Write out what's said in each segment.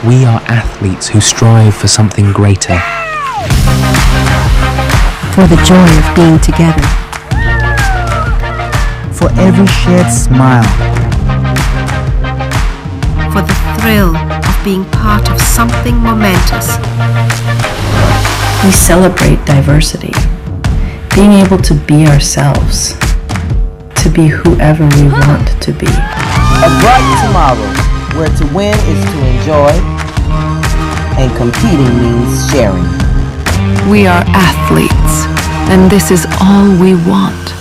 We are athletes who strive for something greater. For the joy of being together. For every shared smile. For the thrill of being part of something momentous. We celebrate diversity, being able to be ourselves, to be whoever we want to be. A bright tomorrow, where to win is to enjoy, and competing means sharing. We are athletes, and this is all we want,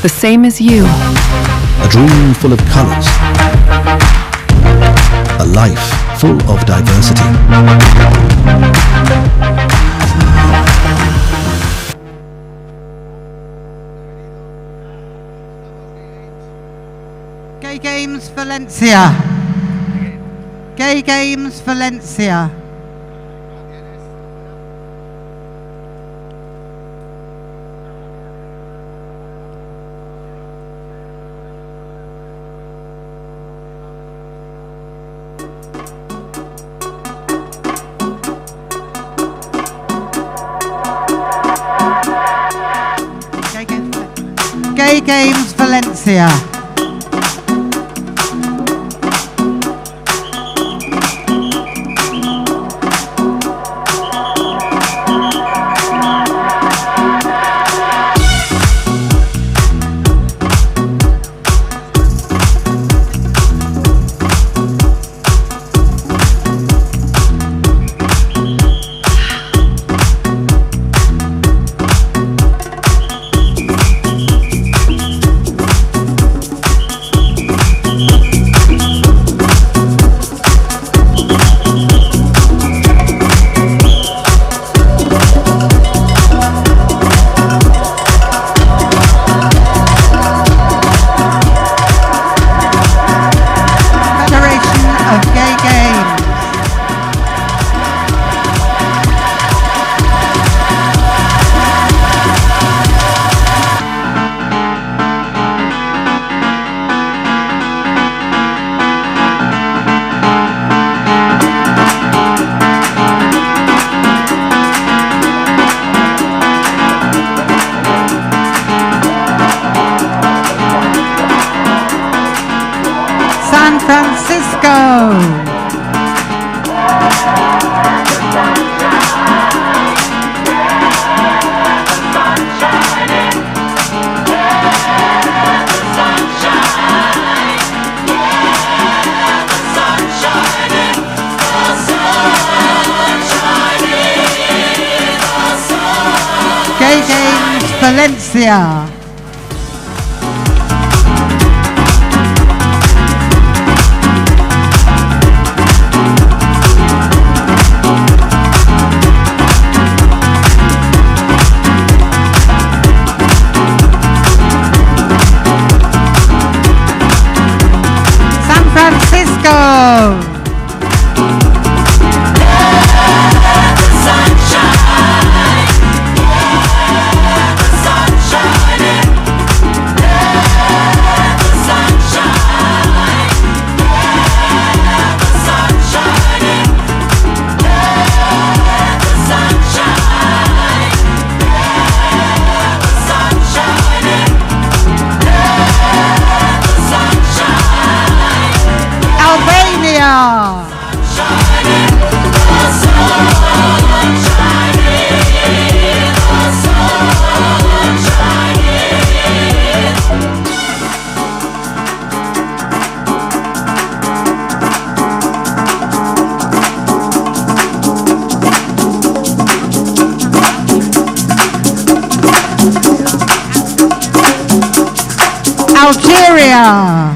the same as you. A dream full of colors. A life full of diversity. Gay Games Valencia. Gay Games Valencia. Gay Games Valencia. San Francisco. Gay Games Valencia. Francisco. Algeria.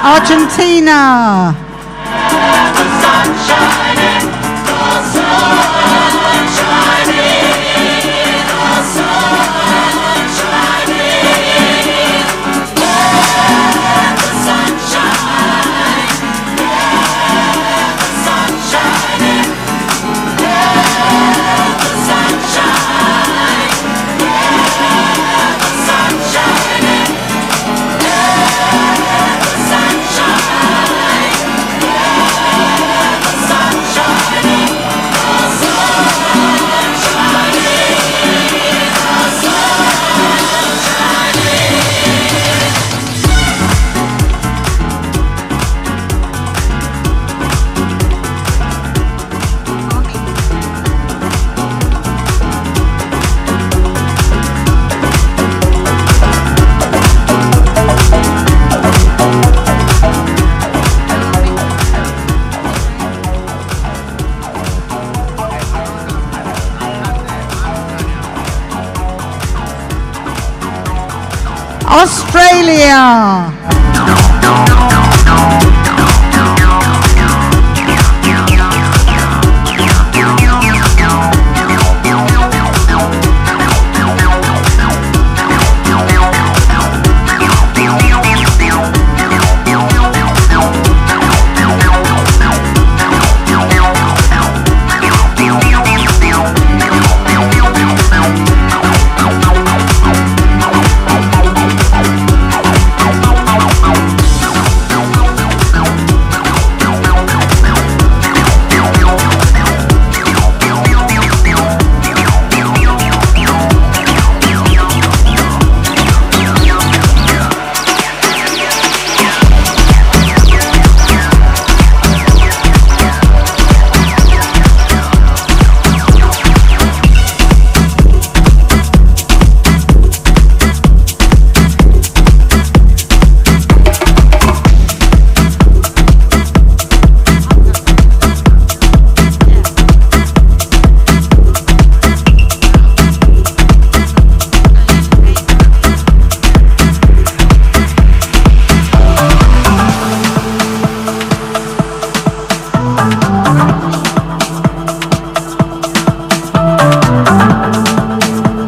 Argentina. Australia.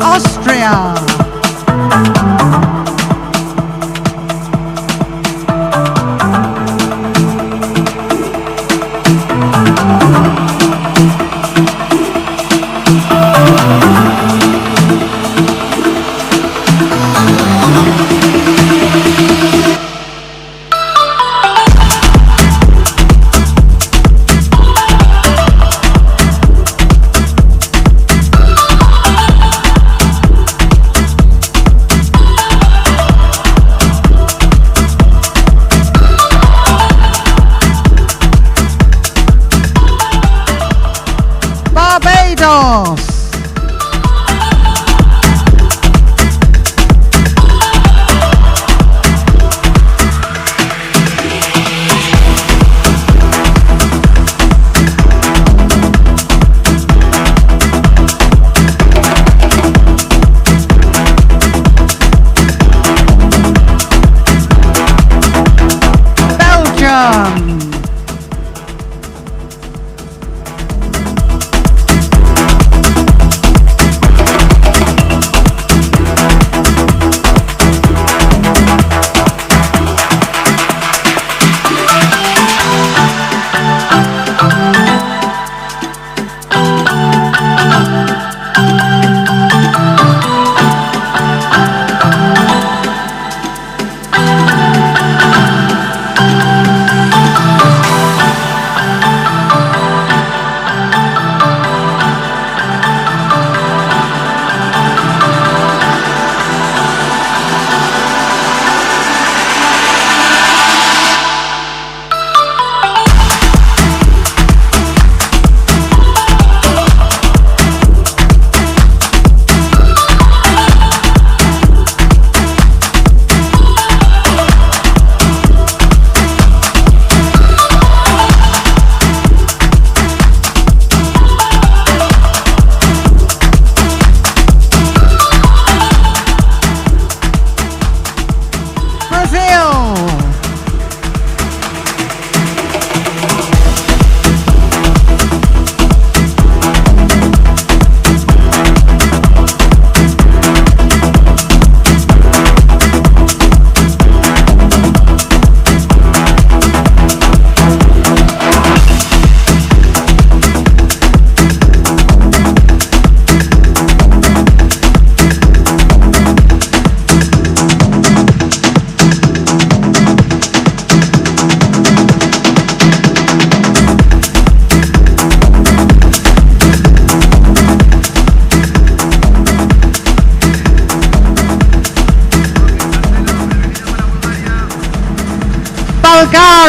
Austria. Barbados. Belgium.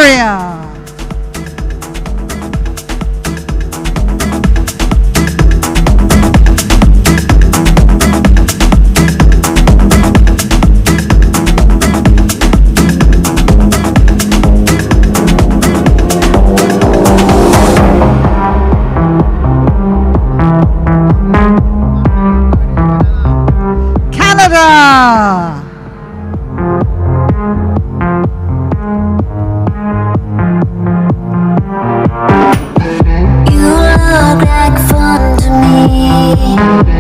Nigeria. Canada. You look like fun to me.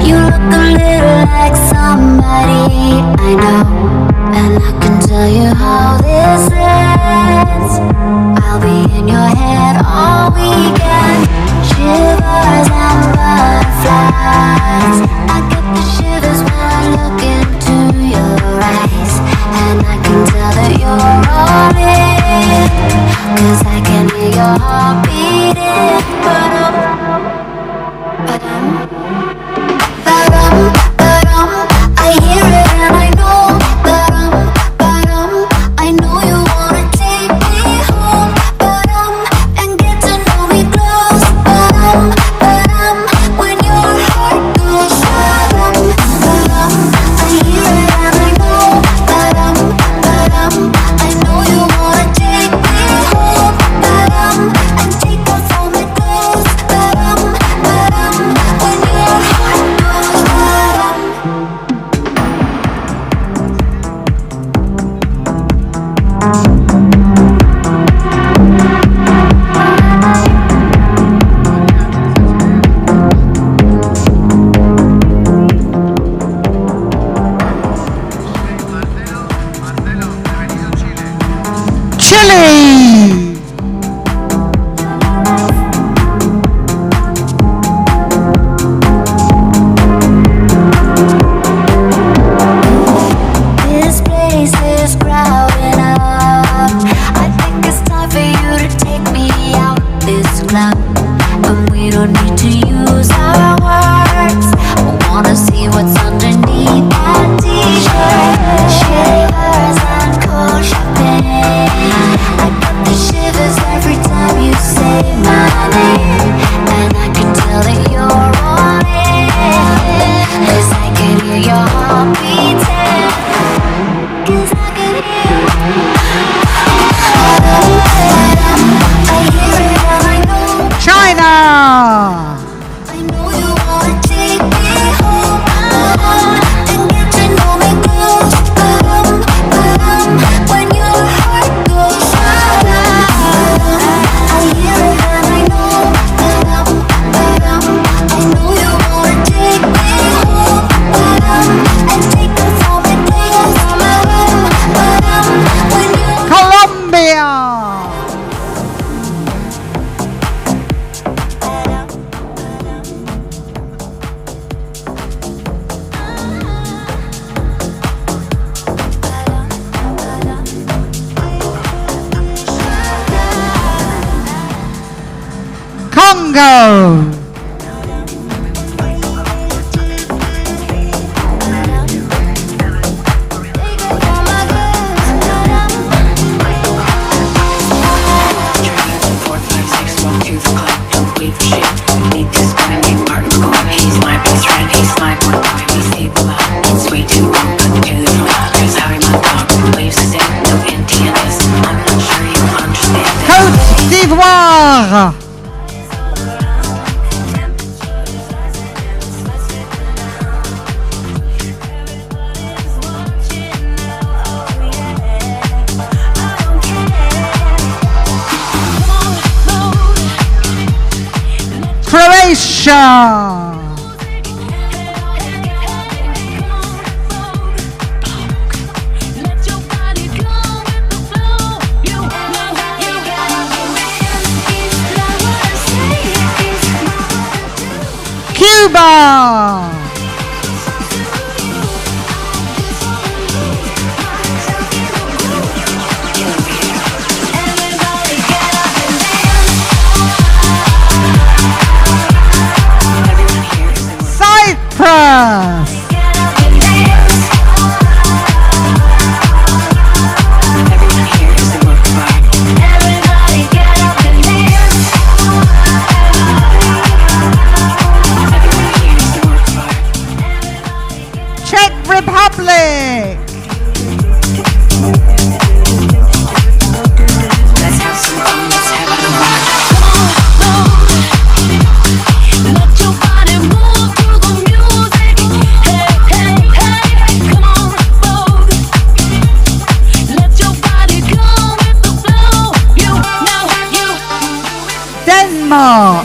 You look a little like somebody I know, and I can tell you how this ends. I'll be in your head all weekend. Shivers and butterflies. I get the shivers when I look into your eyes, and I can tell that you're all in, 'cause I can hear your heart beating. Ba-dum, ba-dum, ba-dum, ba-dum. I hear it and I know. Ba-dum, ba-dum. I know you wanna take me home. Ba-dum, and get to know me close. Ba-dum, ba-dum. When your heart goes ba-dum, ba-dum. I hear it and I know. Ba-dum, ba-dum. I know you wanna take me home. Ba-dum, and take off all my clothes. Ba-dum, ba-dum. When your heart goes ba-dum. Chile. This place is crowded up. I think it's time for you to take me out this club. And we don't need to use our words. I wanna see what's underneath that t-shirt. Shivers and cold champagne. I get the shivers every time you say my name, and I can tell that you're all in, 'cause I can hear your heart beating. 'Cause I can hear. I hear it and I know. China. I know you wanna take me home. And get to know me close. When your heart goes I hear it and I know. I know you wanna take me home. And take off all my clothes. When your Colombia. Congo. Côte d'Ivoire. Croatia. Cuba. Cyprus. Everyone here is a work of art. Denmark.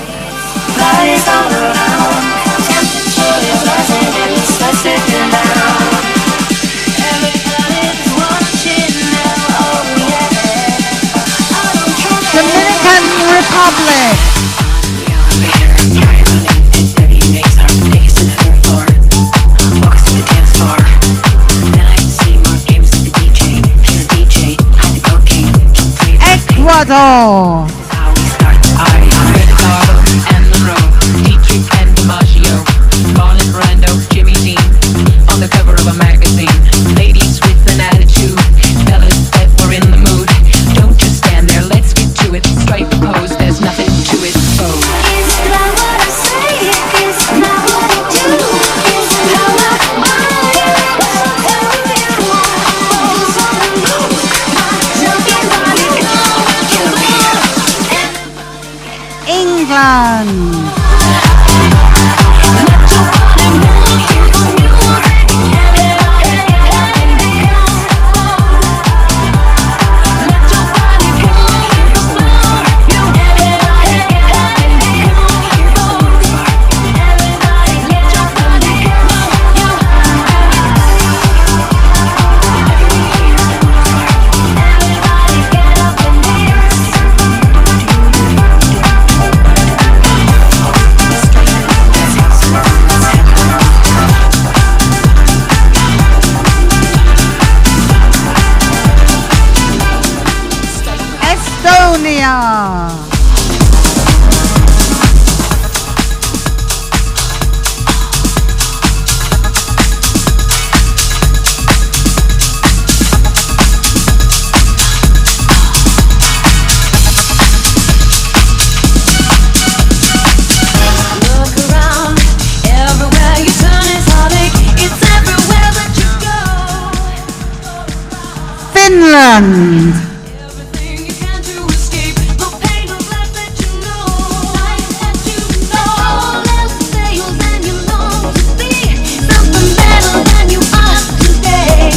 Bodies all around, temperature is rising and it starts taking down. Everybody's watching now, oh yeah. I don't care. Dominican Republic. Ecuador. England. Estonia. Look around, everywhere you turn is heartache. It's everywhere that you go. Finland. Everything you can to escape the pain of life that you know. Life that you know. All else fails and you long to be something better than you are today.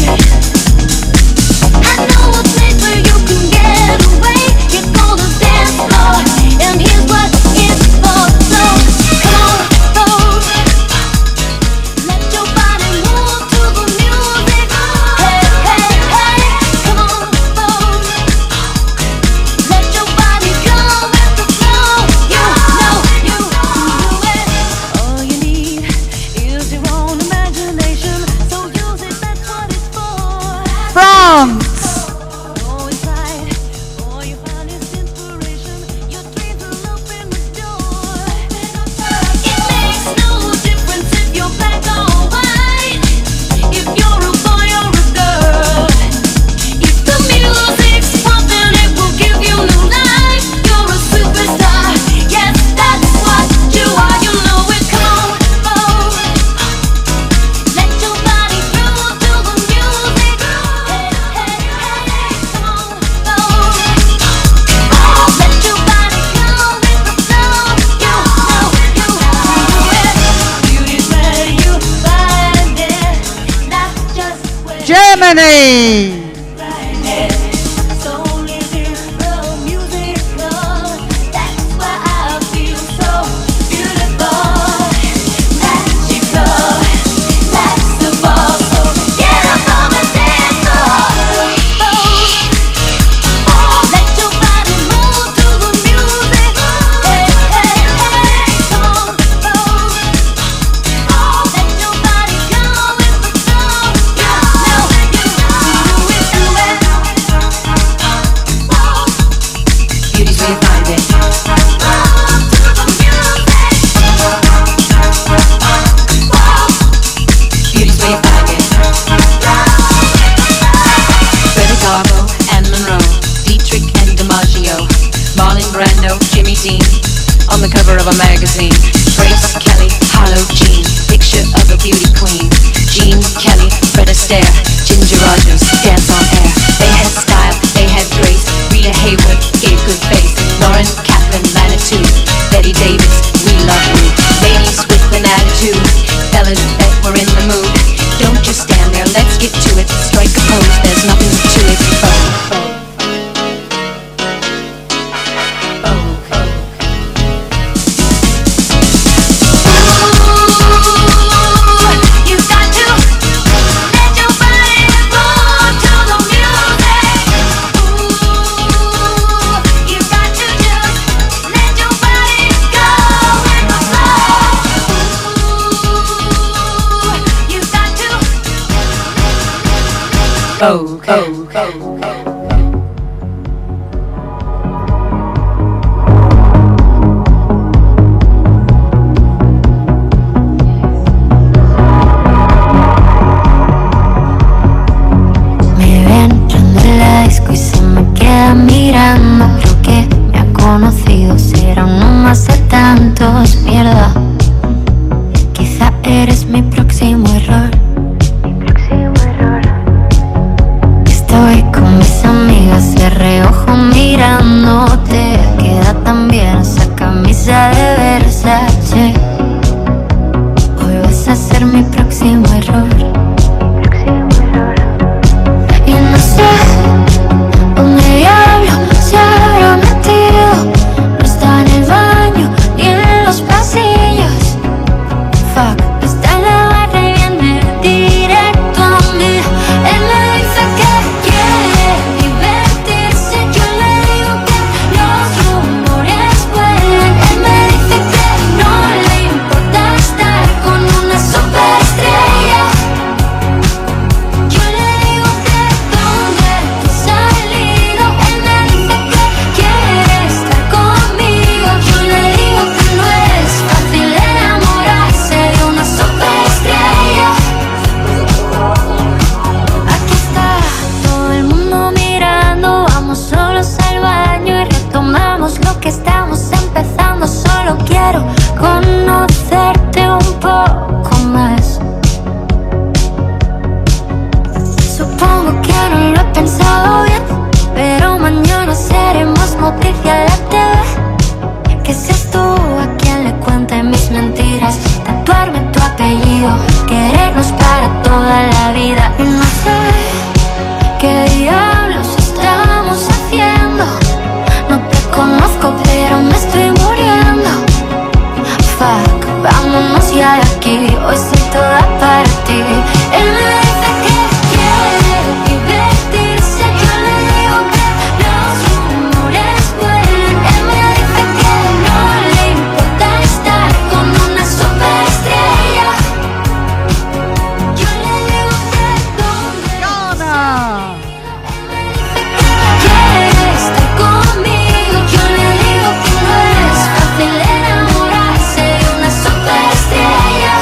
I know a place where you can get away. It's called a dance floor, and here's what it's for. So come on, folks, let your body move to the music. Hey, hey, hey, come on, folks, let your body go with the flow. You know you do it. All you need is your own imagination, so use it. That's what it's for. France. Go inside, all you find is inspiration. Your dreams will open the door. It makes no difference if you're black or white, if you're a boy or a girl. If the music's pumping, it will give you new life. You're a superstar. Yes, that's what you are. You know it. Come on, folks, let your body groove to the music. Hey, hey, hey, come on, folks, let your body go with the flow. You know you do it. Beauty's where you find it, not just where Germany. find it. Soul is in the music, love. That's why I feel so beautiful. Magical, that's the ball. So get up on the dance floor. Let your body move to the music. Hey, hey, hey, come on, folks. Let your body go with the flow. You know you do it, do it. Beauty's where you find it. To the music. Beauty's where you find it. Greta Garbo and Monroe, Dietrich and DiMaggio, Marlon Brando, Jimmy Dean, on the cover of a magazine. Grace Kelly, Harlow Jean, picture of a beauty queen. Jean Kelly, Fred Astaire, Ginger Rogers, dance on air. They had style, they had grace. Rita Hayworth gave good face. Lauren Catherine Latitude, Betty Davis, we love you. Ladies with an attitude, fellas that were in the mood. Don't just stand there, let's get to it. Strike a pose, there's nothing to it. Oh, oh. Me ve entrando en la disco y se me queda mirando. Creo que me ha conocido, será uno más de tantos. Mierda, quizá eres mi próximo error. Estoy con mis amigas de reojo mirándote. Queda tan bien esa camisa de Versace. Hoy vas a ser mi próximo error. Y no sé dónde diablo se habrá metido. No está en el baño ni en los pasillos. Fuck, está en la barra y viene directo a mí. Él me dice que quiere divertirse. Yo le digo que los rumores vuelan. Él me dice que no le importa estar con una superestrella. Yo le digo que dónde tú has salido. Él me dice que quiere estar conmigo. Yo le digo que no es fácil enamorarse de una superestrella. Aquí está todo el mundo mirando. Vamos solos al baño y retomamos lo que estamos empezando. Solo quiero conocerte un poco más. Supongo que no lo he pensado bien, pero mañana seremos noticia en la TV. Que seas tú a quien le cuente mis mentiras, tatuarme tu apellido, querernos para toda la vida. Y no sé qué diablos estamos haciendo. No te conozco, pero me estoy muriendo. Fuck, vámonos ya de aquí, hoy soy toda para ti. Él me dice que quiere divertirse. Yo le digo que los rumores vuelan. Él me dice que no le importa estar con una superestrella. Yo le digo que donde Ghana. él me dice que quiere estar conmigo. Yo le digo que no es fácil enamorarse de una superestrella.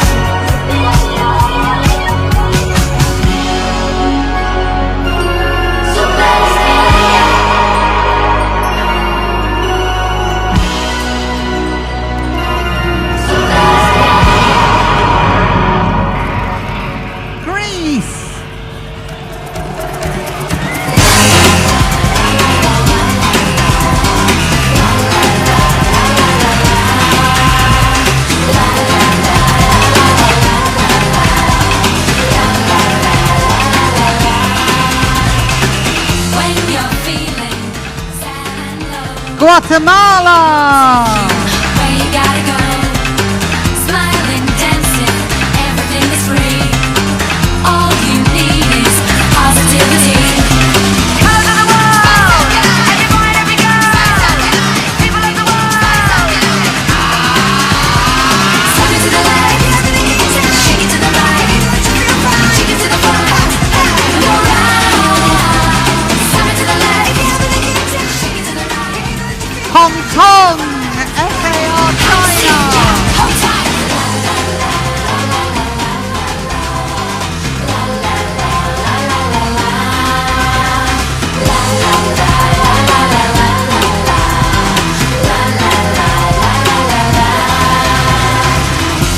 Greece. When you're feeling sad and low, Guatemala. where you gotta go? Smiling, dancing, everything is free. All you need is positivity. Colors of the world, every boy and every girl, people of the world. Step it to the left, shake it to the right, shake it to the front, and go round. Step it to the left, shake it to the right. Hong Kong. FAR China. Hold tight.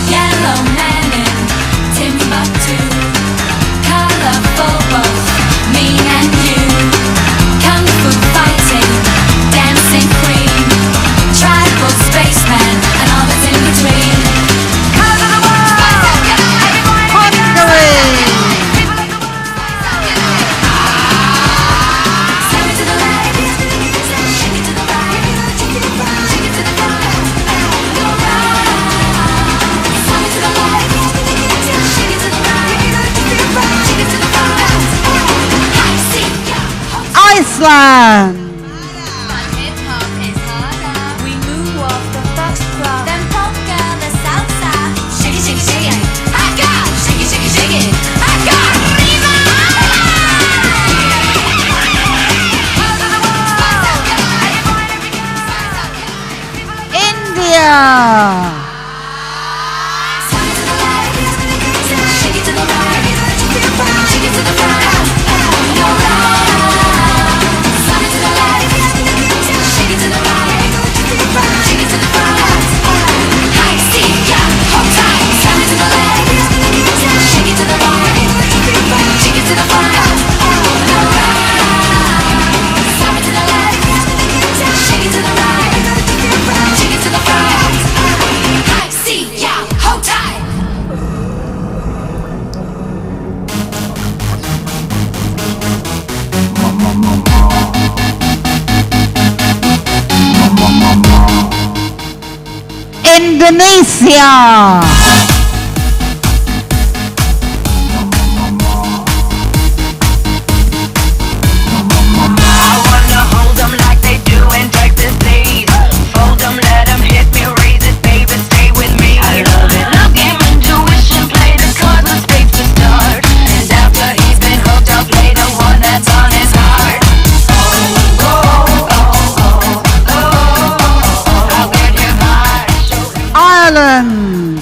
Yellow man in Timbuktu, colorful both me and you. Kung fu fighting, dancing queen, tribal spaceman, and all that's in between. Colors of the world, everyone, Hungary. people of the world. Step it to the left, shake it to the right, shake it to the front, go round. Step it to the left, shake it to the right, shake it to the front. I see ya. Iceland. Hip hop is harder. We move off the foxtrot, then polka the salsa. Shake it, shake it, shake it. I got shake it, shake it, shake it. I got Viva! Indonesia. Ireland.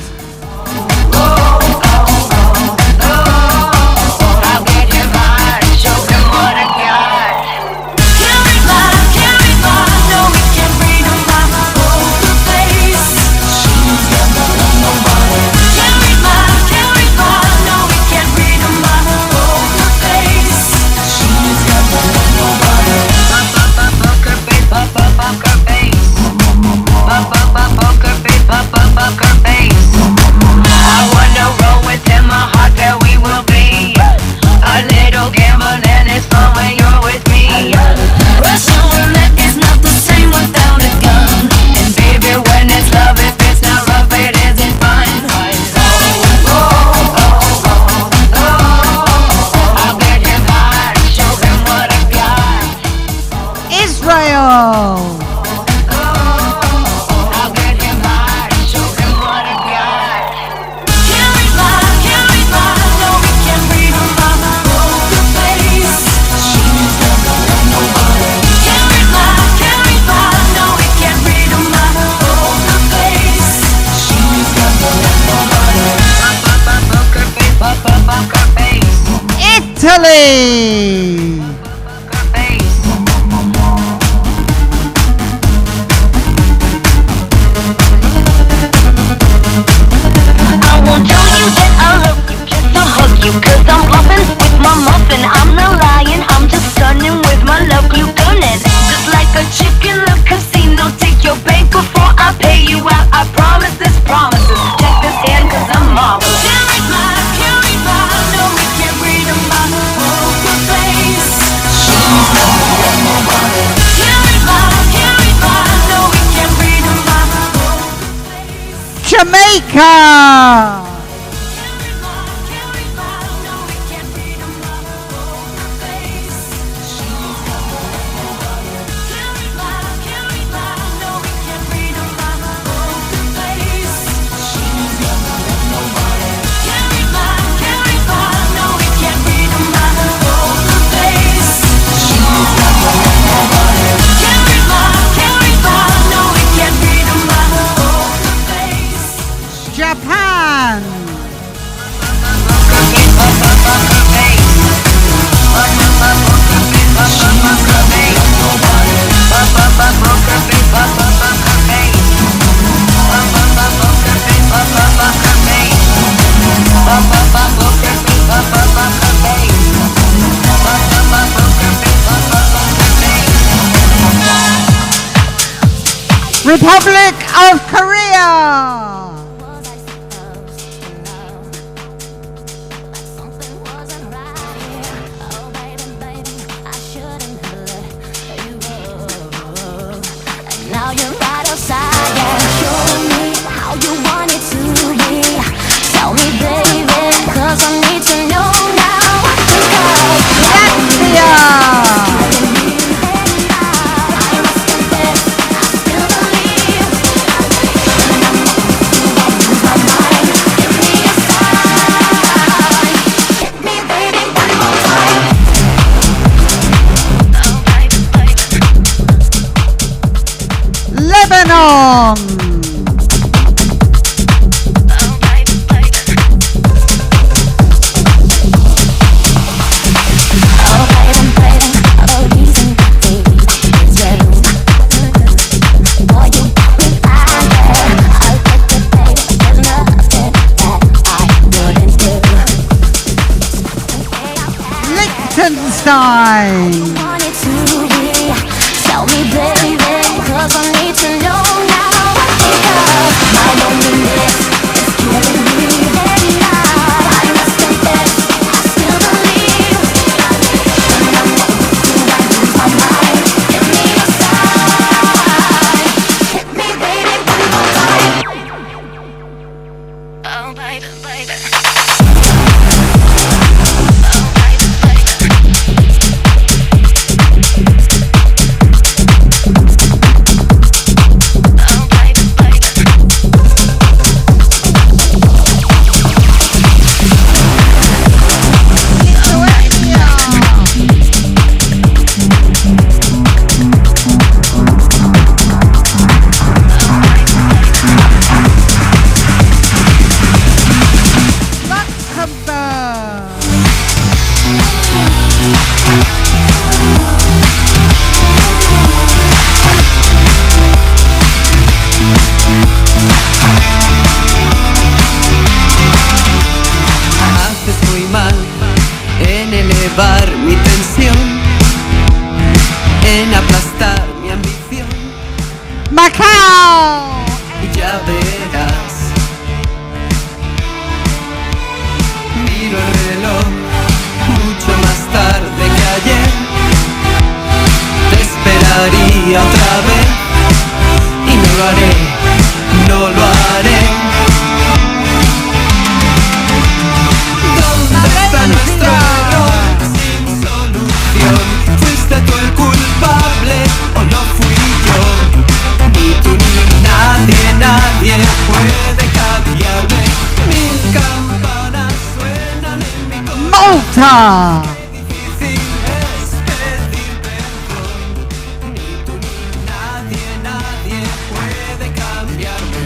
Israel. Italy. Cause I'm bluffing with my muffin. I'm not lying, I'm just stunning with my love glue gunning. Just like a chicken in a casino, take your bank before I pay you out. I promise this promises. Check this hand cause I'm marvelous. Can't read my, no we can't read my poker face. She's not nobody. Can't read my, no we can't read my poker face. Jamaica. Japan. Republic of Korea. Now you're right outside and show me how you want it to be. Tell me, baby, cause I need to know now. Lebanon. time. Want it to be. Tell me, baby, 'cause I need to know now. Because my loneliness is killing me. And I must confess, I still believe. When I'm with you, I lose my mind. Give me a sign. Hit me, baby, one more time. Oh, baby, baby. Haces muy mal en elevar mi tensión, en aplastar mi ambición. Macao. Y ya verás, miro el reloj mucho más tarde que ayer. Te esperaría otra vez y no lo haré, no lo haré. ¿Dónde está nuestro error sin solución? ¿Fuiste tú el culpable o no fui yo? Ni tú ni nadie, nadie puede cambiarme. Mil campanas suenan en mi corazón. Malta. Difícil es pedir perdón. Ni tú ni nadie, nadie puede cambiarme.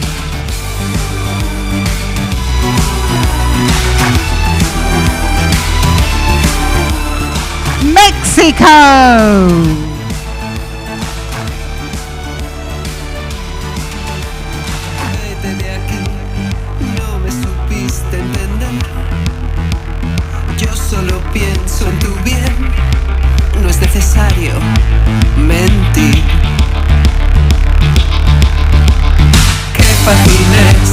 Mexico. Vete de aquí, no me supiste entender. Yo solo pienso en tu bien, no es necesario mentir. Qué fácil es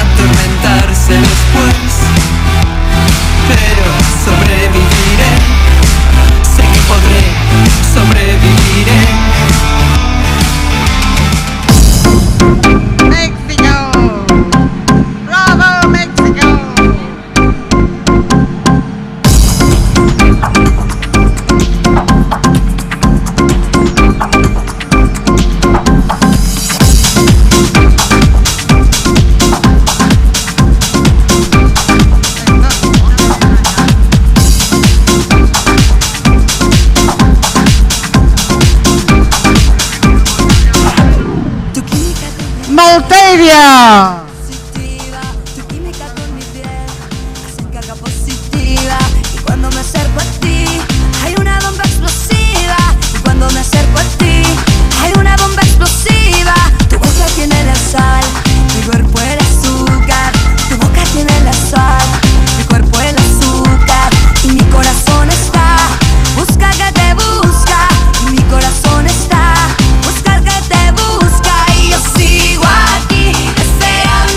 atormentarse después, pero sobreviviré, sé que podré, sobreviviré. Mexico. Bravo, Mexico. Moldavia. Tu química con mi piel hace carga positiva. Y cuando me acerco a ti, hay una bomba explosiva. Y cuando me acerco a ti, hay una bomba explosiva. Tu boca tiene la sal, mi cuerpo el azúcar. Tu boca tiene la sal, mi cuerpo el azúcar. Y mi corazón está, busca que te busca. Y mi corazón está, busca que te busca. Y yo sigo aquí, deseando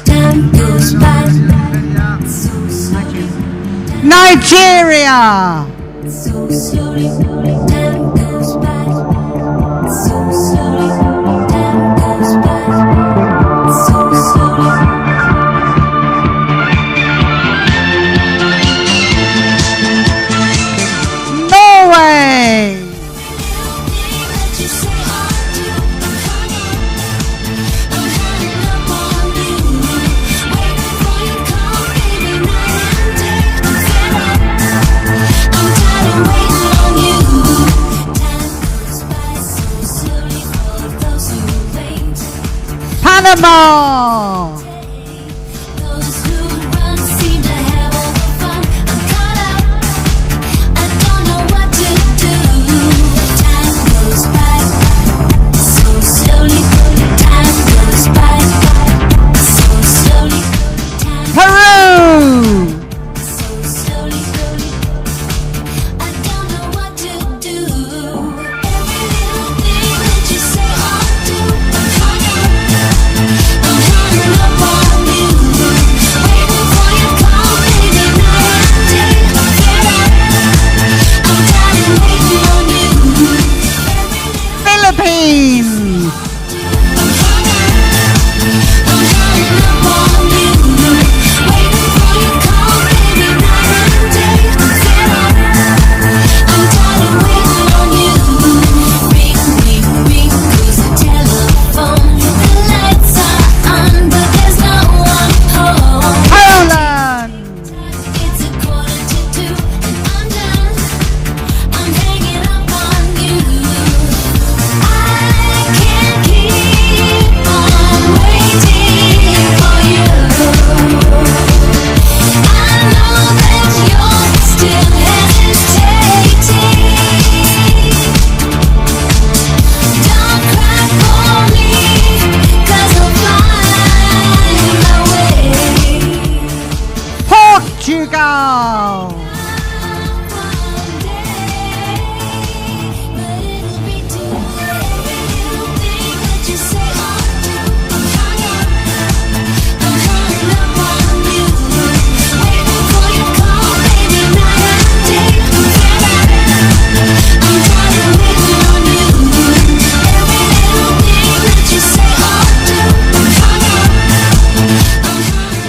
Time goes by. Nigeria. So slowly, time goes by. So slowly, time goes by. So slowly. Norway. Panama. Peru. Philippines. Poland. Portugal.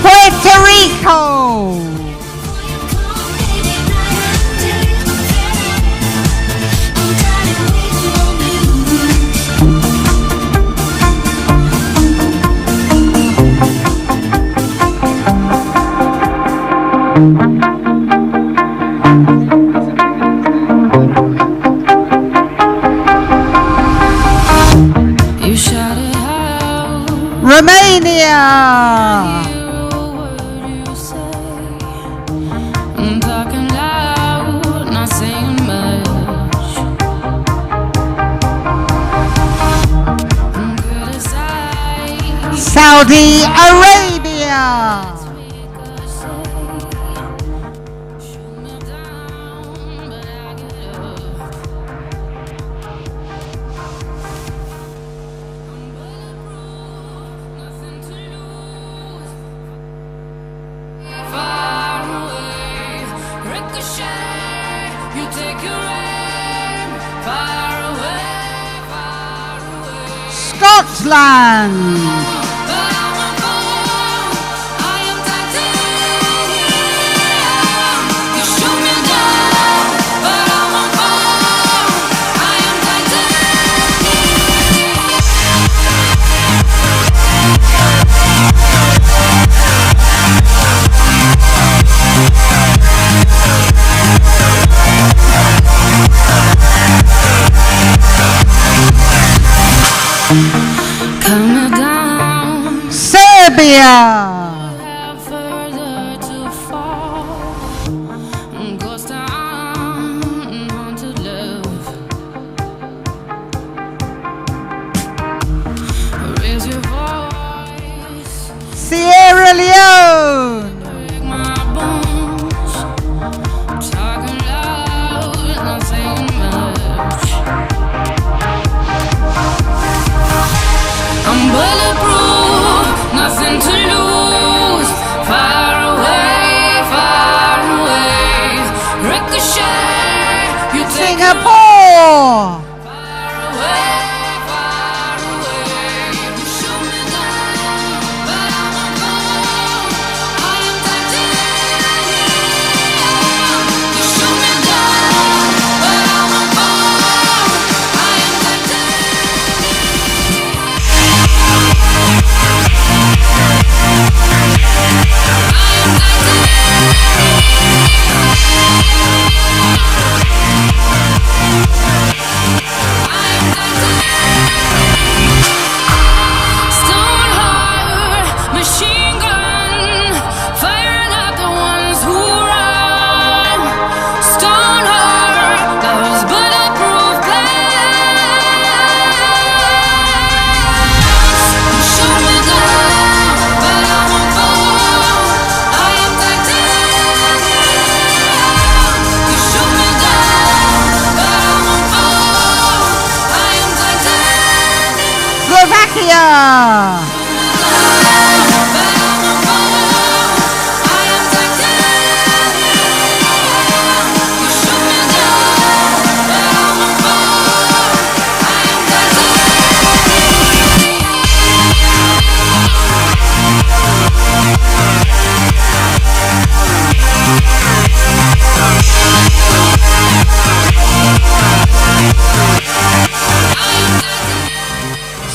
Puerto Rico. Romania. Saudi Arabia. Scotland. Serbia. Sierra Leone. I'm bulletproof, nothing to lose.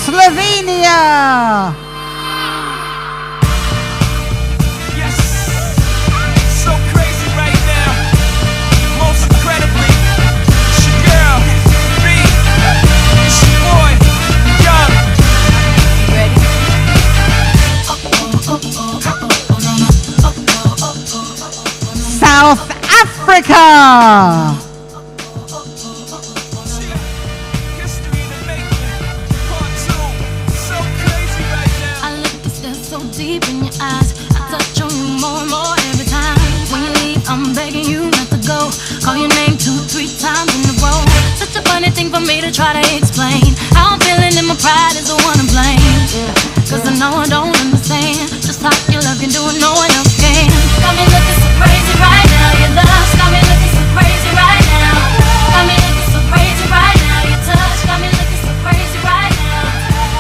Slovenia. Yes, so crazy right now. Most incredibly, it's your girl, B. It's your boy, Young. Ready? South Africa. Deep in your eyes, I touch on you more and more every time. When you leave, I'm begging you not to go. Call your name 2-3 times in a row. Such a funny thing for me to try to explain. How I'm feeling and my pride is the one to blame. Cause I know I don't understand just how your love can do it, no one else can. Got me looking so crazy right now. Your love's got me looking so crazy right now. Got me looking so crazy right now. Your touch got me looking so crazy right now.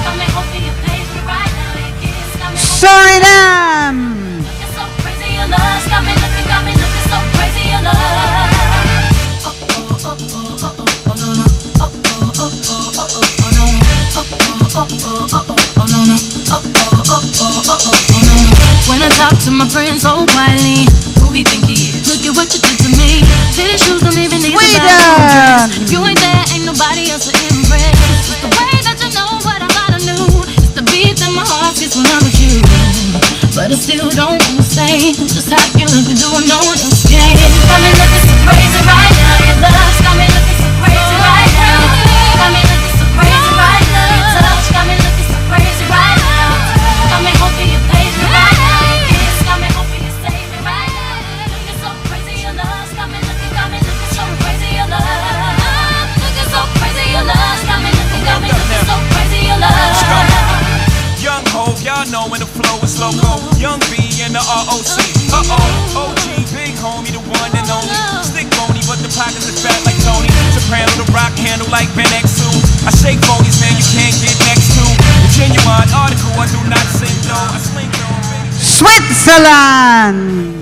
Got me hoping you page me right now. Your kiss got me Suriname. looking so crazy. Your love's got me looking so crazy. Your love. When I talk to my friends so quietly, who he think he is? Look at what you did to me. Fitted shoes don't even need to buy. If you ain't there, ain't nobody else to impress. It's the way that you know what I thought I knew. It's the beat that my heart gets when I'm with you. But I still don't understand just how you look and do what no one else can. Got me looking so crazy right now. Your love's got me looking so crazy right now. Got me looking so crazy right now. Your touch got me looking so crazy right now. Got me hoping you page me right now. Your kiss got me hoping you save me right now. Looking so crazy, your love's got me looking so crazy, your love. Looking so crazy, your love's got me looking so crazy, your love. Young Hov, y'all know when the flow is loco. Young B and the ROC. OG, big homie, the one and only. Stick bony, but the pockets are fat like Tony. Soprano, the rock handle like Ben X2. I shake bonies, man, you can't get next to. The genuine article, I do not sing though. I sling though, baby. Switzerland.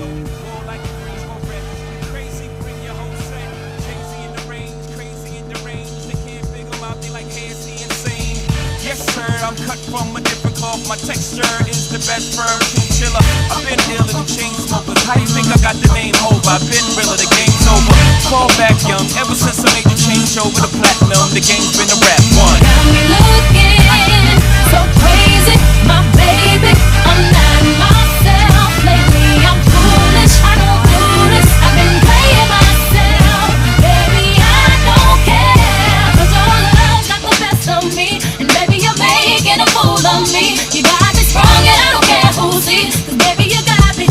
Crazy, bring your whole set. Crazy in the range, crazy in the range. They can't figure him out, they like, hey, is he insane? Yes, sir, I'm cut from a different cloth. My texture is the best firm chinchilla. I've been ill in the chain smokers. How you think I got the name over? I've been realer, the game's over. Fall back young, ever since I made the change over to platinum. The game's been a rap one. Got me looking so crazy, my baby. I'm not myself lately. I'm foolish, I don't do this. I've been playing myself, baby. I don't care, 'cause your love got the best of me, and baby you're making a fool of me. You got me strong and I don't care who sees, 'cause baby you got me,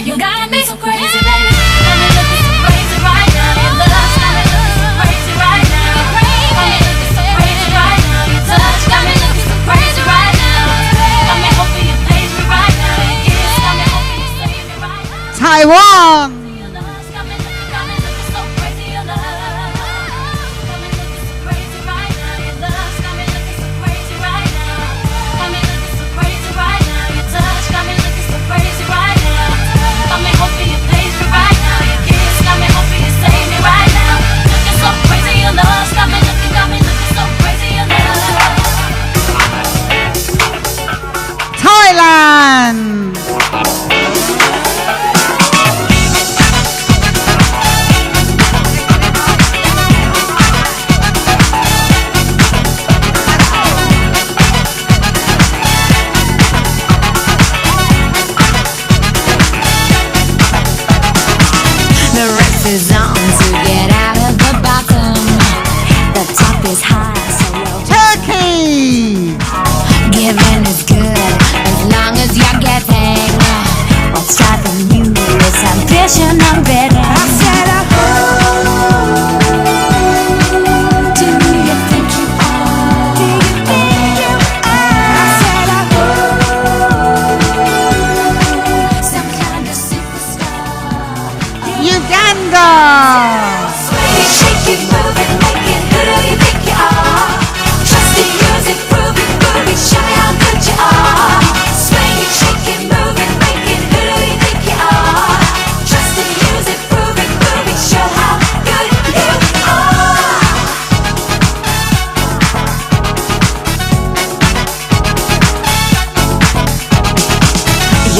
you got me so crazy, baby. Got me looking so crazy right now. Your love's got me looking so crazy right now. Got me looking so crazy right now. Your touch got me looking so crazy right now. Got me hoping you page me right now. Your kiss got me hoping you save me right now. Taiwan. Your love's got me looking so crazy. Your love got me looking so crazy right now. Your love's got me looking so crazy right now. Got me looking so crazy right now. Your touch got me looking so crazy right now. Got me hoping you page me right now. Your kiss got me hoping you save me right now. Looking so crazy, your love's got me looking so crazy, your love. Thailand.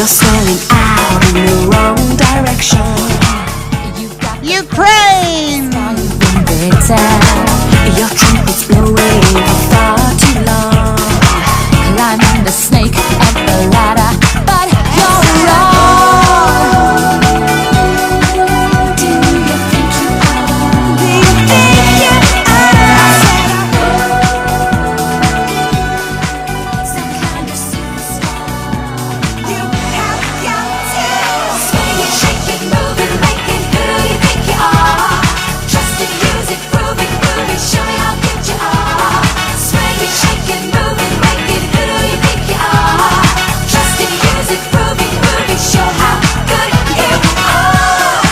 You're sailing out in the wrong direction. Ukraine! Your trumpet's blowing for far too long. Climbing the snake and the ladder, but you're wrong. Do you think you are? Do you think you are? Some kind of superstar. You have got to swing it, shake it, move it, make it who you think you are. Trust it, use it, prove it, show me how good you are. Swing it, shake it, move it, make it who you think you are. Trust it, use it, prove it, show how good you are.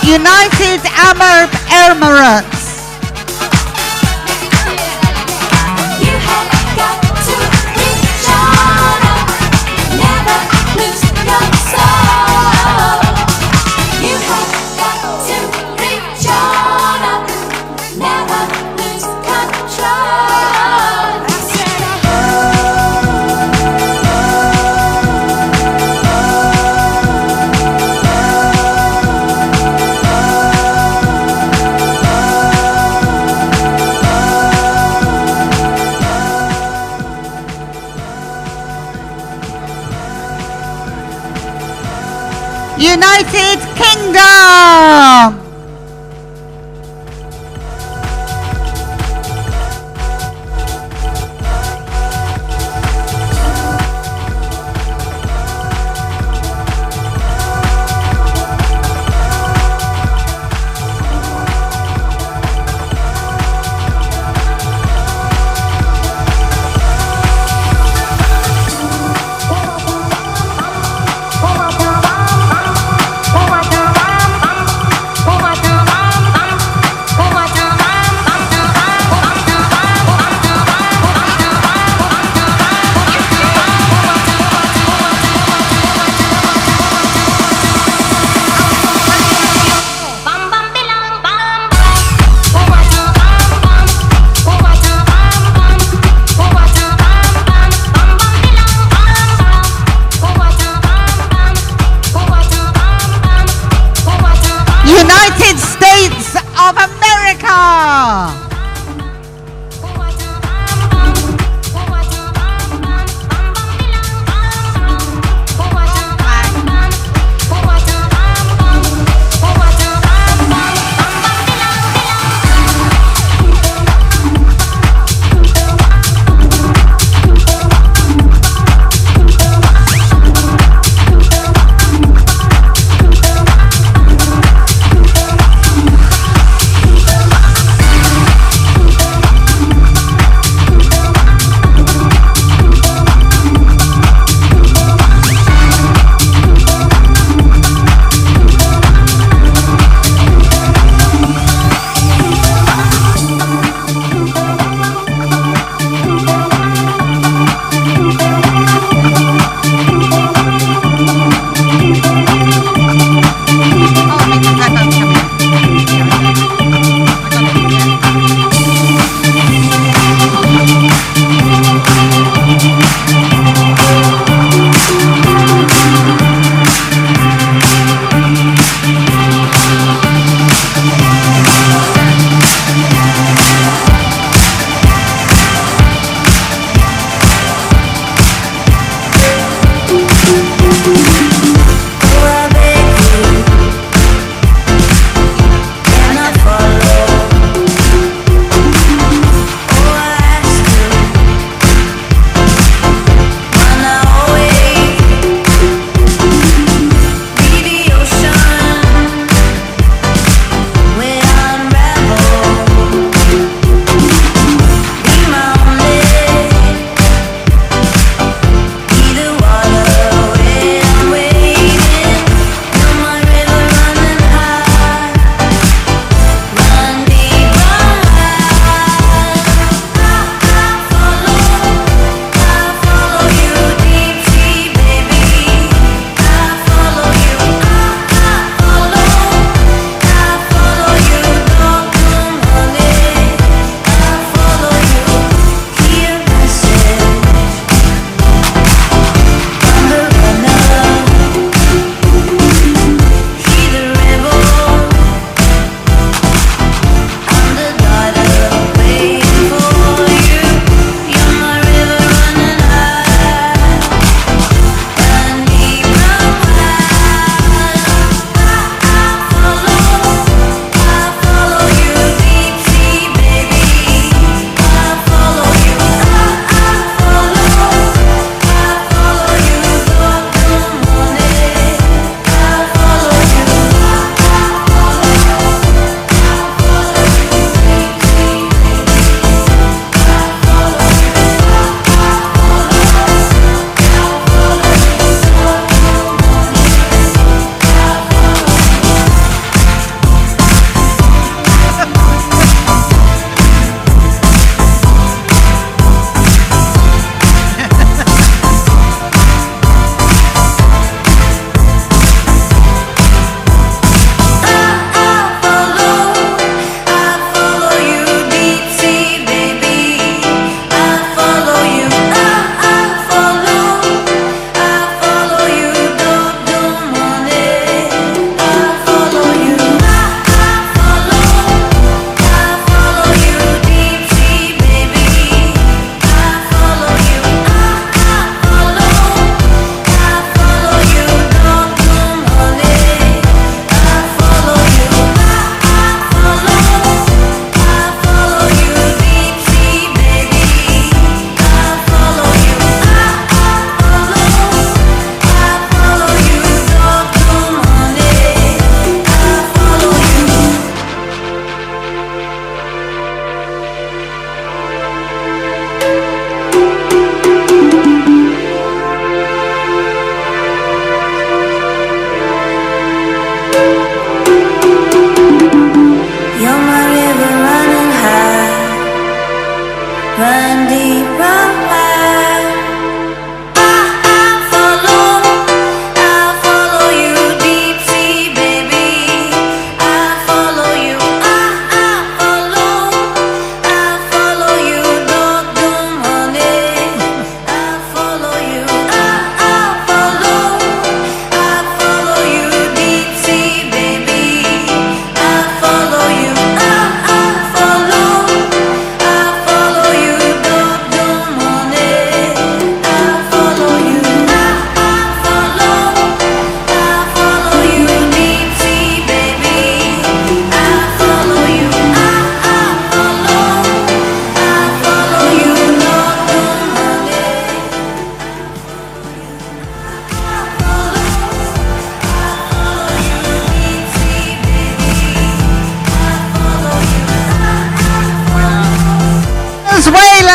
United Arab Emirates. You have got to reach on up, never lose your soul. You have got to reach on up, never lose control. I said United Kingdom.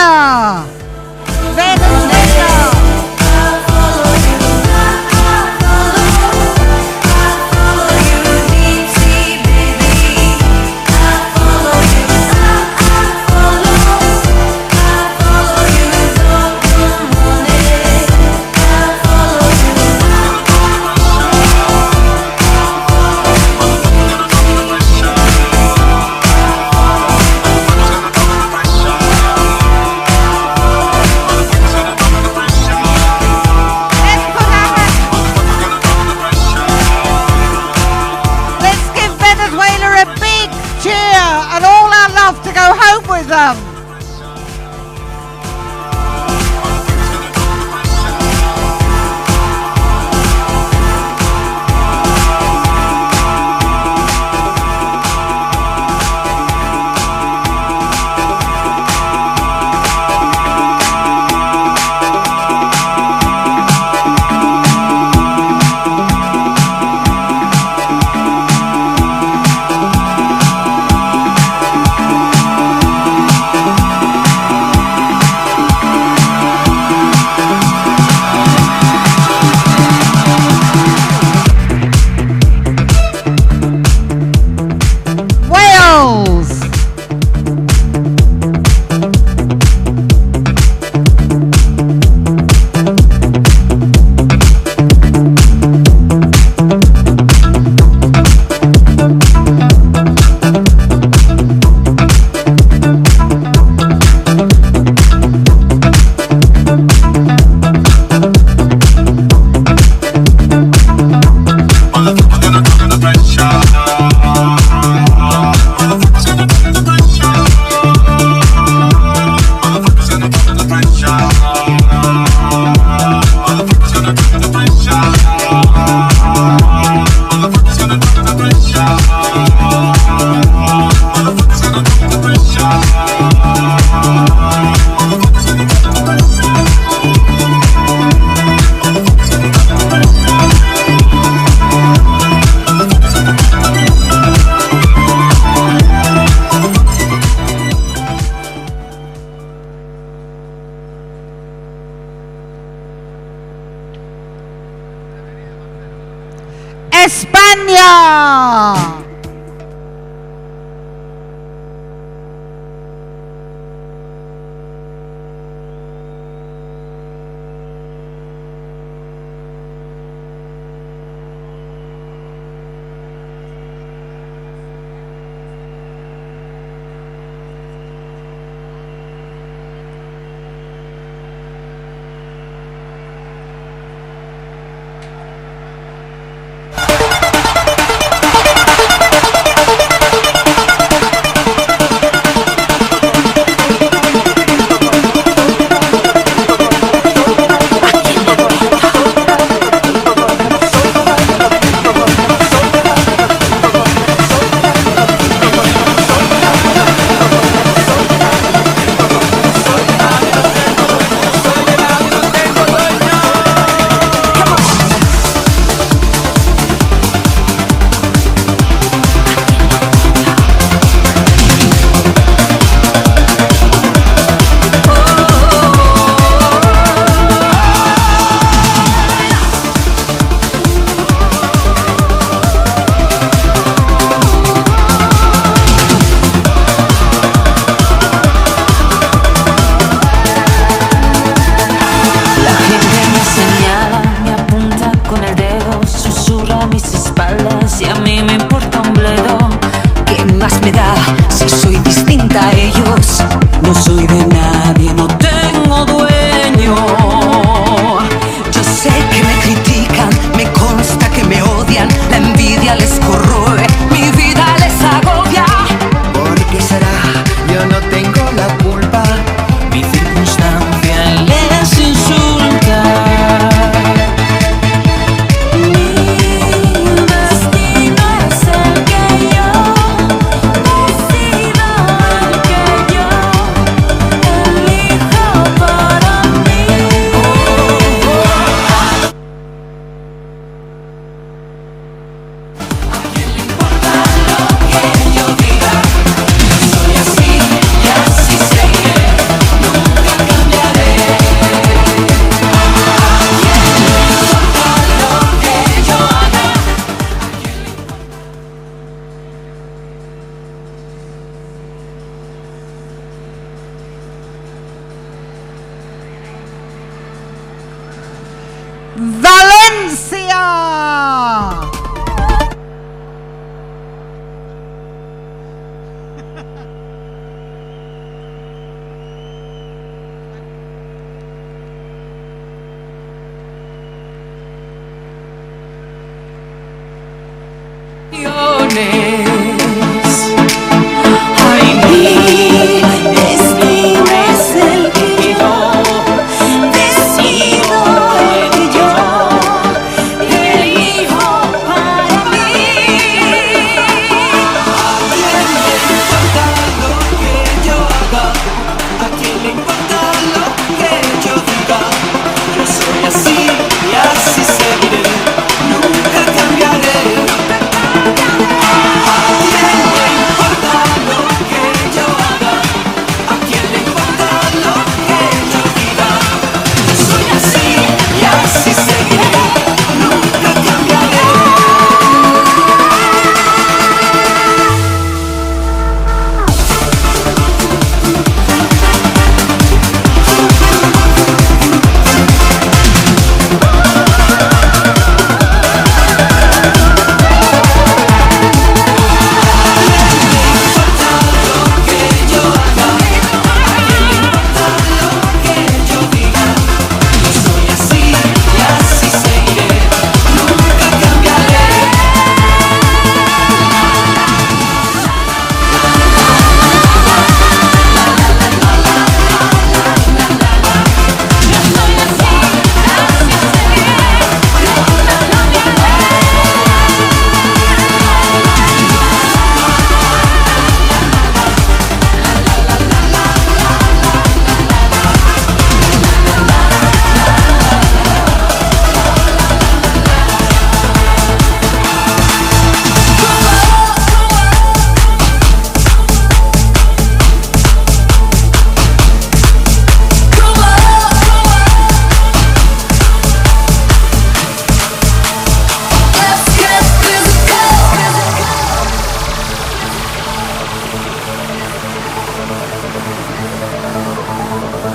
Venezuela! Venezuela! To go home with them. España! Ay, mi destino es el que yo decido, el que yo elijo para mí. ¿A quién le importa lo que yo diga? Yo soy así y así seguiré, nunca cambiaré. ¿A quién le importa lo que yo haga? ¿A quién le importa lo que yo diga? Yo soy así y así seguiré, nunca cambiaré.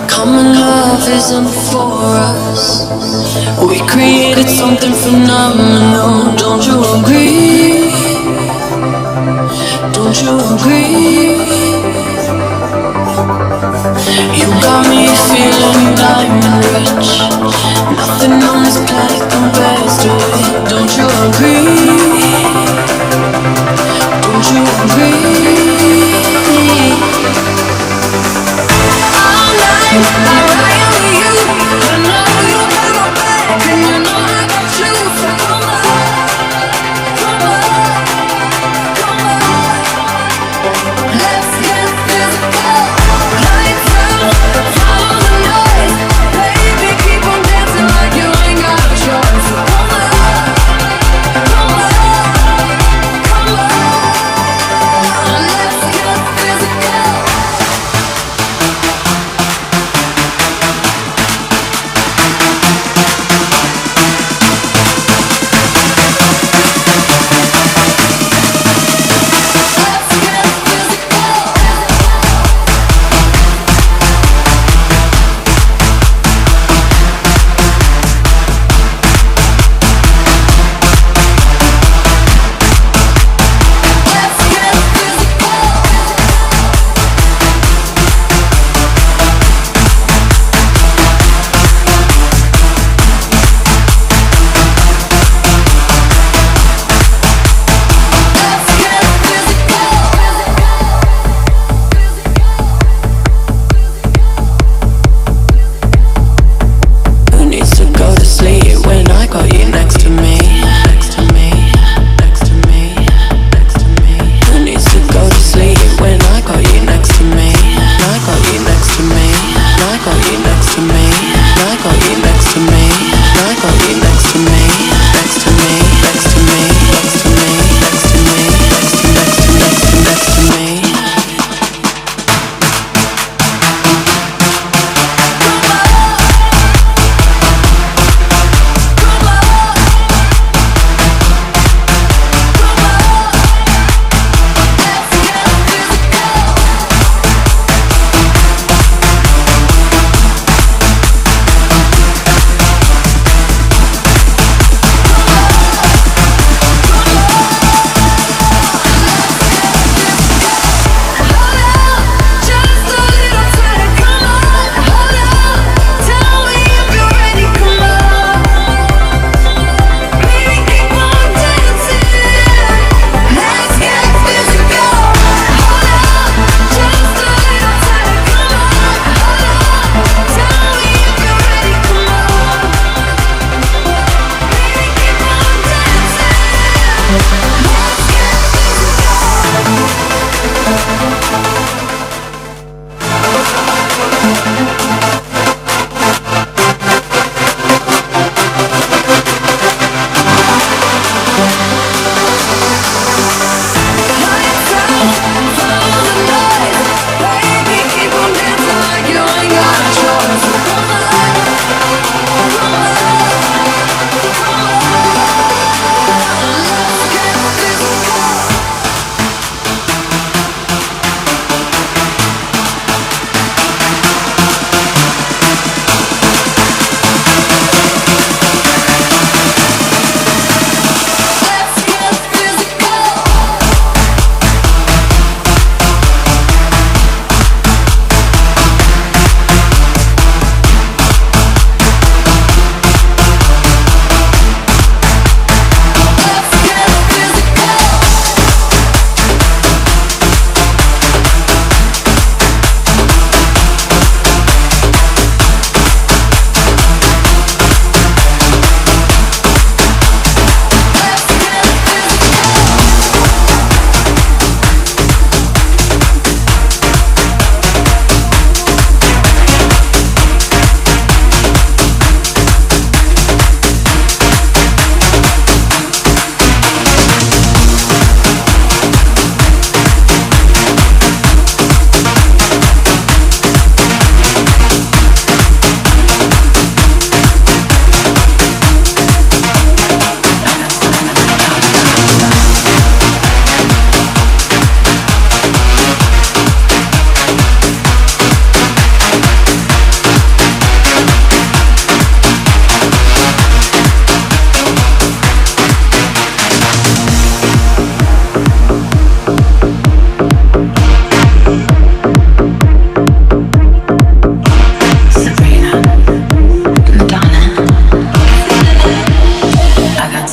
Common love isn't for us. We created something phenomenal. Don't you agree? Don't you agree? You got me feeling diamond rich. Nothing on this planet compares to it. Don't you agree? Don't you agree? Come on.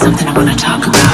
something I want to talk about.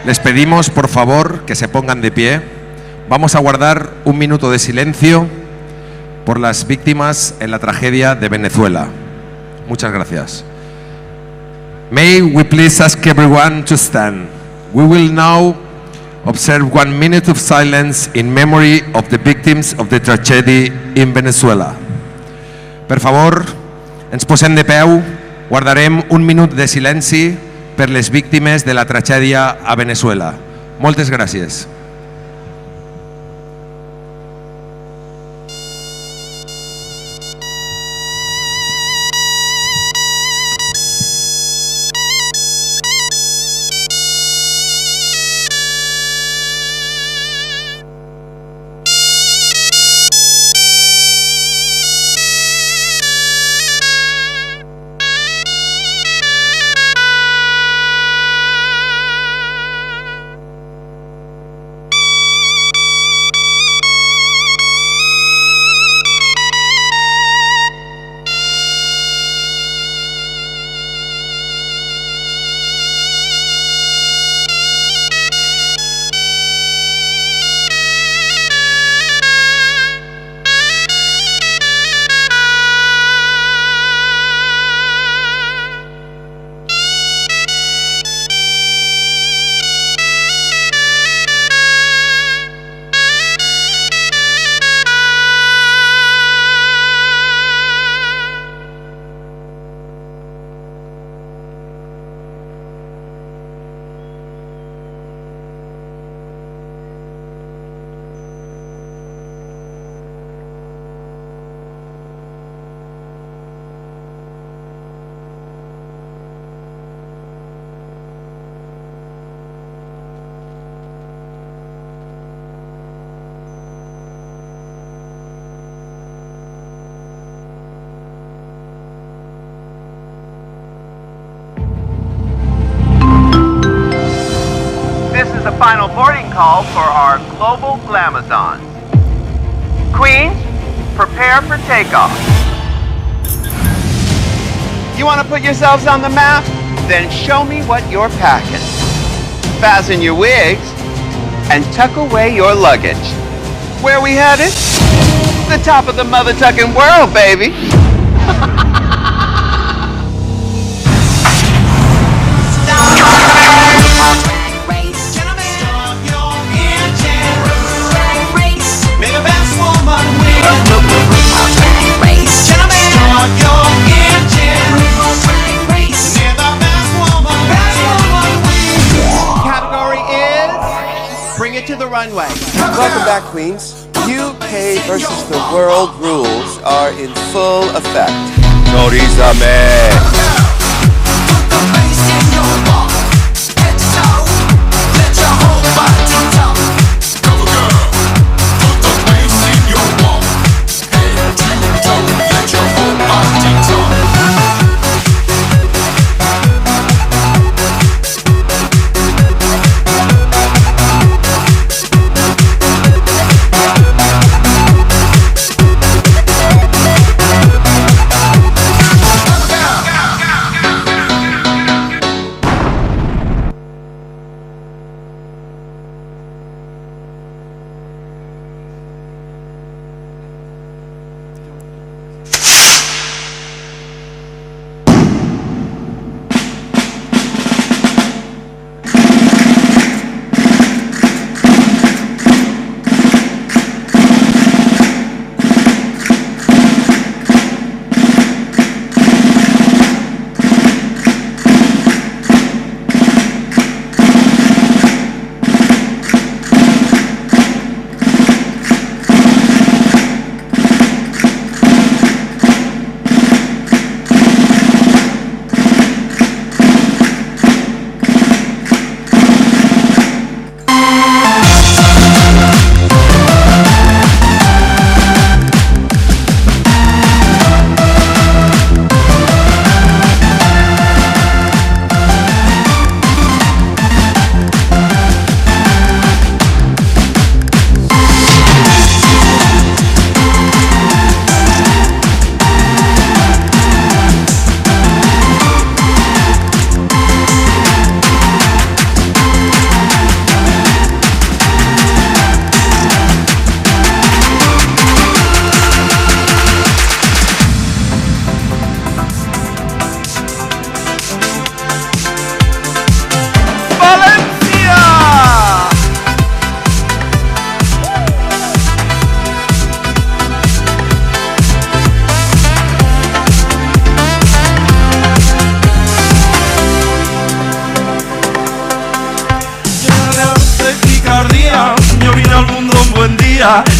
Les pedimos, por favor, que se pongan de pie. Vamos a guardar un minuto de silencio por las víctimas en la tragedia de Venezuela. Muchas gracias. May we please ask everyone to stand. We will now observe 1 minute of silence in memory of the victims of the tragedy in Venezuela. Per favor, ens posem de peu, guardarem un minut de silenci per les víctimes de la tragèdia a Venezuela. Moltes gràcies. The final boarding call for our global Glamazons. Queens, prepare for takeoff. You want to put yourselves on the map? Then show me what you're packing. Fasten your wigs and tuck away your luggage. Where we headed? The top of the mother-tucking world, baby. Category is bring it to the runway. Welcome back, Queens. UK versus the world rules are in full effect.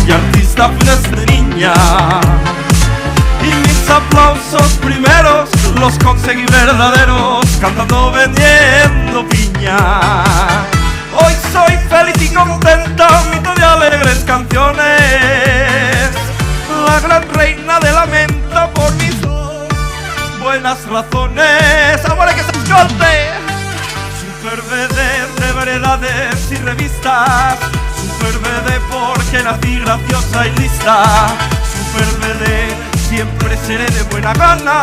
y artista fui desde niña. Y mis aplausos primeros los conseguí verdaderos cantando, vendiendo piña. Hoy soy feliz y contenta, mito de alegres canciones, la gran reina de la menta por mis buenas razones. Amore que se escolte. Super BD de variedades y revistas, Super BD porque nací graciosa y lista. Super BD, siempre seré de buena gana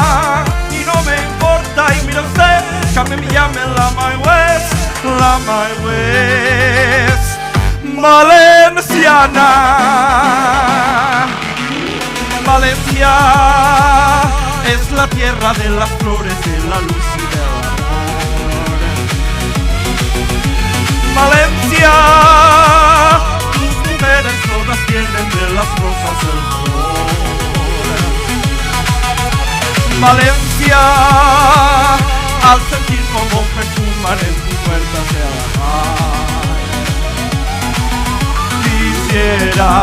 y no me importa, y mira usted, que a mí me llamen la My West, la My West valenciana. Valencia es la tierra de las flores, de la luz y del amor. Valencia, tus mujeres todas tienen de las rosas el color. Valencia, al sentir como perfuman en tus puertas de la mar. Quisiera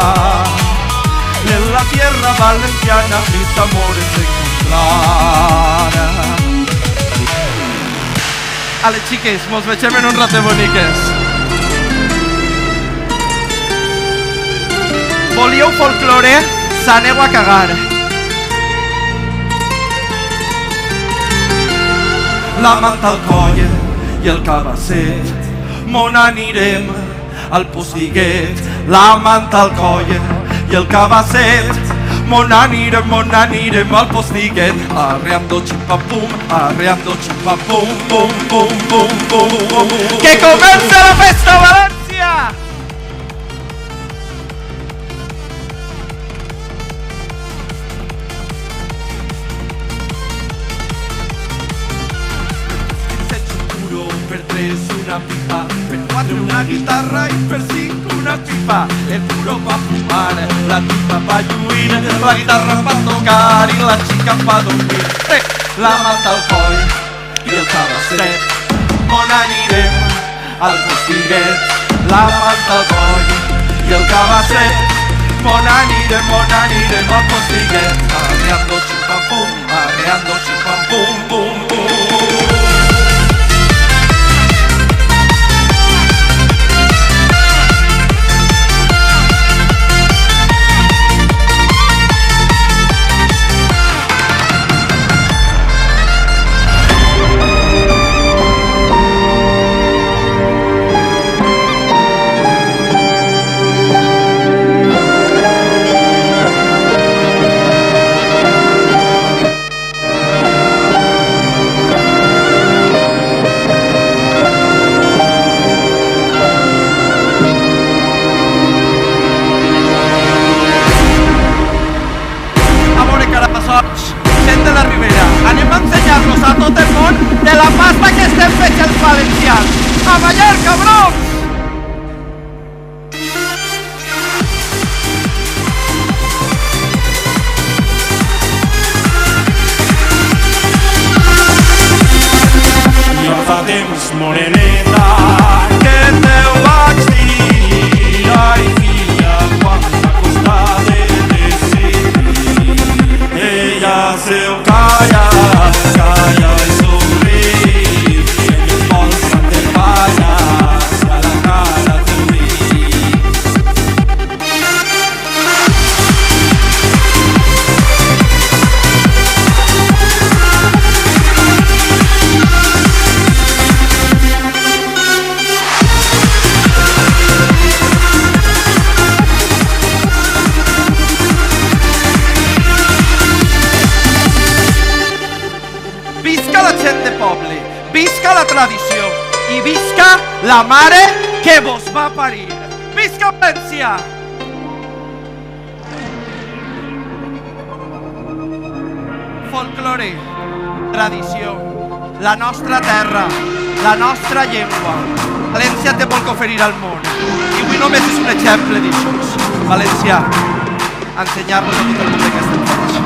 en la tierra valenciana mis amores encontrar. Ale, xiques, mos vegem en un rato boniques. Volíeu folklore? S'aneu a cagar. La manta al coll i el cabasset, mon anirem al postiguet. La manta al coll i el cabasset, mon anirem al postiguet. Arreando ximpapum, arreando ximpapum, bum, bum, bum, bum, bum. Que comença la festa, València! Per 3 una pipa, per 4 una guitarra i per 5 una pipa. El puro va fumar, la pipa va lluir, la guitarra va tocar i la xica va dormir. La manta al coll i el cabasset, on anirem al postiguet. La manta al coll i el cabasset, on anirem al postiguet. Arreando ximpapum, arreando ximpapum, bum, bum. Gent de la Ribera, anem a ensenyar-los a tot el món de la pasta que estem fets els valencians. A ballar, cabrons! Jo fa temps, moreneta, que te ho vaig dir. Ai, filla, quan m'acostar de decidir. Ella seu calla, calla i somriu, i en els vols te balles a la cara del vi. Visca la gent de poble, visca la tradició i visca la mare que vos va parir. Visca València! Folklore, tradició, la nostra terra, la nostra llengua. València té molt que oferir al món i avui només és un exemple d'això. València, ensenyar-nos a tot el món que estem fets.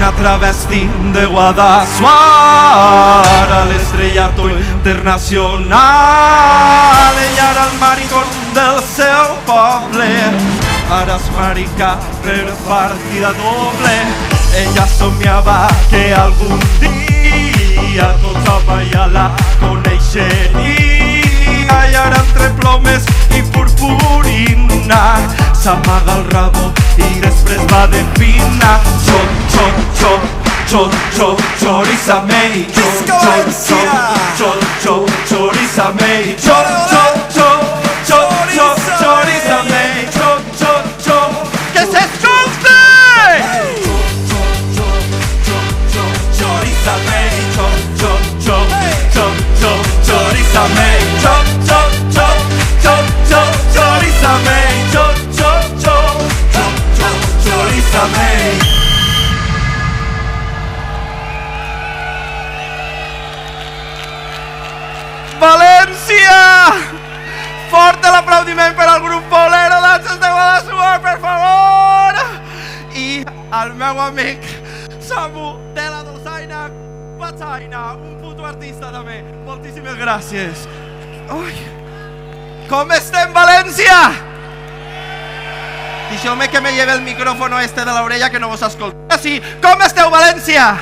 una travesti de Guadassuar al estrellato internacional. Ella era el maricón del seu poble, ara és marica per partida doble. Ella somiava que algun dia tota Baia la coneixeria, i ara entre plomes i purpurina s'amaga el rabo i després va de fina. Chorízame, chorízame, chorízame, que se escuche. Chorízame, chorízame, chorízame. València! Fort l'aplaudiment per al grup Polero Danses de Guadassuar, per favor! I al meu amic Samu de la Dolçaina Patsaina, un puto artista també. Moltíssimes gràcies. Ui. Com estem, València? Deixeu-me que me lleve el micrófono este de la orella que no vos escolta. Sí, com esteu, València?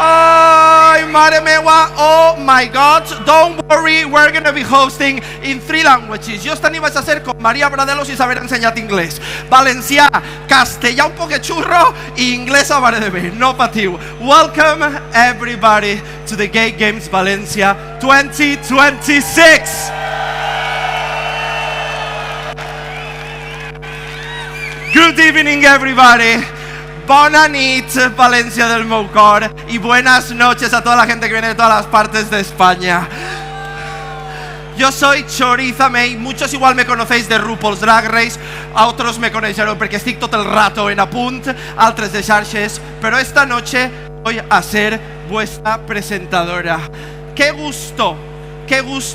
Ay, mare meua, oh my God, don't worry, we're going to be hosting in 3 languages. Jo esta ni vaig a ser com Maria Bradelos i saber ensenyat inglès. Valencià, castellà un poc xurro i inglès a mare de bé, no patiu. Welcome everybody to the Gay Games Valencia 2026. Good evening everybody. Bona nit, Valencia del meu cor, y buenas noches a toda la gente que viene de todas las partes de España. Yo soy Chorízame, muchos igual me conocéis de RuPaul's Drag Race, a otros me coneixereu perquè estic tot el rato en apunt, altres de xarxes, pero esta noche voy a ser vuestra presentadora. Qué gusto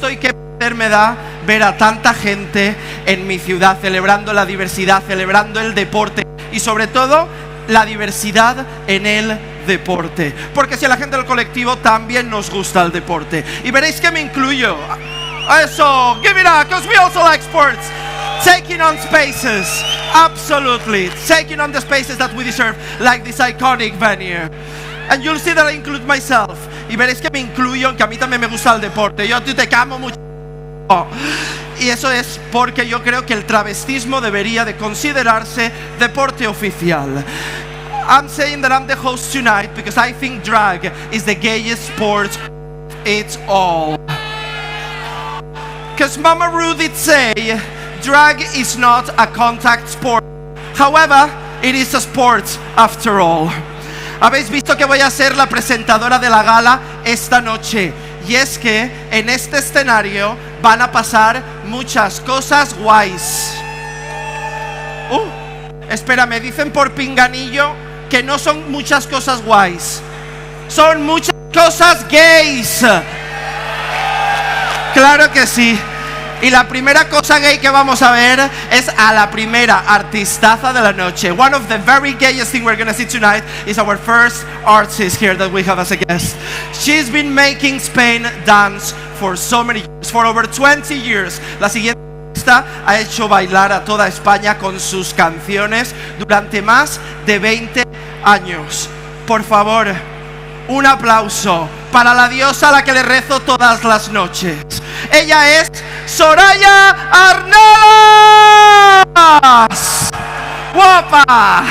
y qué placer me da ver a tanta gente en mi ciudad celebrando la diversidad, celebrando el deporte y sobre todo la diversidad en el deporte, porque si a la gente del colectivo también nos gusta el deporte, y veréis que me incluyo. Eso, give it up, because we also like sports. Taking on spaces, absolutely, taking on the spaces that we deserve, like this iconic venue. And you'll see that I include myself, y veréis que me incluyo, que a mí también me gusta el deporte. Yo te amo mucho. Y eso es porque yo creo que el travestismo debería de considerarse deporte oficial. I'm saying that I'm the host tonight because I think drag is the gayest sport it's all. Because Mama Ru did say drag is not a contact sport. However, it is a sport after all. Habéis visto que voy a ser la presentadora de la gala esta noche. Y es que en este escenario van a pasar muchas cosas guays. Espera, me dicen por pinganillo que no son muchas cosas guays. Son muchas cosas gays. Claro que sí. Y la primera cosa gay que vamos a ver es a la primera artistaza de la noche. One of the very gayest things we're going to see tonight is our first artist here that we have as a guest. She's been making Spain dance for so many years, for over 20 years. La siguiente artista ha hecho bailar a toda España con sus canciones durante más de 20 años. Por favor, un aplauso para la diosa a la que le rezo todas las noches. Ella es Soraya Arnelas. ¡Guapa!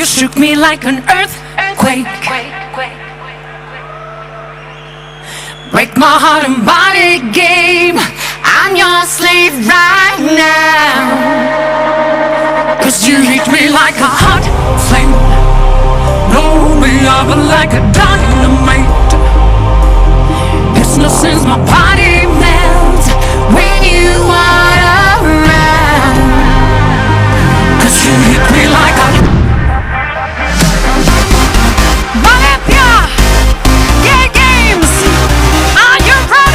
you shook me like an earthquake. Break my heart and body game. I'm your slave right now. 'Cause you hit me like a hot flame. Blow me up like a dynamite. It's no sense my body melts when you are around. 'Cause you hit me like a Valencia, Gay Games. Are you ready?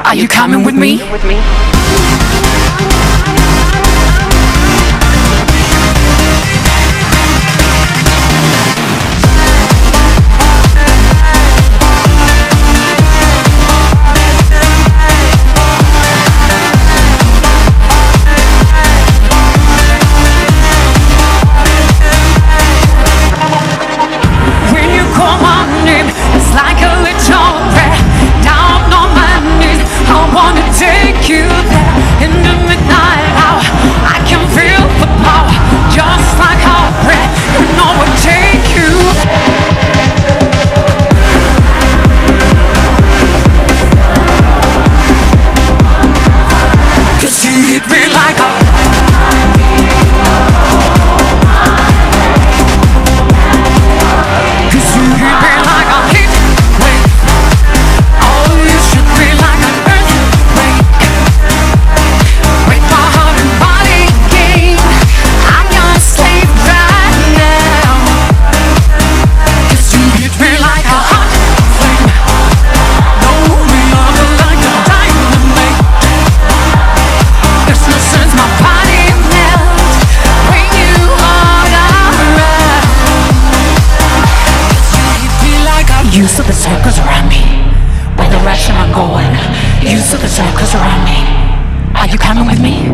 Are you coming with me? When you call my name, it's like a little prayer. Down on my knees, I wanna take you there. In the midnight hour, I can feel the power. Just like our breath, you know I'll take you. 'Cause you hit me like a You saw the circles around me. Where the direction I'm going. You saw the circles around me. Are you coming with me?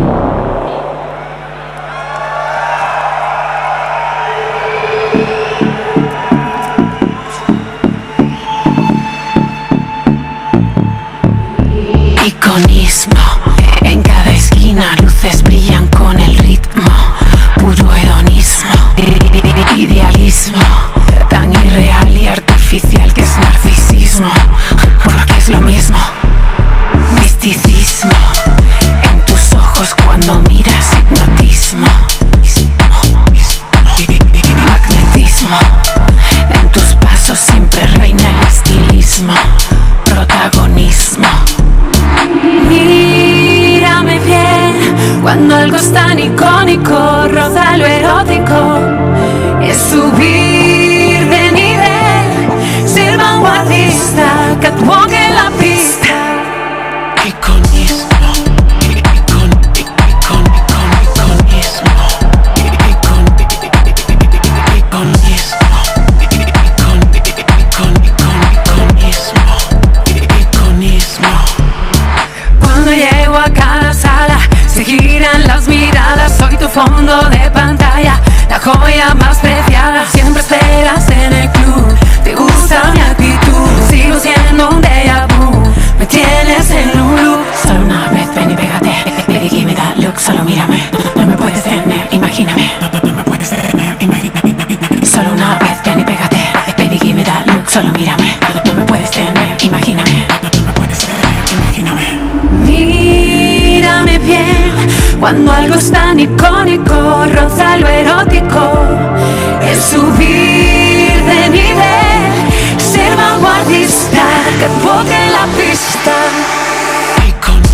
Iconismo. En cada esquina luces brillan con el ritmo. Puro hedonismo. Idealismo. Tan irreal y artificial que es narcisismo, porque es lo mismo. Misticismo, en tus ojos cuando miras, hipnotismo. Magnetismo, en tus pasos siempre reina el estilismo. Protagonismo. Mírame bien, cuando algo es tan icónico, roza lo erótico. Es subir de nivel, ser vanguardista, catwalk en la pista. Iconismo, iconismo, iconismo. Cuando llego a cada sala, se giran las miradas, soy tu fondo de pantalla. La joya más preciada, siempre esperas en el club. Te gusta mi actitud, sigo siendo un déjà vu. Me tienes en un loop. Solo una vez ven y pégate, baby give me that look. Solo mírame, no me puedes tener, imagíname. No me puedes tener, imagíname. Solo una vez ven y pégate, baby give me that look. Solo mírame, no me puedes tener, imagíname. No me puedes tener, imagíname. Mírame bien, cuando algo es tan icónico, roza lo erótico. Es subir de nivel, ser vanguardista, que toque la pista. Iconismo.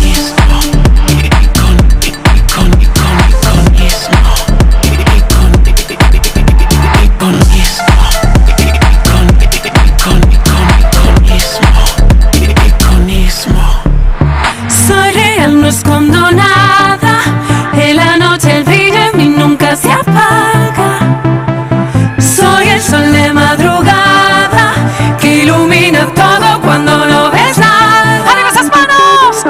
todo cuando no ves nada. ¡Arriba esas manos!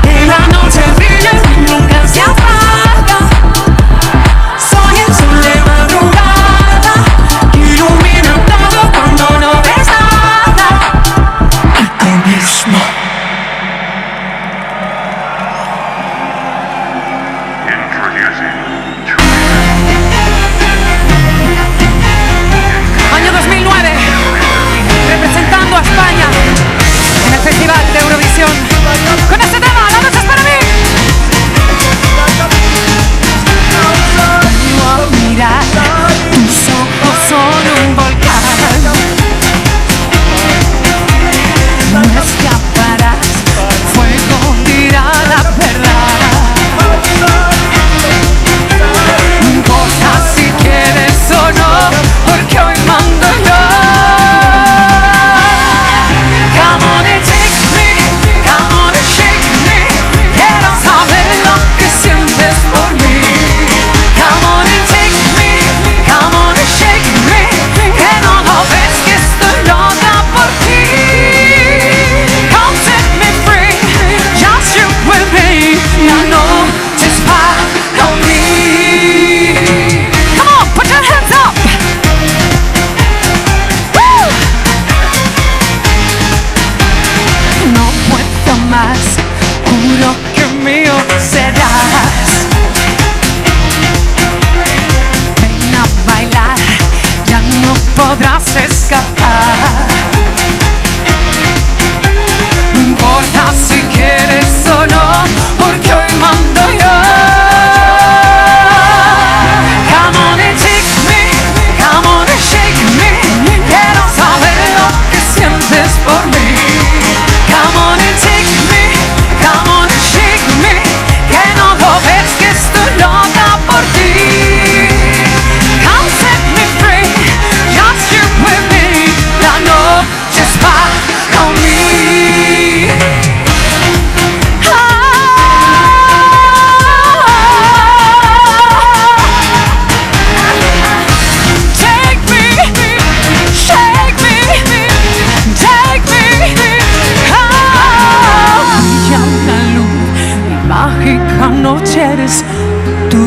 Y la noche brilla y nunca se apaga. Soy el sol de madrugada, ilumina todo cuando no ves nada. Alcoholismo. Año 2009, representando a España en el Festival de Eurovisión. Con este tema, la noche es para mí. Mira, tus ojos son un volcán. No escaparás, fuego dirá la verdad. Importa si quieres o no, porque hoy mando yo. Come on and take me, come on and shake me. Quiero saber lo que sientes por mí. Come on and take me, come on and shake me. Que no lo ves que estoy loca por ti. Come set me free, just you with me. La noche es para mí. Come on, put your hands up. Woo! No puedo más, juro que mío serás. Ven a bailar, ya no podrás escapar. No importa si quieres o no, porque hoy mando yo. Come on and take me, come on and shake me. Quiero saber lo que sientes por mí. Come on and take me, come on and shake me. Que no lo ves que estoy loca por ti. Come set me free, just you with me. La noche es para mí. Take me, shake me, take me. Brilla una luz, mi mágica noche eres tú.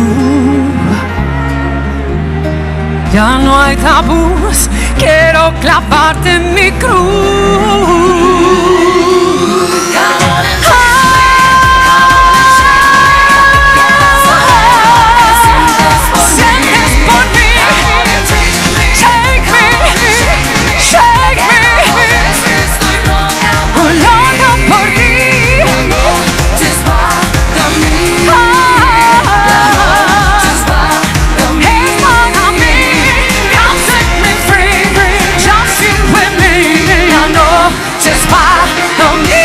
Ya no hay tabús, quiero clavarte en mi cruz. Sientes por mí. Shake me, shake me. Loca por ti. Es para mí. Come set me free, just you with me. La noche es para mí.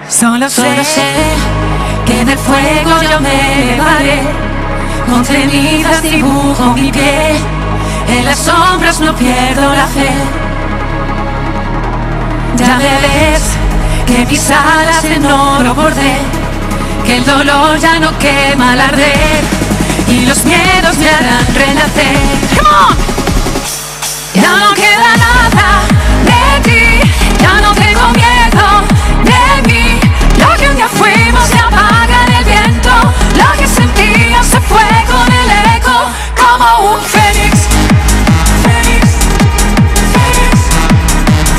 Solo sé que del fuego yo me elevaré. Con cenizas dibujo mi pie. En las sombras no pierdo la fe. Ya me ves que mis alas en oro bordé. Que el dolor ya no quema al arder. Y los miedos me harán renacer. Come on. Ya no queda nada de ti. Ya no tengo miedo de mí. Lo que un día fuimos se apaga en el viento. Lo que sentía se fue con el eco. Como un fénix. Fénix, fénix,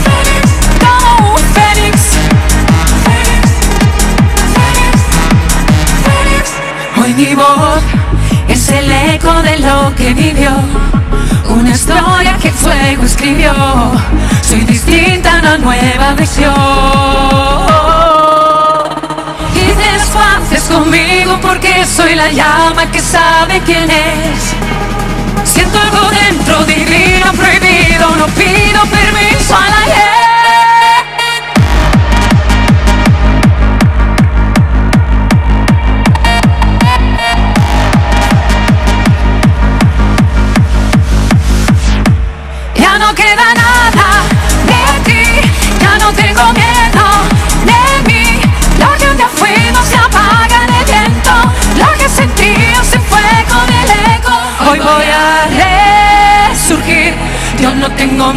fénix. Como un fénix. Fénix, fénix, fénix. Hoy mi voz es el eco de lo que vivió. Una historia que fuego escribió. Soy distinta a una nueva versión. Conmigo porque soy la llama que sabe quién es. Siento algo dentro divino, prohibido. No pido permiso a la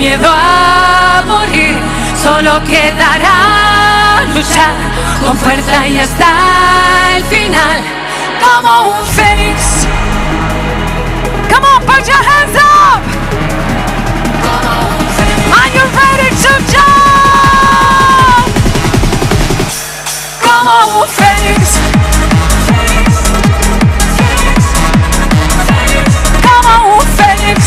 miedo a morir, solo quedará luchar con fuerza y hasta el final, como un fénix. Come on, put your hands up! Are you ready to jump? Como un fénix. Como un fénix.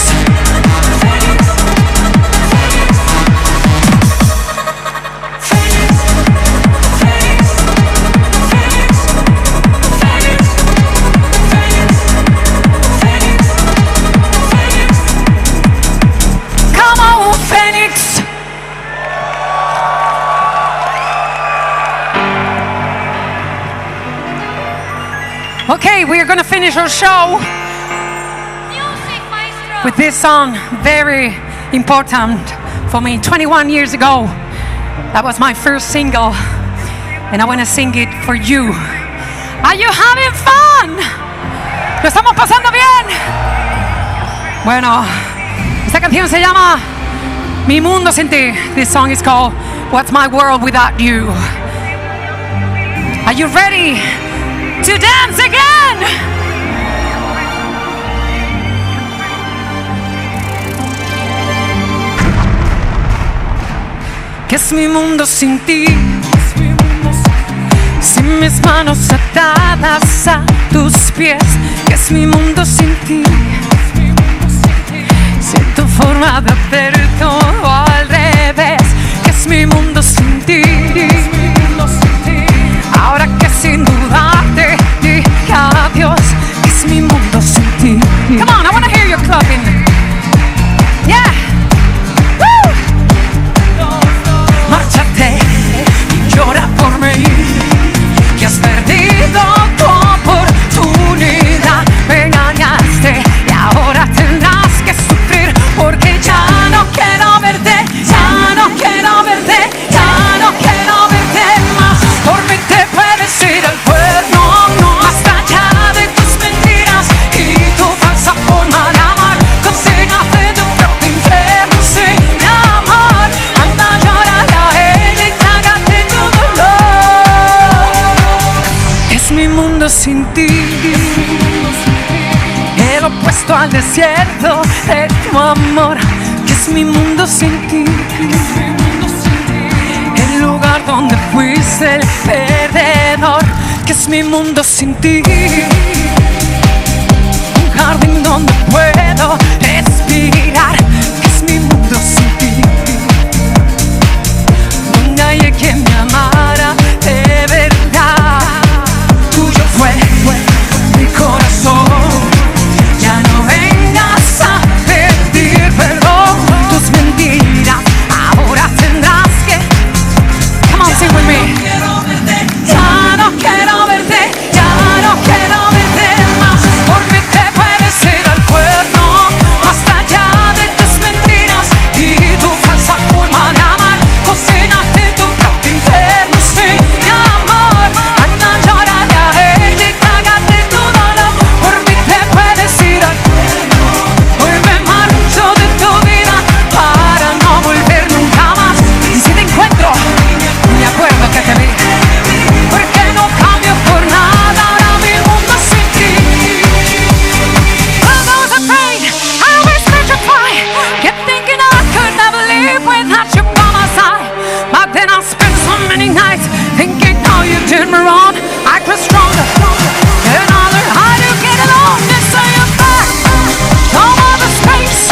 Okay, we are going to finish our show with this song, very important for me. 21 years ago, that was my first single, and I want to sing it for you. Are you having fun? ¿Lo estamos pasando bien? Bueno, esta canción se llama Mi Mundo Sin Ti. This song is called What's My World Without You. Are you ready to dance again? ¿Qué es mi mundo sin ti? Sin mis manos atadas a tus pies. ¿Qué es mi mundo sin ti? Sin tu forma de hacer todo al revés. ¿Qué es mi mundo sin ti? Ahora que sin dudarte dije adiós, ¿qué es mi mundo sin ti? Come on, I want to hear you clapping. Yeah. Woo. Márchate y llora por mí, que has perdido tu oportunidad. Me engañaste y ahora tendrás que sufrir, porque ya no quiero verte, ya no quiero verte, ya no quiero verte más. Por mí te puedes ir al cuerno, no, hasta allá de tus mentiras y tu falsa forma de amar. Consígate tu propio infierno sin amor. Anda a llorar a él y trágate tu dolor. Es mi mundo sin ti, el opuesto al desierto de tu amor. Que es mi mundo sin ti, el lugar donde fuiste el perdedor. Que es mi mundo sin ti, un jardín donde puedo respirar. Que es mi mundo sin ti, donde hay quien me amara de verdad. Tuyo fue mi corazón, ya no vengas a pedir perdón. Tus mentiras ahora tendrás que. Come on, sing with me. Ya no quiero verte, ya no quiero verte más. Por mí te puedes ir al cuerno, hasta allá de tus mentiras y tu falsa forma de amar. Cocínate tu propio infierno sin amor. Anda a llorar a él y trágate tu dolor. Por mí te puedes ir al cuerno. Hoy me marcho de tu vida para no volver nunca más. Y si te encuentro, me acuerdo que te vi, porque no cambio por nada ahora mi mundo sin ti. When I was afraid, I was petrified, kept thinking I could never live without you by my side. But then I spent so many nights thinking how you did me wrong. I grew stronger, and I learned how to get along. And so you're back, no other space.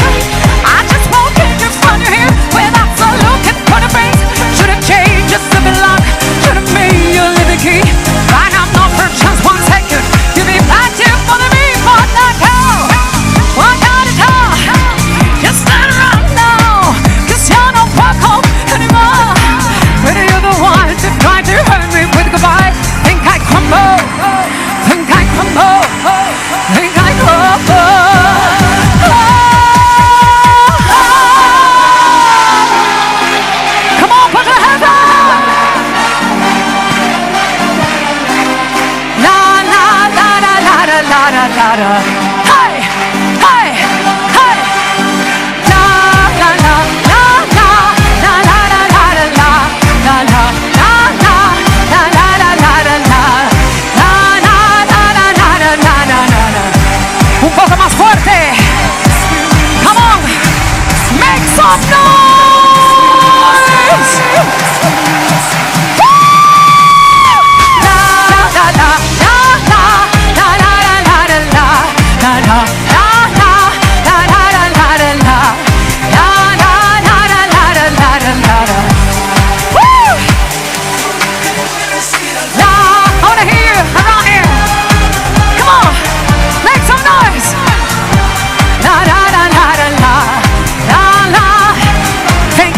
I just won't get you from your here without the look and put a face. Should've changed just to belong, should've made you live the key. I have not for just 1 second to be back here for the me, but not now. What got it all? Just let it run now, 'cause you're not welcome anymore. But you're the one to try to hurt me with goodbye. Think I crumble, think I crumble, think I crumble. Come on, put your hands up! La la la la la la la la la la. Hey, hey, hey! La la la la some noise!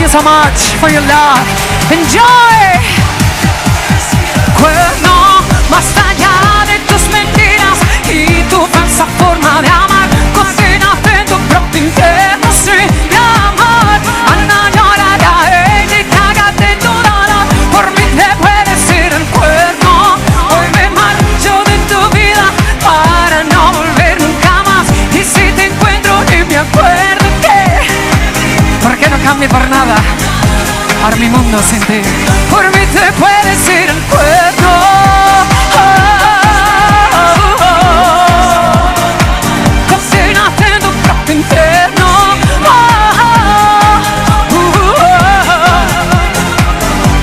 So much for your love. Enjoy. Cuerno, basta ya de tus mentiras y tu falsa forma de amar. Coordínate en tu propio infierno sin amar. Ana llorará y cágate en tu dolor. Por mí te puedes ir el cuerno. Hoy me marcho de tu vida para no volver nunca más. Y si te encuentro y me acuerdo que ¿por qué no cambie por nada? Ahora mi mundo sin ti. Por mí te puedes ir al cuerno. Cocínate en tu propio infierno.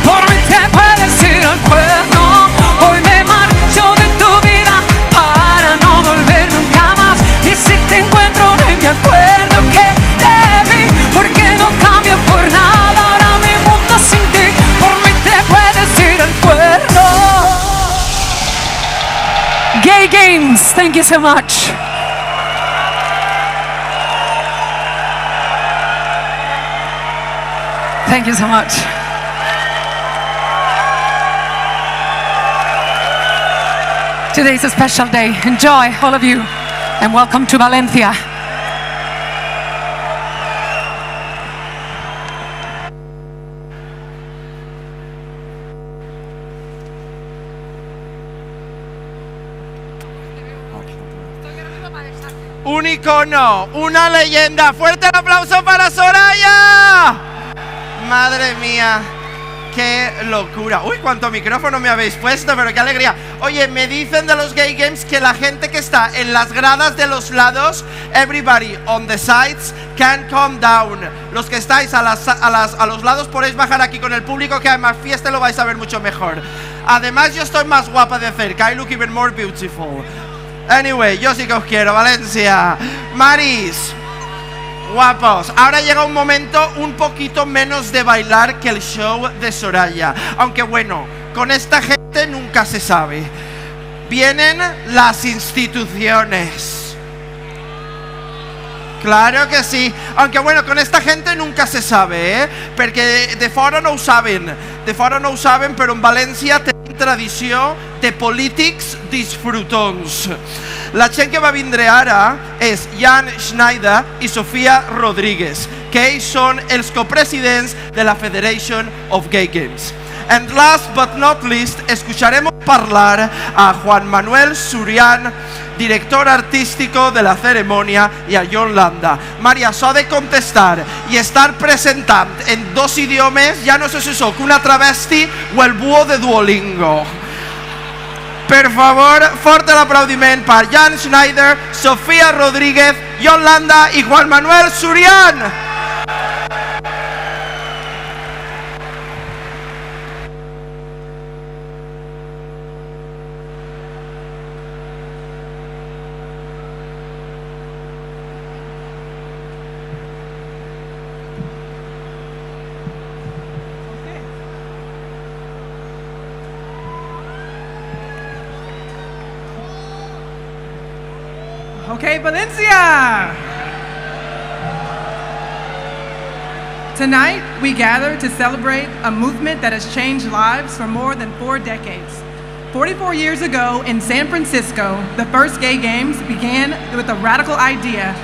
Por mí te puedes ir al cuerno. Hoy me marcho de tu vida para no volver nunca más. Y si te encuentro y me acuerdo que debí, porque no cambio por nada. Ahora mi mundo sin ti, por mí te puedes ir al cuerno. Gay Games, thank you so much. Thank you so much. Today is a special day. Enjoy, all of you, and welcome to Valencia. Un icono, una leyenda. Fuerte el aplauso para Soraya. Madre mía, qué locura. Uy, cuánto micrófono me habéis puesto, pero qué alegría. Oye, me dicen de los Gay Games que la gente que está en las gradas de los lados, everybody on the sides can come down. Los que estáis a los lados podéis bajar aquí con el público, que además fiesta lo vais a ver mucho mejor. Además yo estoy más guapa de cerca. I look even more beautiful. Anyway, yo sí que os quiero, Valencia. Maris, guapos. Ahora llega un momento un poquito menos de bailar que el show de Soraya. Aunque bueno, con esta gente nunca se sabe. Vienen las instituciones. Claro que sí. Aunque bueno, con esta gente nunca se sabe, Perquè de fora no ho saben. De fora no ho saben, però en València tenim tradició de polítics disfrutons. La gent que va vindre ara és Jan Schneider i Sofia Rodríguez, que ells són els copresidents de la Federation of Gay Games. And last but not least, escucharemos hablar a Juan Manuel Surian, director artístico de la ceremonia, y a John Landa. Maria, s'ha de contestar i estar presentant en dos idiomes, ja no sé si sóc una travesti o el búho de Duolingo. Per favor, fort l'aplaudiment per Jan Schneider, Sofia Rodríguez, John Landa i Juan Manuel Surian. Okay, Valencia! Tonight, we gather to celebrate a movement that has changed lives for more than 4 decades. 44 years ago in San Francisco, the first Gay Games began with a radical idea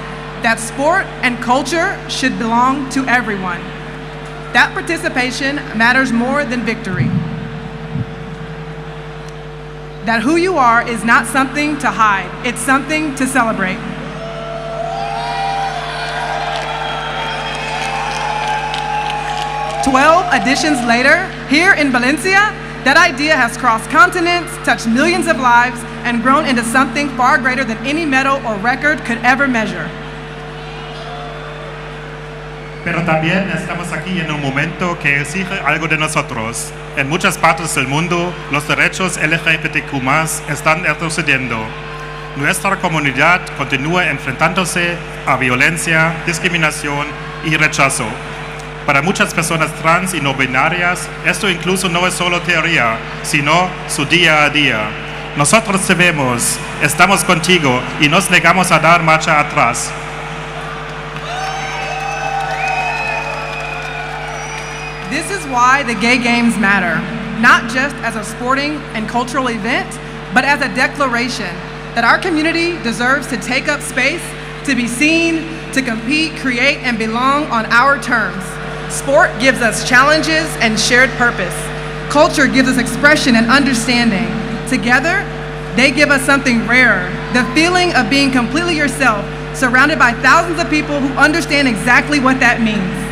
that sport and culture should belong to everyone. That participation matters more than victory. That who you are is not something to hide, it's something to celebrate. "12 editions later, here in Valencia, that idea has crossed continents, touched millions of lives, and grown into something far greater than any medal or record could ever measure. Pero también estamos aquí en un momento que exige algo de nosotros. En muchas partes del mundo, los derechos LGBTQ+ están retrocediendo. Nuestra comunidad continúa enfrentándose a violencia, discriminación y rechazo. Para muchas personas trans y no binarias, esto incluso no es solo teoría, sino su día a día. Nosotros te vemos, estamos contigo y nos negamos a dar marcha atrás. This is why the Gay Games matter, not just as a sporting and cultural event, but as a declaration that our community deserves to take up space, to be seen, to compete, create, and belong on our terms. Sport gives us challenges and shared purpose. Culture gives us expression and understanding. Together, they give us something rare, the feeling of being completely yourself, surrounded by thousands of people who understand exactly what that means.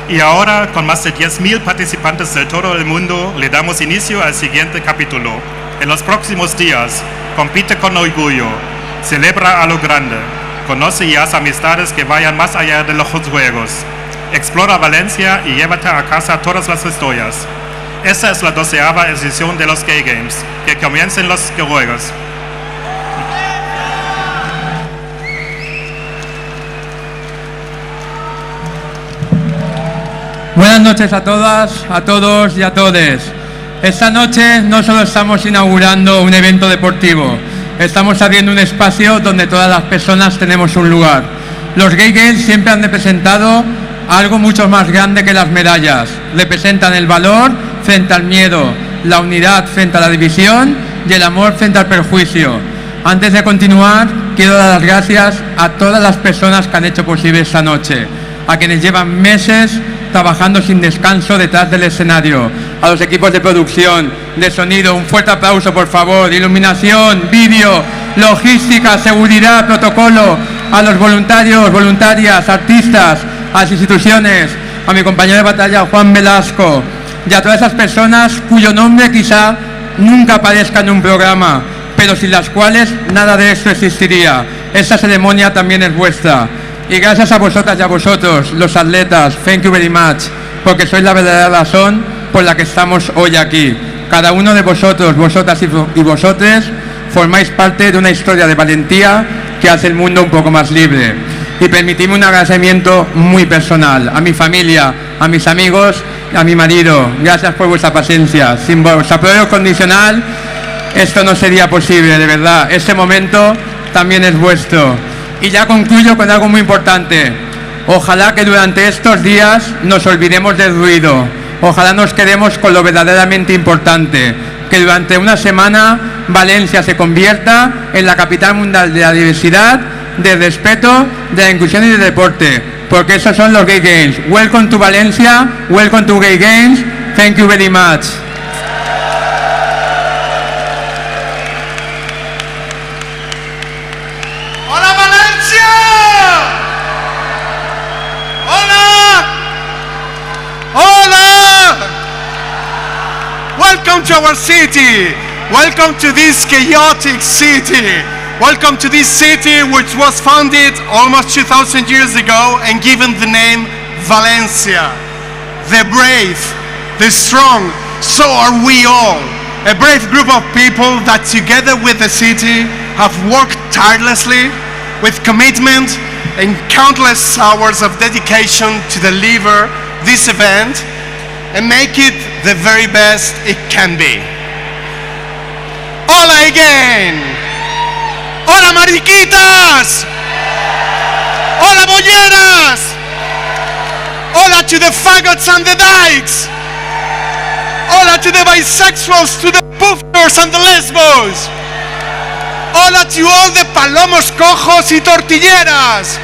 Y ahora, con más de 10,000 participantes de todo el mundo, le damos inicio al siguiente capítulo. En los próximos días, compite con orgullo, celebra a lo grande, conoce y haz amistades que vayan más allá de los juegos. Explora Valencia y llévate a casa todas las historias. Esta es la 12ª edición de los Gay Games. Que comiencen los juegos. Buenas noches a todas, a todos y a todes. Esta noche no solo estamos inaugurando un evento deportivo, estamos abriendo un espacio donde todas las personas tenemos un lugar. Los Gay Games siempre han representado algo mucho más grande que las medallas. Representan el valor frente al miedo, la unidad frente a la división y el amor frente al perjuicio. Antes de continuar, quiero dar las gracias a todas las personas que han hecho posible esta noche, a quienes llevan meses trabajando sin descanso detrás del escenario, a los equipos de producción, de sonido, un fuerte aplauso por favor, iluminación, vídeo, logística, seguridad, protocolo, a los voluntarios, voluntarias, artistas, a las instituciones, a mi compañero de batalla Juan Velasco y a todas esas personas cuyo nombre quizá nunca aparezca en un programa, pero sin las cuales nada de esto existiría. Esta ceremonia también es vuestra. Y gracias a vosotras y a vosotros, los atletas, thank you very much, porque sois la verdadera razón por la que estamos hoy aquí. Cada uno de vosotros, vosotras y vosotres, formáis parte de una historia de valentía que hace el mundo un poco más libre. Y permitidme un agradecimiento muy personal a mi familia, a mis amigos, a mi marido. Gracias por vuestra paciencia. Sin vuestro apoyo condicional, esto no sería posible, de verdad. Este momento también es vuestro. Y ya concluyo con algo muy importante. Ojalá que durante estos días nos olvidemos del ruido. Ojalá nos quedemos con lo verdaderamente importante. Que durante una semana Valencia se convierta en la capital mundial de la diversidad, del respeto, de la inclusión y del deporte. Porque esos son los Gay Games. Welcome to Valencia, welcome to Gay Games. Thank you very much. Welcome to our city. Welcome to this chaotic city. Welcome to this city which was founded almost 2,000 years ago and given the name Valencia. The brave, the strong, so are we all. A brave group of people that together with the city have worked tirelessly with commitment and countless hours of dedication to deliver this event and make it the very best it can be. Hola again! Hola mariquitas! Hola bolleras! Hola to the faggots and the dykes! Hola to the bisexuals, to the poofers and the lesbos! Hola to all the palomos cojos y tortilleras!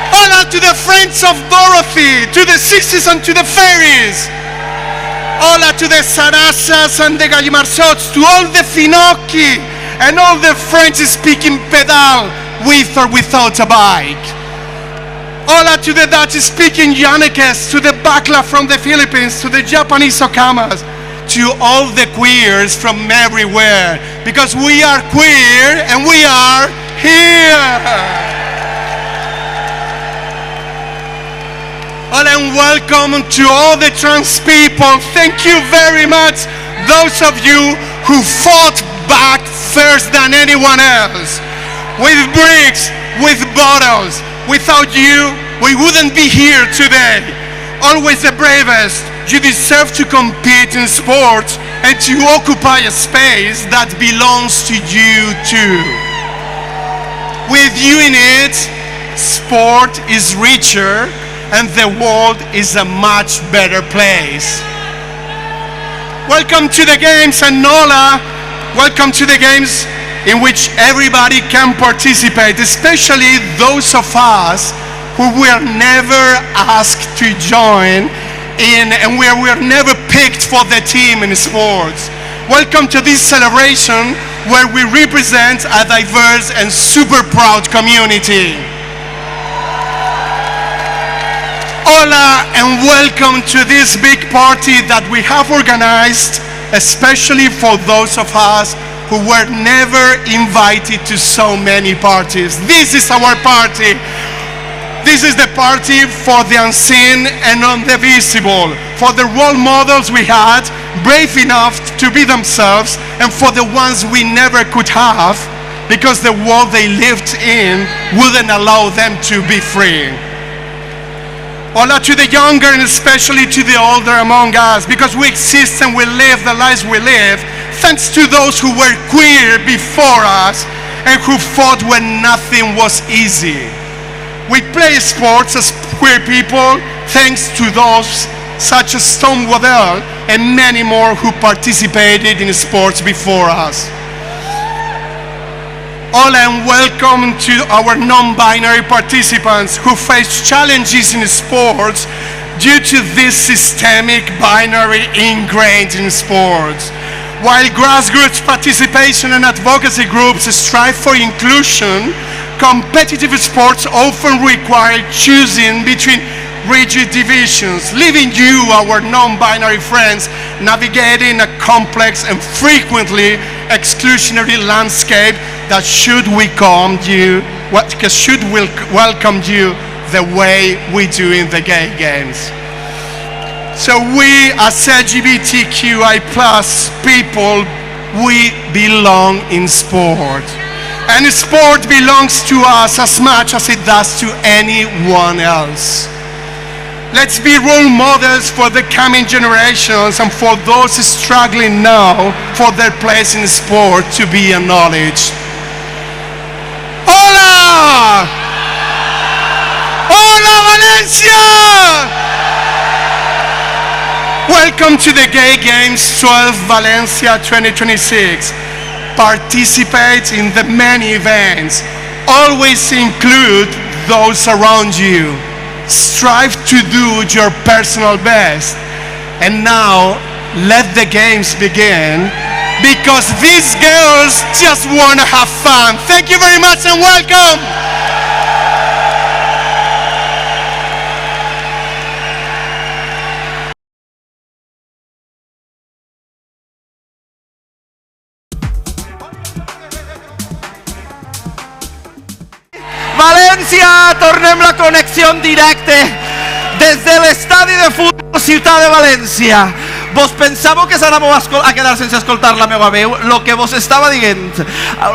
Hola to the friends of Dorothy, to the sissies and to the fairies! Hola to the Sarasas and the Gallimarsots, to all the Finocchi and all the French-speaking pedal with or without a bike. Hola to the Dutch-speaking Yanekes, to the Bakla from the Philippines, to the Japanese Okamas, to all the queers from everywhere, because we are queer and we are here. and welcome to all the trans people. Thank you very much, those of you who fought back first than anyone else. With bricks, with bottles. Without you, we wouldn't be here today. Always the bravest. You deserve to compete in sports and to occupy a space that belongs to you too. With you in it, sport is richer and the world is a much better place. Welcome to the games, and Nola, welcome to the games in which everybody can participate, especially those of us who were never asked to join in and we were never picked for the team in sports. Welcome to this celebration where we represent a diverse and super proud community. Hola and welcome to this big party that we have organized, especially for those of us who were never invited to so many parties. This is our party. This is the party for the unseen and the visible, for the role models we had, brave enough to be themselves, and for the ones we never could have, because the world they lived in wouldn't allow them to be free. Hola to the younger and especially to the older among us, because we exist and we live the lives we live thanks to those who were queer before us and who fought when nothing was easy. We play sports as queer people thanks to those such as Tom Waddell and many more who participated in sports before us. Hola and welcome to our non-binary participants who face challenges in sports due to this systemic binary ingrained in sports. While grassroots participation and advocacy groups strive for inclusion, competitive sports often require choosing between rigid divisions, leaving you, our non-binary friends, navigating a complex and frequently exclusionary landscape that should welcome you the way we do in the gay games. So we as LGBTQI+ people, we belong in sport. And sport belongs to us as much as it does to anyone else. Let's be role models for the coming generations and for those struggling now for their place in sport to be acknowledged. Hola! Hola Valencia! Welcome to the Gay Games 12 Valencia 2026. Participate in the many events. Always include those around you. Strive to do your personal best. And now, let the games begin, because these girls just want to have fun. Thank you very much and welcome. València, tornem la connexió en directe des de l'estadi de futbol Ciutat de València. Vos pensàveu que s'anàveu a quedar sense escoltar la meva veu? Lo que vos estava dient,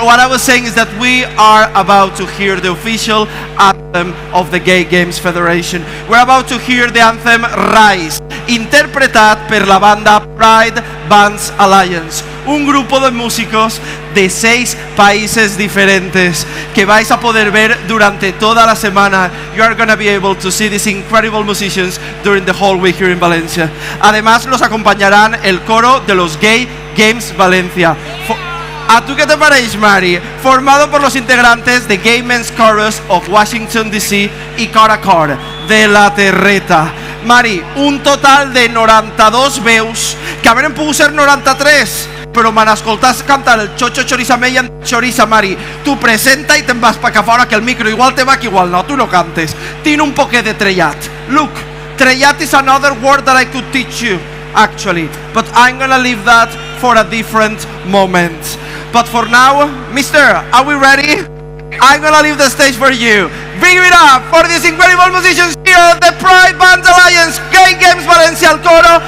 what I was saying is that we are about to hear the official anthem of the Gay Games Federation. We're about to hear the anthem Rise, interpretat per la banda Pride Bands Alliance, un grupo de músicos de 6 países diferentes que vais a poder ver durante toda la semana. You are going to be able to see these incredible musicians during the whole week here in Valencia. Además, los acompañarán el coro de los Gay Games Valencia. ¿A tú qué te parece, Mari? Formado por los integrantes de Gay Men's Chorus of Washington DC y Cor a Cor de la Terreta. Mari, un total de 92 veus, que haurem pogut ser 93, però m'han escoltat cantar el Xocho Chorizamell en Choriza. Mari, tu presenta i te'n vas pa que fora, que el micro igual te va que igual no, tu no cantes. Tiene un poquet de trellat. Look, trellat is another word that I could teach you, actually, but I'm gonna leave that for a different moment. But for now, mister, are we ready? I'm gonna leave the stage for you. Give it up for these incredible musicians here at the Pride Band Alliance Gay Games Valencia al coro.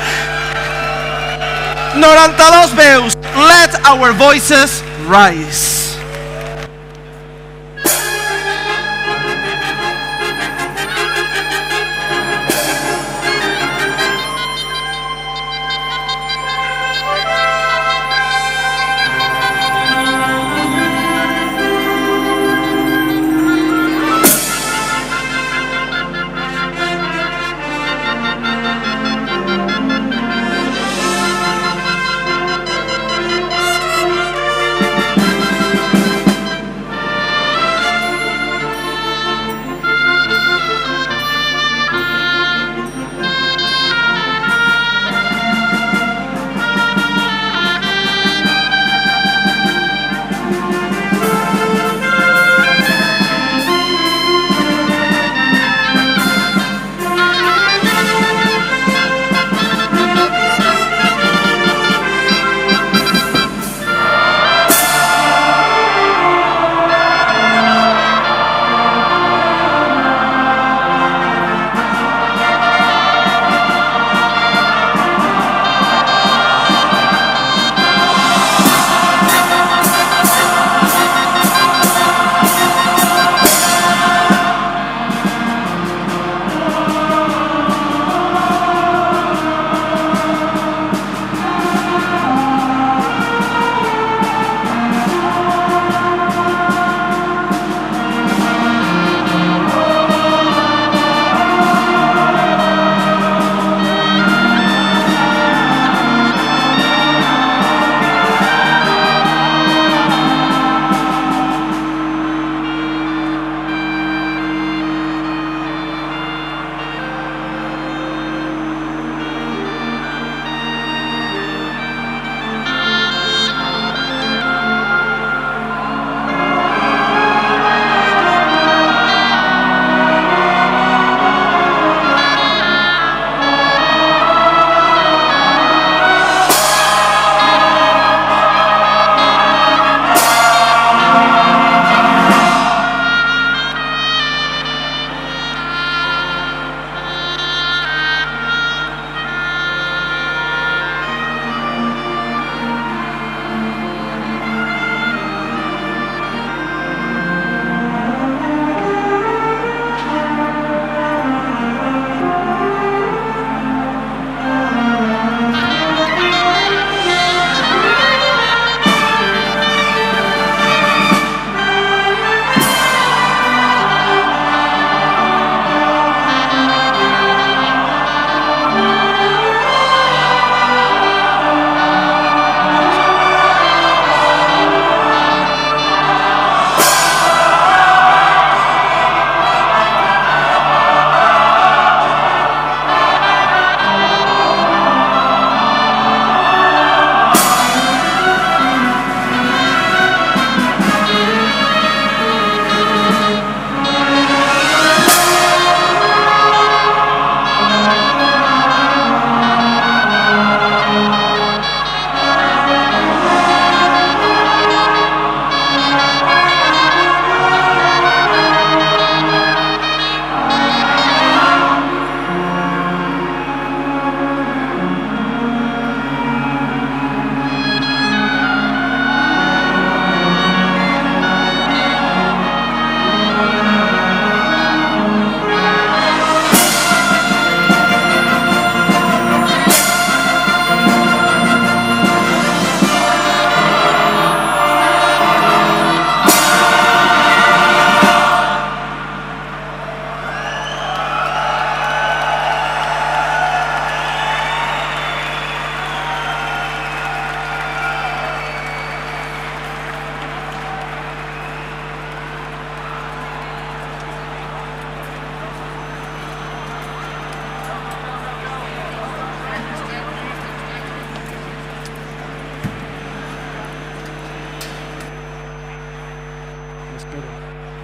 92 veus. Let our voices rise.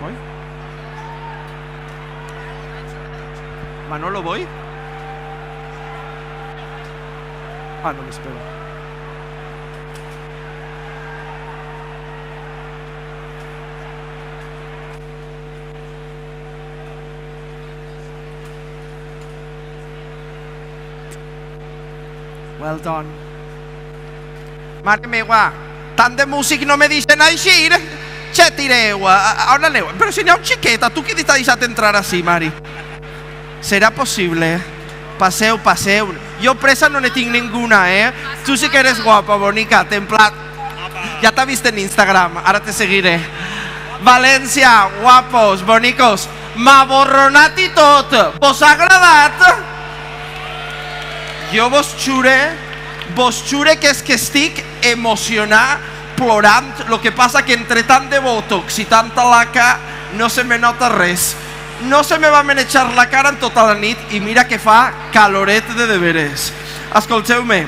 ¿Voy? Manolo, ¿voy? Ah, no, me espero. Well done. Mare meva, tant de músic no me deixen així. Che tireu, on aneu? Però si n'hi ha un xiqueta, tu qui t'ha deixat entrar així, Mari? Serà possible? Passeu, passeu. Jo presa no ne tinc ninguna, Tu sí que eres guapa, bonica, templat. Ja t'ha vist en Instagram, ara te seguiré. València, guapos, bonicos, m'ha borronat i tot. Vos ha agradat? Jo vos jure que és que estic emocionat, plorant. Lo que passa que entre tant de botox i tanta laca no se me nota res. No se me va manejar la cara en tota la nit i mira que fa caloret de deberes. Escolteu-me,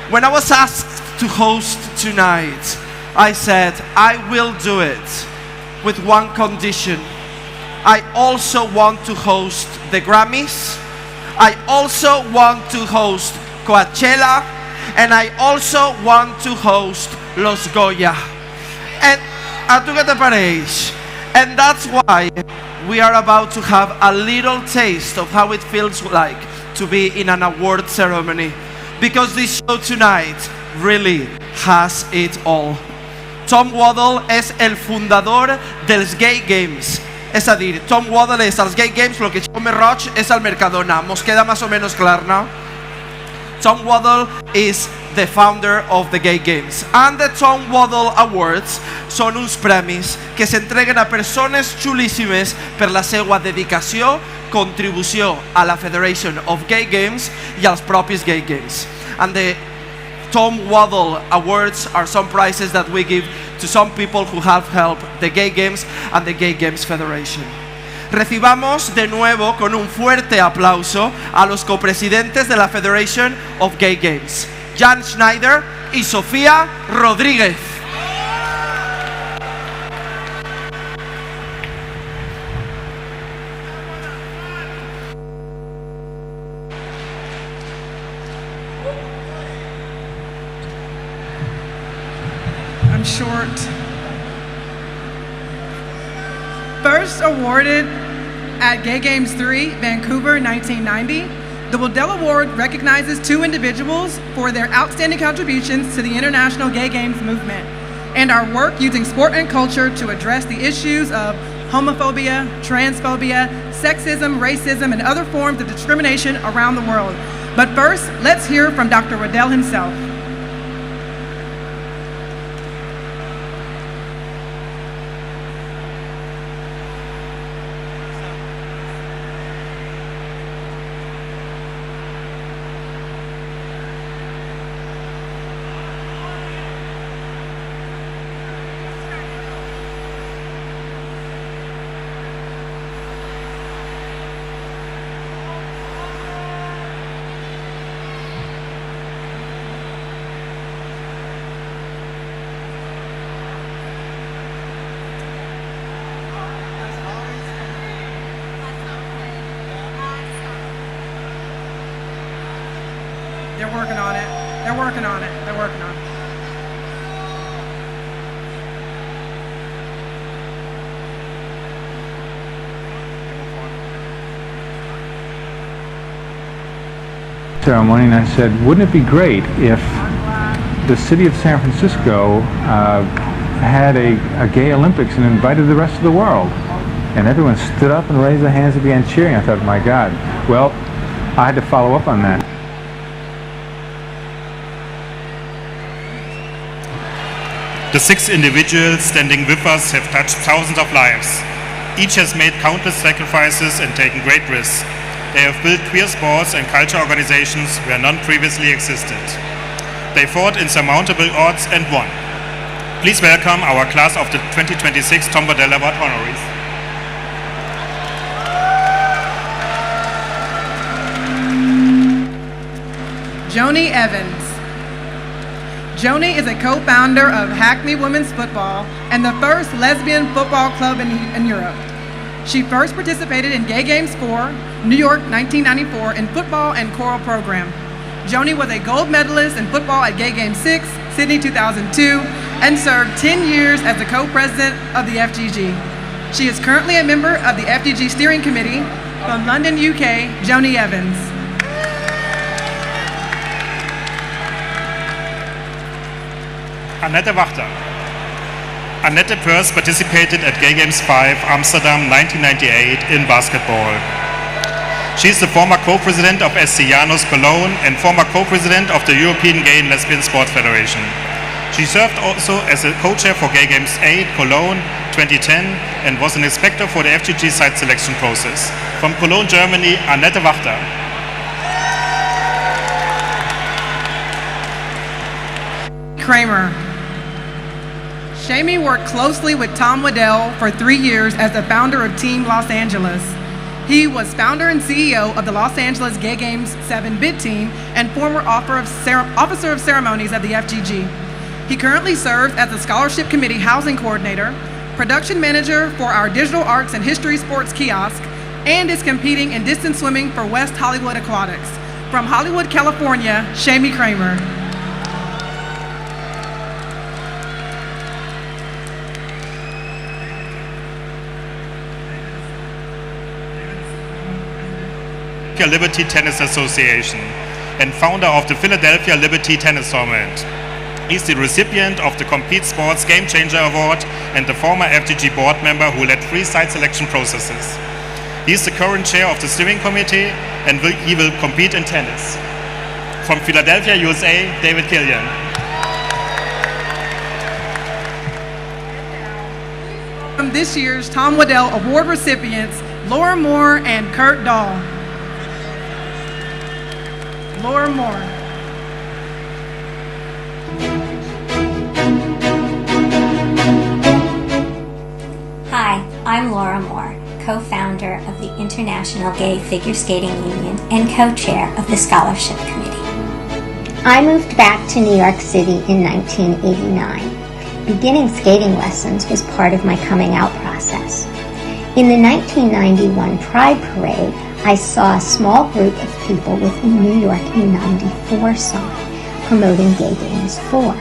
when I was asked to host tonight, I said, I will do it with one condition. I also want to host the Grammys. I also want to host Coachella. And I also want to host Los Goya. And a tu què te pareix? And that's why we are about to have a little taste of how it feels like to be in an award ceremony. Because this show tonight really has it all. Tom Waddle és el fundador dels Gay Games. És a dir, Tom Waddle és als Gay Games el que Jaume Roig és al Mercadona. Mos queda más o menos clar, no? Tom Waddle is the founder of the Gay Games. And the Tom Waddle Awards són uns premis que s'entreguen a persones xulíssimes per la seva dedicació, contribució a la Federation of Gay Games i als propis Gay Games. And the Tom Waddle Awards are some prizes that we give to some people who have helped the Gay Games and the Gay Games Federation. Recibamos de nuevo con un fuerte aplauso a los copresidentes de la Federation of Gay Games, Jan Schneider y Sofía Rodríguez. I'm short. First awarded at Gay Games 3, Vancouver, 1990, the Waddell Award recognizes two individuals for their outstanding contributions to the international gay games movement and our work using sport and culture to address the issues of homophobia, transphobia, sexism, racism, and other forms of discrimination around the world. But first, let's hear from Dr. Waddell himself. They're working on it. They're working on it. They're working on it. Ceremony, and I said, wouldn't it be great if the city of San Francisco had a gay Olympics and invited the rest of the world? And everyone stood up and raised their hands and began cheering. I thought, my God. Well, I had to follow up on that. The 6 individuals standing with us have touched thousands of lives. Each has made countless sacrifices and taken great risks. They have built queer sports and culture organizations where none previously existed. They fought insurmountable odds and won. Please welcome our class of the 2026 Tom Waddell Award honorees. Joni Evans. Joni is a co-founder of Hackney Women's Football and the first lesbian football club in Europe. She first participated in Gay Games 4, New York 1994 in football and choral program. Joni was a gold medalist in football at Gay Games 6, Sydney 2002, and served 10 years as the co-president of the FGG. She is currently a member of the FGG Steering Committee. From London, UK, Joni Evans. Annette Wachter. Annette first participated at Gay Games 5 Amsterdam 1998 in basketball. She is the former co-president of SC Janus Cologne and former co-president of the European Gay and Lesbian Sports Federation. She served also as a co-chair for Gay Games 8 Cologne 2010 and was an inspector for the FGG site selection process. From Cologne, Germany, Annette Wachter. Kramer. Shamie worked closely with Tom Waddell for 3 years as the founder of Team Los Angeles. He was founder and CEO of the Los Angeles Gay Games 7-bit team and former officer of ceremonies at the FGG. He currently serves as the Scholarship Committee Housing Coordinator, production manager for our Digital Arts and History Sports Kiosk, and is competing in distance swimming for West Hollywood Aquatics. From Hollywood, California, Shamie Kramer. Liberty Tennis Association and founder of the Philadelphia Liberty Tennis Tournament. He's the recipient of the Compete Sports Game Changer Award and the former FGG board member who led 3 site selection processes. He's the current chair of the steering committee and he will compete in tennis. From Philadelphia, USA, David Killian. From this year's Tom Waddell Award recipients, Laura Moore and Kurt Dahl. Laura Moore. Hi, I'm Laura Moore, co-founder of the International Gay Figure Skating Union and co-chair of the Scholarship Committee. I moved back to New York City in 1989. Beginning skating lessons was part of my coming out process. In the 1991 Pride Parade, I saw a small group of people with a New York in '94 sign promoting Gay Games 4.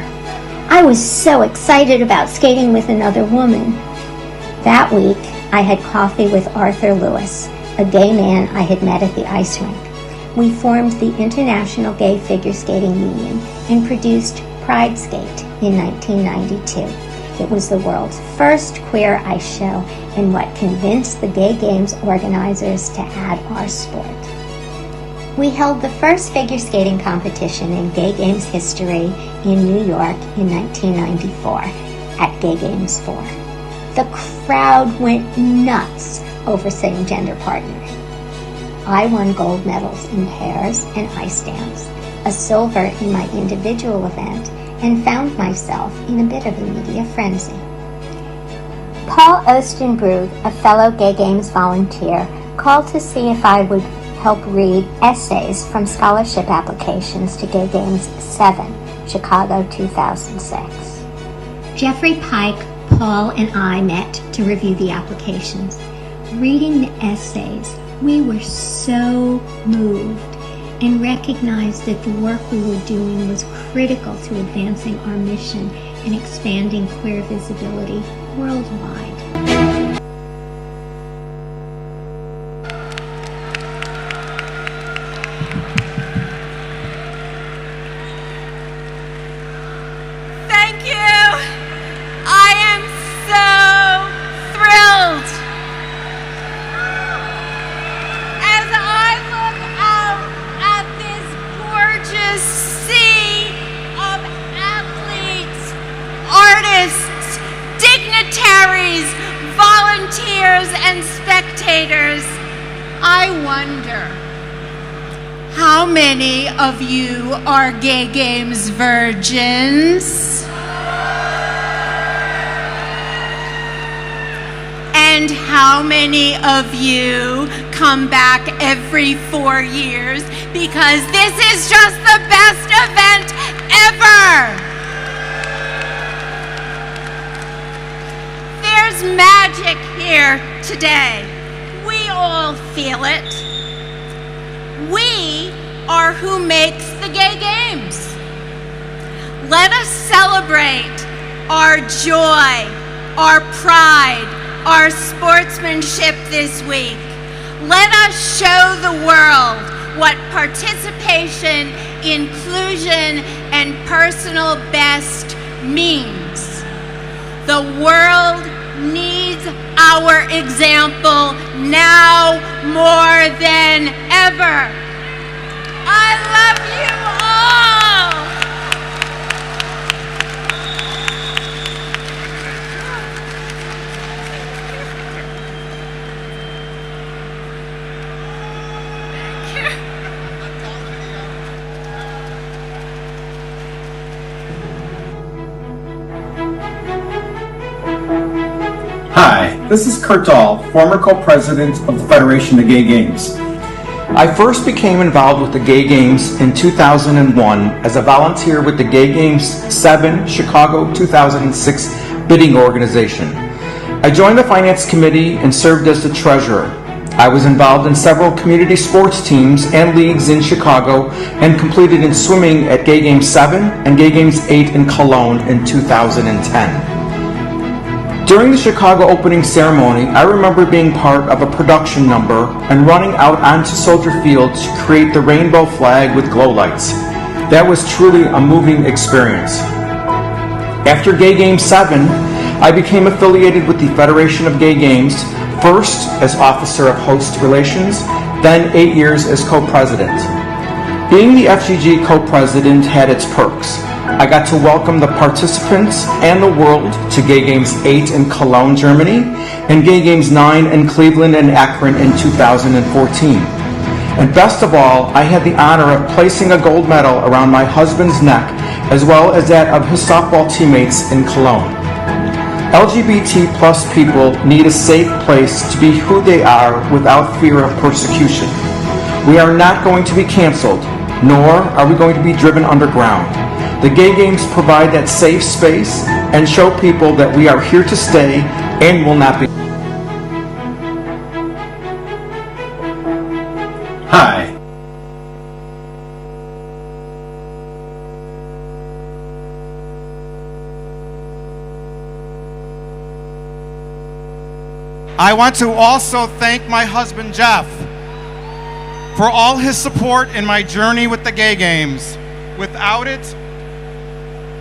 I was so excited about skating with another woman. That week, I had coffee with Arthur Lewis, a gay man I had met at the ice rink. We formed the International Gay Figure Skating Union and produced Pride Skate in 1992. It was the world's first queer ice show and what convinced the Gay Games organizers to add our sport. We held the first figure skating competition in Gay Games history in New York in 1994 at Gay Games 4. The crowd went nuts over same-gender partners. I won gold medals in pairs and ice dance, a silver in my individual event, and found myself in a bit of a media frenzy. Paul Ostenbrug, a fellow Gay Games volunteer, called to see if I would help read essays from scholarship applications to Gay Games 7, Chicago 2006. Jeffrey Pike, Paul, and I met to review the applications. Reading the essays, we were so moved and recognized that the work we were doing was critical to advancing our mission and expanding queer visibility worldwide. Thank you! I am so thrilled! As I look out at this gorgeous sea of athletes, artists, dignitaries, volunteers, and spectators, I wonder, how many of you are Gay Games virgins? And how many of you come back every 4 years because this is just the best event ever? There's magic here today. We all feel it. We are who makes the Gay Games. Let us celebrate our joy, our pride, our sportsmanship this week. Let us show the world what participation, inclusion, and personal best means. The world needs our example now more than ever. I love you all. Hi, this is Kurt Dahl, former co-president of the Federation of Gay Games. I first became involved with the Gay Games in 2001 as a volunteer with the Gay Games 7 Chicago 2006 bidding organization. I joined the finance committee and served as the treasurer. I was involved in several community sports teams and leagues in Chicago and completed in swimming at Gay Games 7 and Gay Games 8 in Cologne in 2010. During the Chicago opening ceremony, I remember being part of a production number and running out onto Soldier Field to create the rainbow flag with glow lights. That was truly a moving experience. After Gay Games 7, I became affiliated with the Federation of Gay Games, first as Officer of Host Relations, then 8 years as co-president. Being the FGG co-president had its perks. I got to welcome the participants and the world to Gay Games 8 in Cologne, Germany, and Gay Games 9 in Cleveland and Akron in 2014. And best of all, I had the honor of placing a gold medal around my husband's neck, as well as that of his softball teammates in Cologne. LGBT plus people need a safe place to be who they are without fear of persecution. We are not going to be canceled, nor are we going to be driven underground. The Gay Games provide that safe space and show people that we are here to stay and will not be. Hi. I want to also thank my husband Jeff for all his support in my journey with the Gay Games.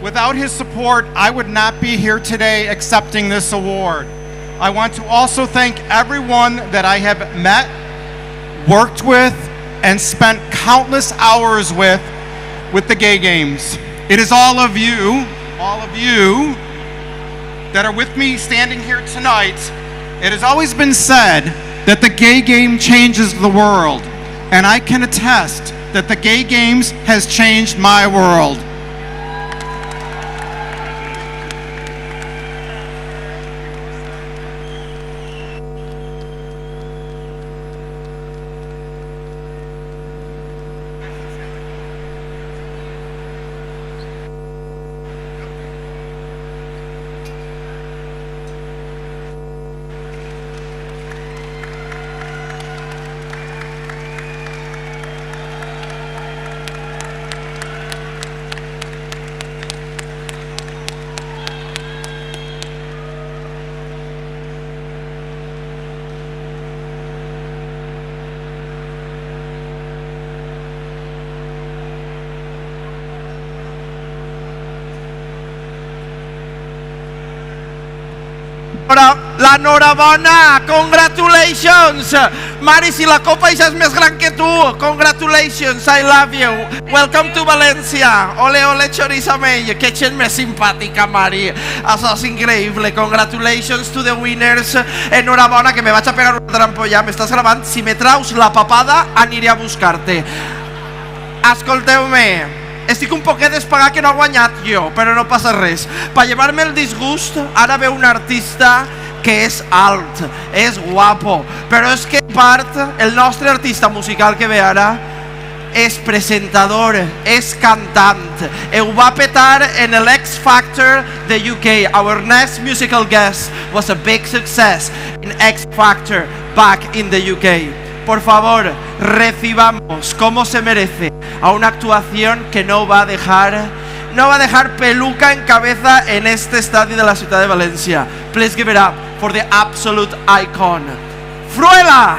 Without his support, I would not be here today accepting this award. I want to also thank everyone that I have met, worked with, and spent countless hours with the Gay Games. It is all of you that are with me standing here tonight. It has always been said that the Gay Game changes the world, and I can attest that the Gay Games has changed my world. La enhorabona, congratulations! Mari, si la copa ja és més gran que tu, congratulations, I love you. Welcome to Valencia. Ole, ole, chorizamell. Que gent més simpàtica, Mari. Això és increïble. Congratulations to the winners. Enhorabona, que me vaig a pegar una trampolla. M'estàs gravant? Si me traus la papada, aniré a buscar-te. Escolteu-me. Estic un poquet despagat que no ha guanyat jo, però no passa res. Per llevar-me el disgust, ara ve un artista que és alt, és guapo, però és que en part el nostre artista musical que ve ara és presentador, és cantant, ho va petar en l'X Factor de UK. Our next musical guest was a big success in X Factor back in the UK. Por favor, recibamos como se merece a una actuación que no va a dejar peluca en cabeza en este estadio de la ciudad de Valencia. Please give it up for the absolute icon, Fruela.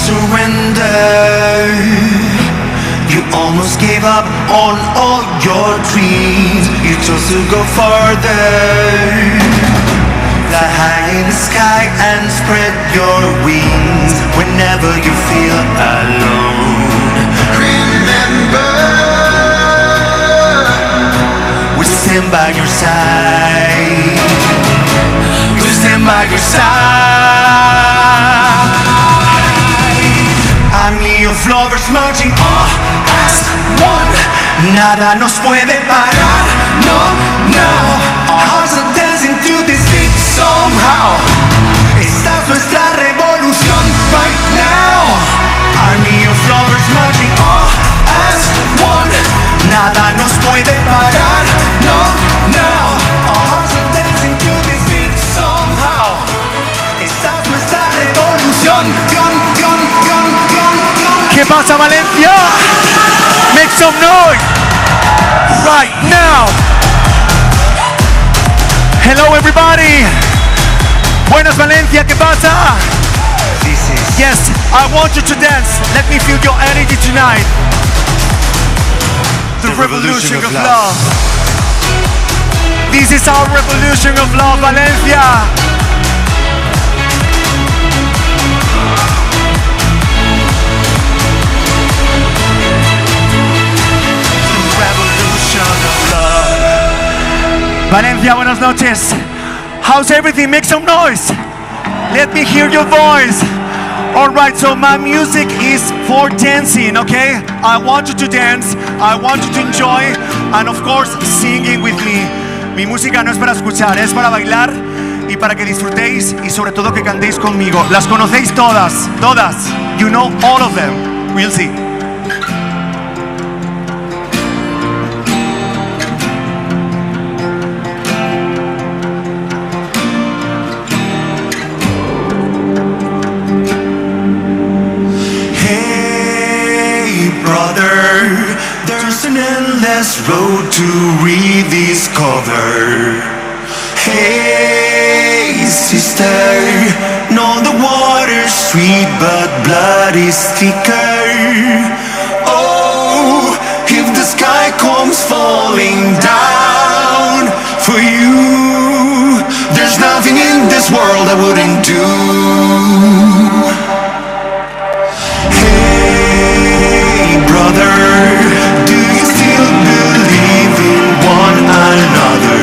surrender. You almost gave up on all your dreams. You chose to go farther. Fly high in the sky and spread your wings whenever you feel alone. Remember, we stand by your side. We stand by your side. A million lovers marching all as one. Nada nos puede parar. No, no. Our hearts are dancing to this beat somehow. Esta es nuestra revolución right now. Army of lovers marching all as one. Nada nos puede parar. No, no. Our hearts are dancing to this beat somehow. Esta es nuestra revolución. ¿Qué pasa, Valencia? Make some noise right now. Hello, everybody. Buenas, Valencia. ¿Qué pasa? Yes, I want you to dance. Let me feel your energy tonight. The revolution of love. This is our revolution of love, Valencia. Valencia, buenas noches. How's everything? Make some noise. Let me hear your voice. Alright, so my music is for dancing, okay? I want you to dance, I want you to enjoy, and of course, singing with me. Mi música no es para escuchar, es para bailar y para que disfrutéis y sobre todo que cantéis conmigo. Las conocéis todas, todas. You know all of them. We'll see. There's an endless road to rediscover. Hey, sister, know the water's sweet, but blood is thicker. Oh, if the sky comes falling down for you, there's nothing in this world I wouldn't do. Do you still believe in one another?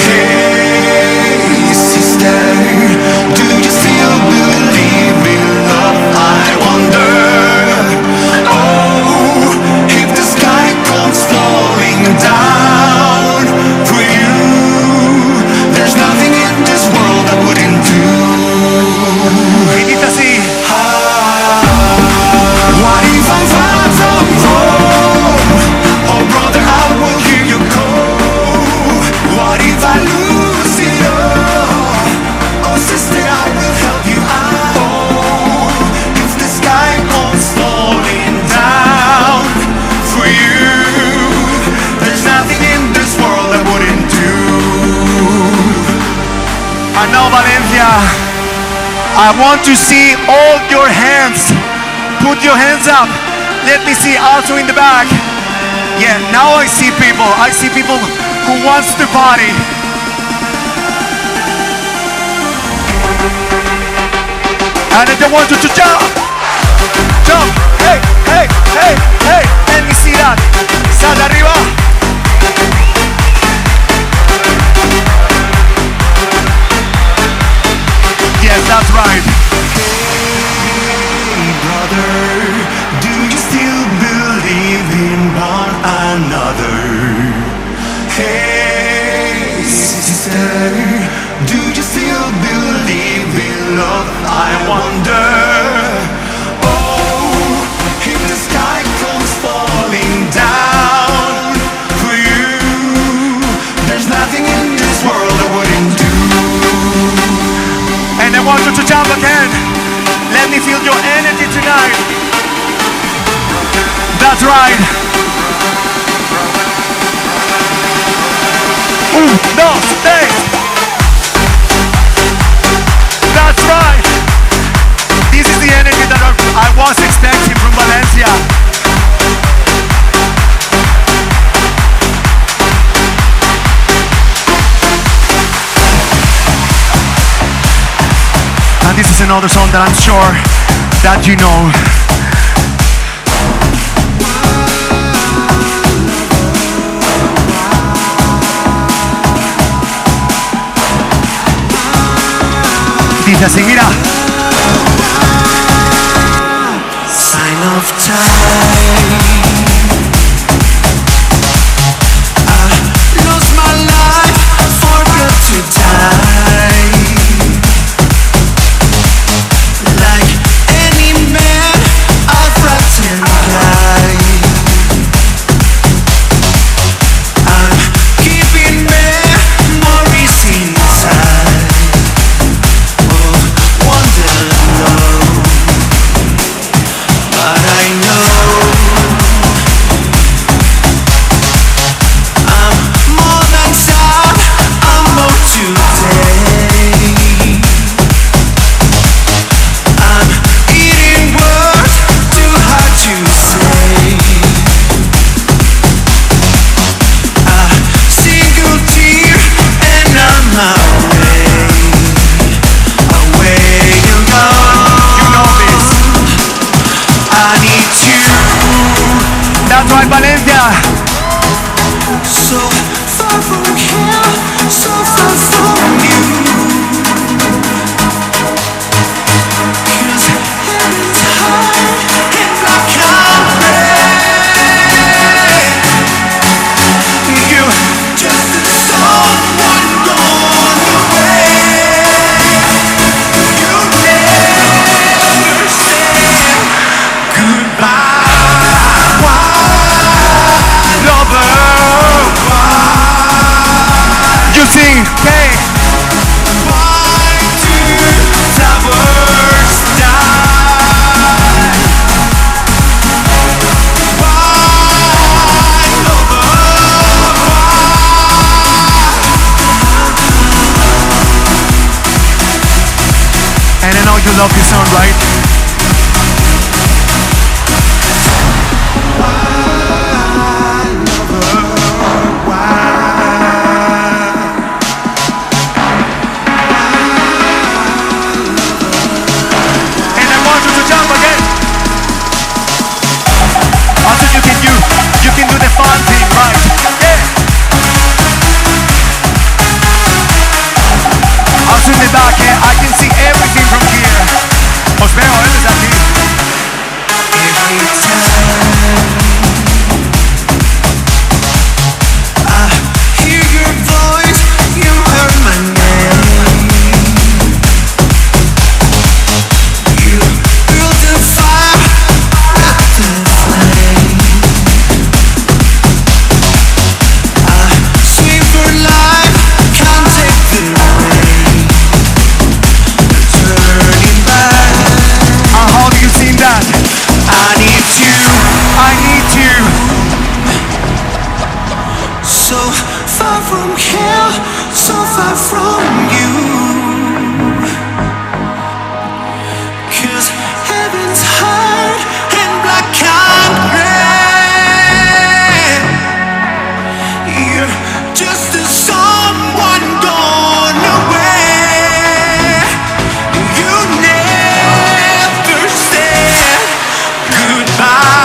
Hey, sister, do you still believe in love? I wonder. Oh, if the sky comes falling down for you, there's nothing in this world I wouldn't do. What if I find some home? Oh brother, I will hear you call. What if I lose it all? Oh sister, I will help you out. If the sky comes falling down for you, there's nothing in this world I wouldn't do. I know, Valencia. I want to see all your hands. Put your hands up. Let me see also in the back. Yeah, now I see people. I see people who wants to party. And I don't want you to jump. Jump. Hey, hey, hey, hey. Let me see that. Sal arriba. Yes, that's right. Do you still believe in one another? Hey, sister, do you still believe in love? I wonder. Oh, if the sky comes falling down for you, there's nothing in this world I wouldn't do. And I want you to jump again. Let me feel your energy tonight. That's right. 1, 2, 3. That's right. This is the energy was expecting from Valencia. And this is another song that I'm sure that you know. Dice así, mira. Sign of time. I lost my life, forgot to die. Like any man, a frightened guy. I'm keeping memories inside. But I know I'm more than sad, I'm more today. I'm eating words too hard to say. A single tear and I'm away and gone. You know this. I need you. That's right, Valencia. So far from here, so far from you. 'Cause heaven's high and black and gray. You just a someone gone away. You never said goodbye. You sing, hey. Why do towers die? Why, lover, And I know you love this song, right? You can do the fun thing, right? Yeah. Also in the back, I can see everything from here. Os veo, desde aquí. every time I hear your voice, you heard my name. You built a fire, lit the flame. I swim for life, can't take the rain. Turning back. How do you sing that? I need you. I need you. So far from here, so far from you. 'Cause heaven's hard and black and gray. You're just a someone gone away. You never said goodbye.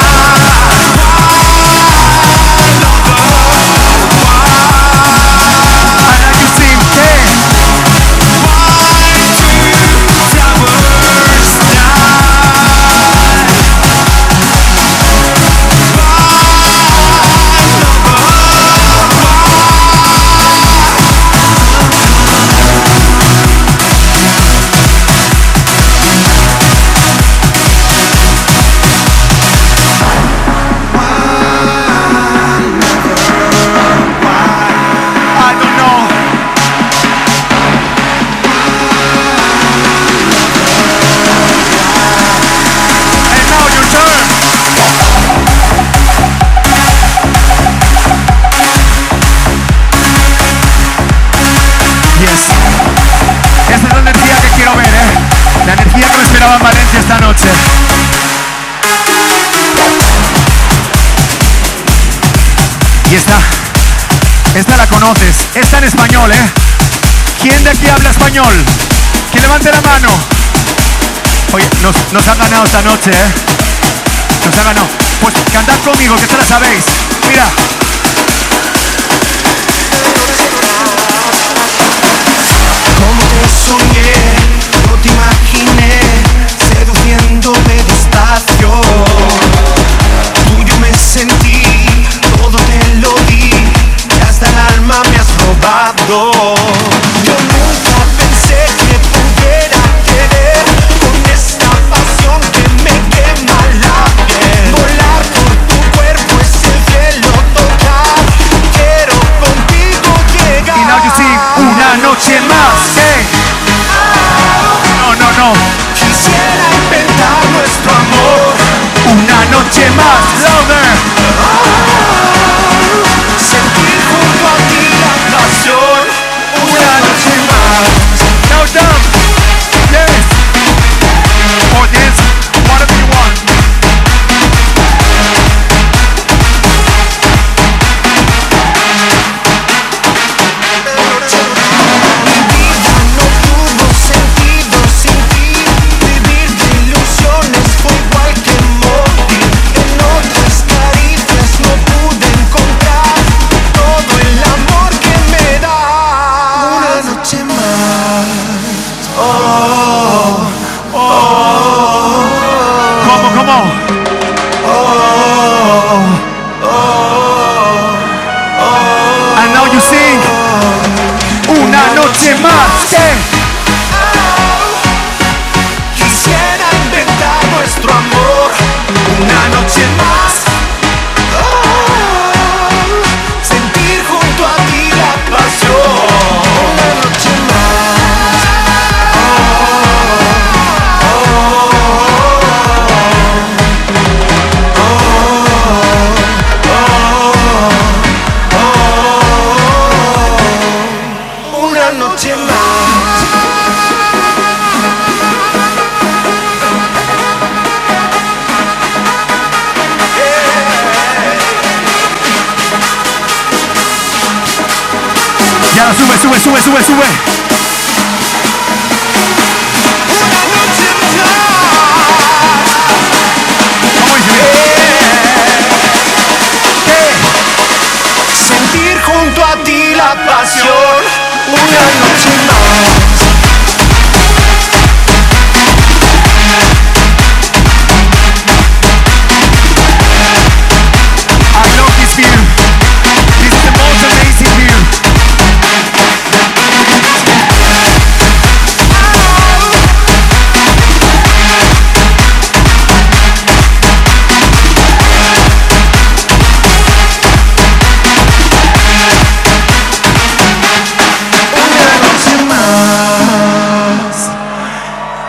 Esta es la energía que quiero ver, la energía que me esperaba en Valencia esta noche. Esta la conoces. Esta en español, ¿eh? ¿Quién de aquí habla español? Que levante la mano. Oye, nos han ganado esta noche, ¿eh? Nos han ganado. Pues cantad conmigo, que esta la sabéis. Mira. Como te soñé, no te imaginé, seduciéndome despacio. Tuyo me sentí, todo te lo di, y hasta el alma me has robado. Yo nunca pensé que pudiera querer con esta pasión que me quema la piel. Volar por tu cuerpo es el cielo tocar, quiero contigo llegar. Y now you see, una noche más. ¿Qué? No. Quisiera inventar nuestro amor. Una noche más. Louder. Sentir junto a ti la pasión. Una noche más. Now done. Yes. Or this. Whatever you want. Mi vida no tuvo sentido sin ti. Vivir de ilusiones fue igual que morir. En otras caricias no pude encontrar todo el amor que me das. Una noche más. Oh, oh, oh. ¿Cómo? And now you sing. Una noche más. ¿Qué? Quisiera inventar nuestro amor. Una noche más. Sentir junto a ti la pasión. Una noche más. Una noche más. Ya, sube. Sentir junto a ti la pasión. Una noche más. I love this view. This is the most amazing view.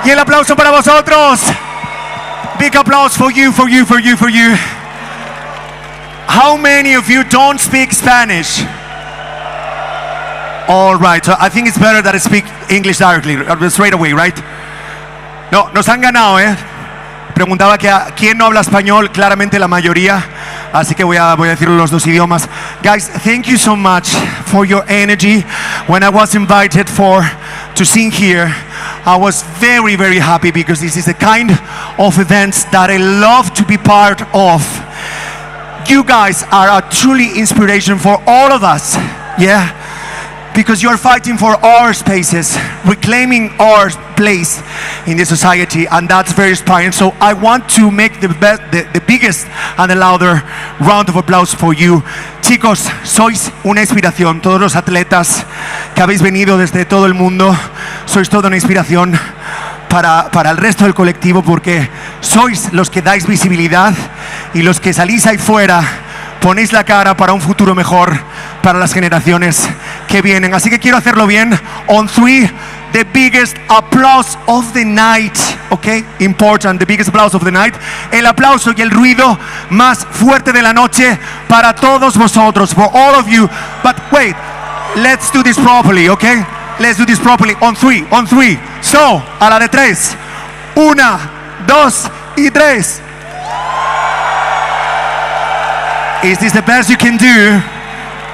Y el aplauso para vosotros. Big applause for you. How many of you don't speak Spanish? All right, so I think it's better that I speak English directly, straight away, right? No, nos han ganado, ¿eh? Preguntaba que quién no habla español, claramente la mayoría, así que voy a decirlo los dos idiomas. Guys, thank you so much for your energy. When I was invited to sing here, I was very, very happy because this is the kind of events that I love to be part of. You guys are a truly inspiration for all of us, yeah? Because you're fighting for our spaces, reclaiming our place in the society, and that's very inspiring. So I want to make the biggest and the louder round of applause for you. Chicos, sois una inspiración. Todos los atletas que habéis venido desde todo el mundo, sois toda una inspiración para el resto del colectivo, porque sois los que dais visibilidad y los que salís ahí fuera, ponéis la cara para un futuro mejor para las generaciones que vienen. Así que quiero hacerlo bien. On three, the biggest applause of the night. Okay, important, the biggest applause of the night. El aplauso y el ruido más fuerte de la noche para todos vosotros, for all of you. But wait, let's do this properly, okay? Let's do this properly. On three, on three. So, a la de tres. 1, 2 y 3. Is this the best you can do?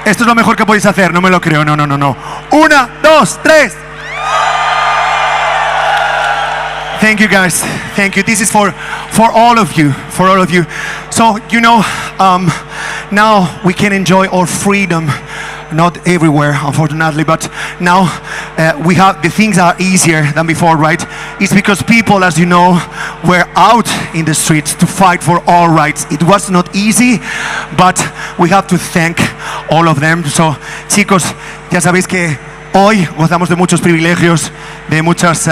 Esto es lo mejor que podéis hacer, no me lo creo, no. 1, 2, 3. Thank you guys, thank you. This is for all of you, So, now we can enjoy our freedom. Not everywhere, unfortunately, but now the things are easier than before, right? It's because people, as you know, were out in the streets to fight for our rights. It was not easy, but we have to thank all of them. So, chicos, ya sabéis que hoy gozamos de muchos privilegios, de muchas,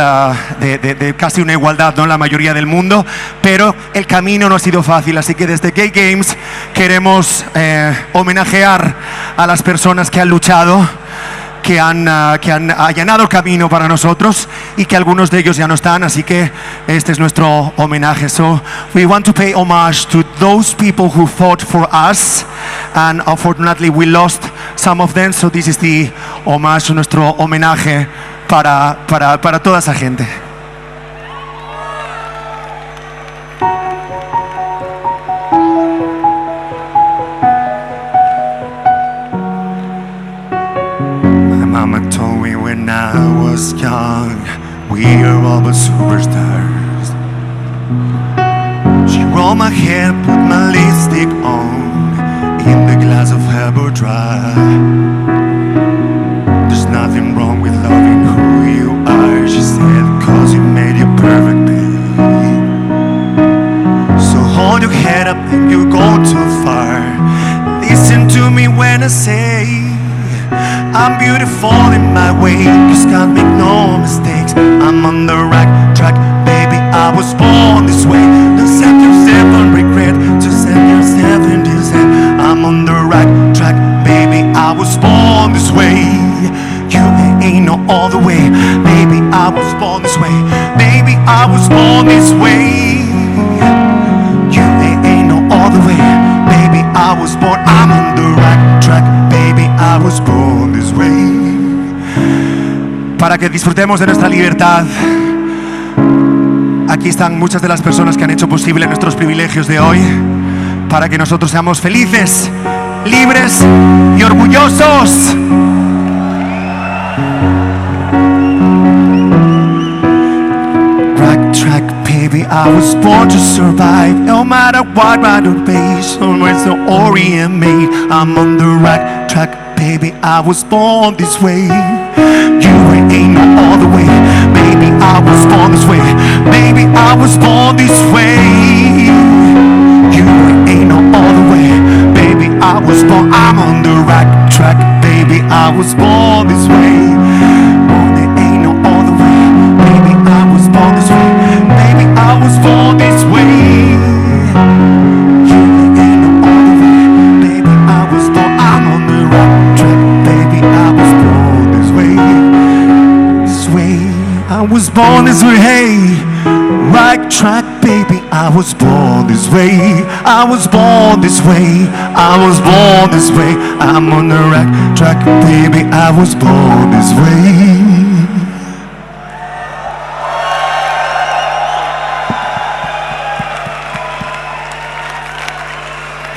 de casi una igualdad, ¿no? En la mayoría del mundo, pero el camino no ha sido fácil, así que desde Gay Games queremos homenajear a las personas que han luchado, que han allanado el camino para nosotros y que algunos de ellos ya no están, así que este es nuestro homenaje. So we want to pay homage to those people who fought for us, and unfortunately we lost some of them, so this is the homage, nuestro homenaje para toda esa gente. Mama told me when I was young, we are all but superstars. She rolled my hair, put my lipstick on, in the glass of herbal dry. There's nothing wrong with loving who you are, she said, cause you made you perfect, babe. So hold your head up and you go too far. Listen to me when I say I'm beautiful in my way, cause God make no mistakes. I'm on the right track, baby, I was born this way. Don't set yourself on regret, just set yourself in this head. I'm on the right track, baby, I was born this way. You ain't no other way, baby, I was born this way. Baby, I was born this way. You ain't no other way, baby, I was born. I'm on the right track, baby, I was born this way. Para que disfrutemos de nuestra libertad, aquí están muchas de las personas que han hecho posible nuestros privilegios de hoy, para que nosotros seamos felices, libres y orgullosos. Right track, baby, I was born to survive. No matter what I do, babe, somewhere's the Orient made. I'm on the right track, baby, I was born this way. You ain't no other way, baby, I was born this way. Baby, I was born this way. You ain't no other way, baby, I was born. I'm on the right track, baby, I was born this way. There ain't no other way, baby, I was born this way. Baby, I was born this way. You ain't no other way, baby, I was born. I'm on the right track, baby, I was born this way. This way, I was born this way. Hey, right track, baby, I was born this way. I was born this way. I was born this way. I'm on the right track, baby, I was born this way.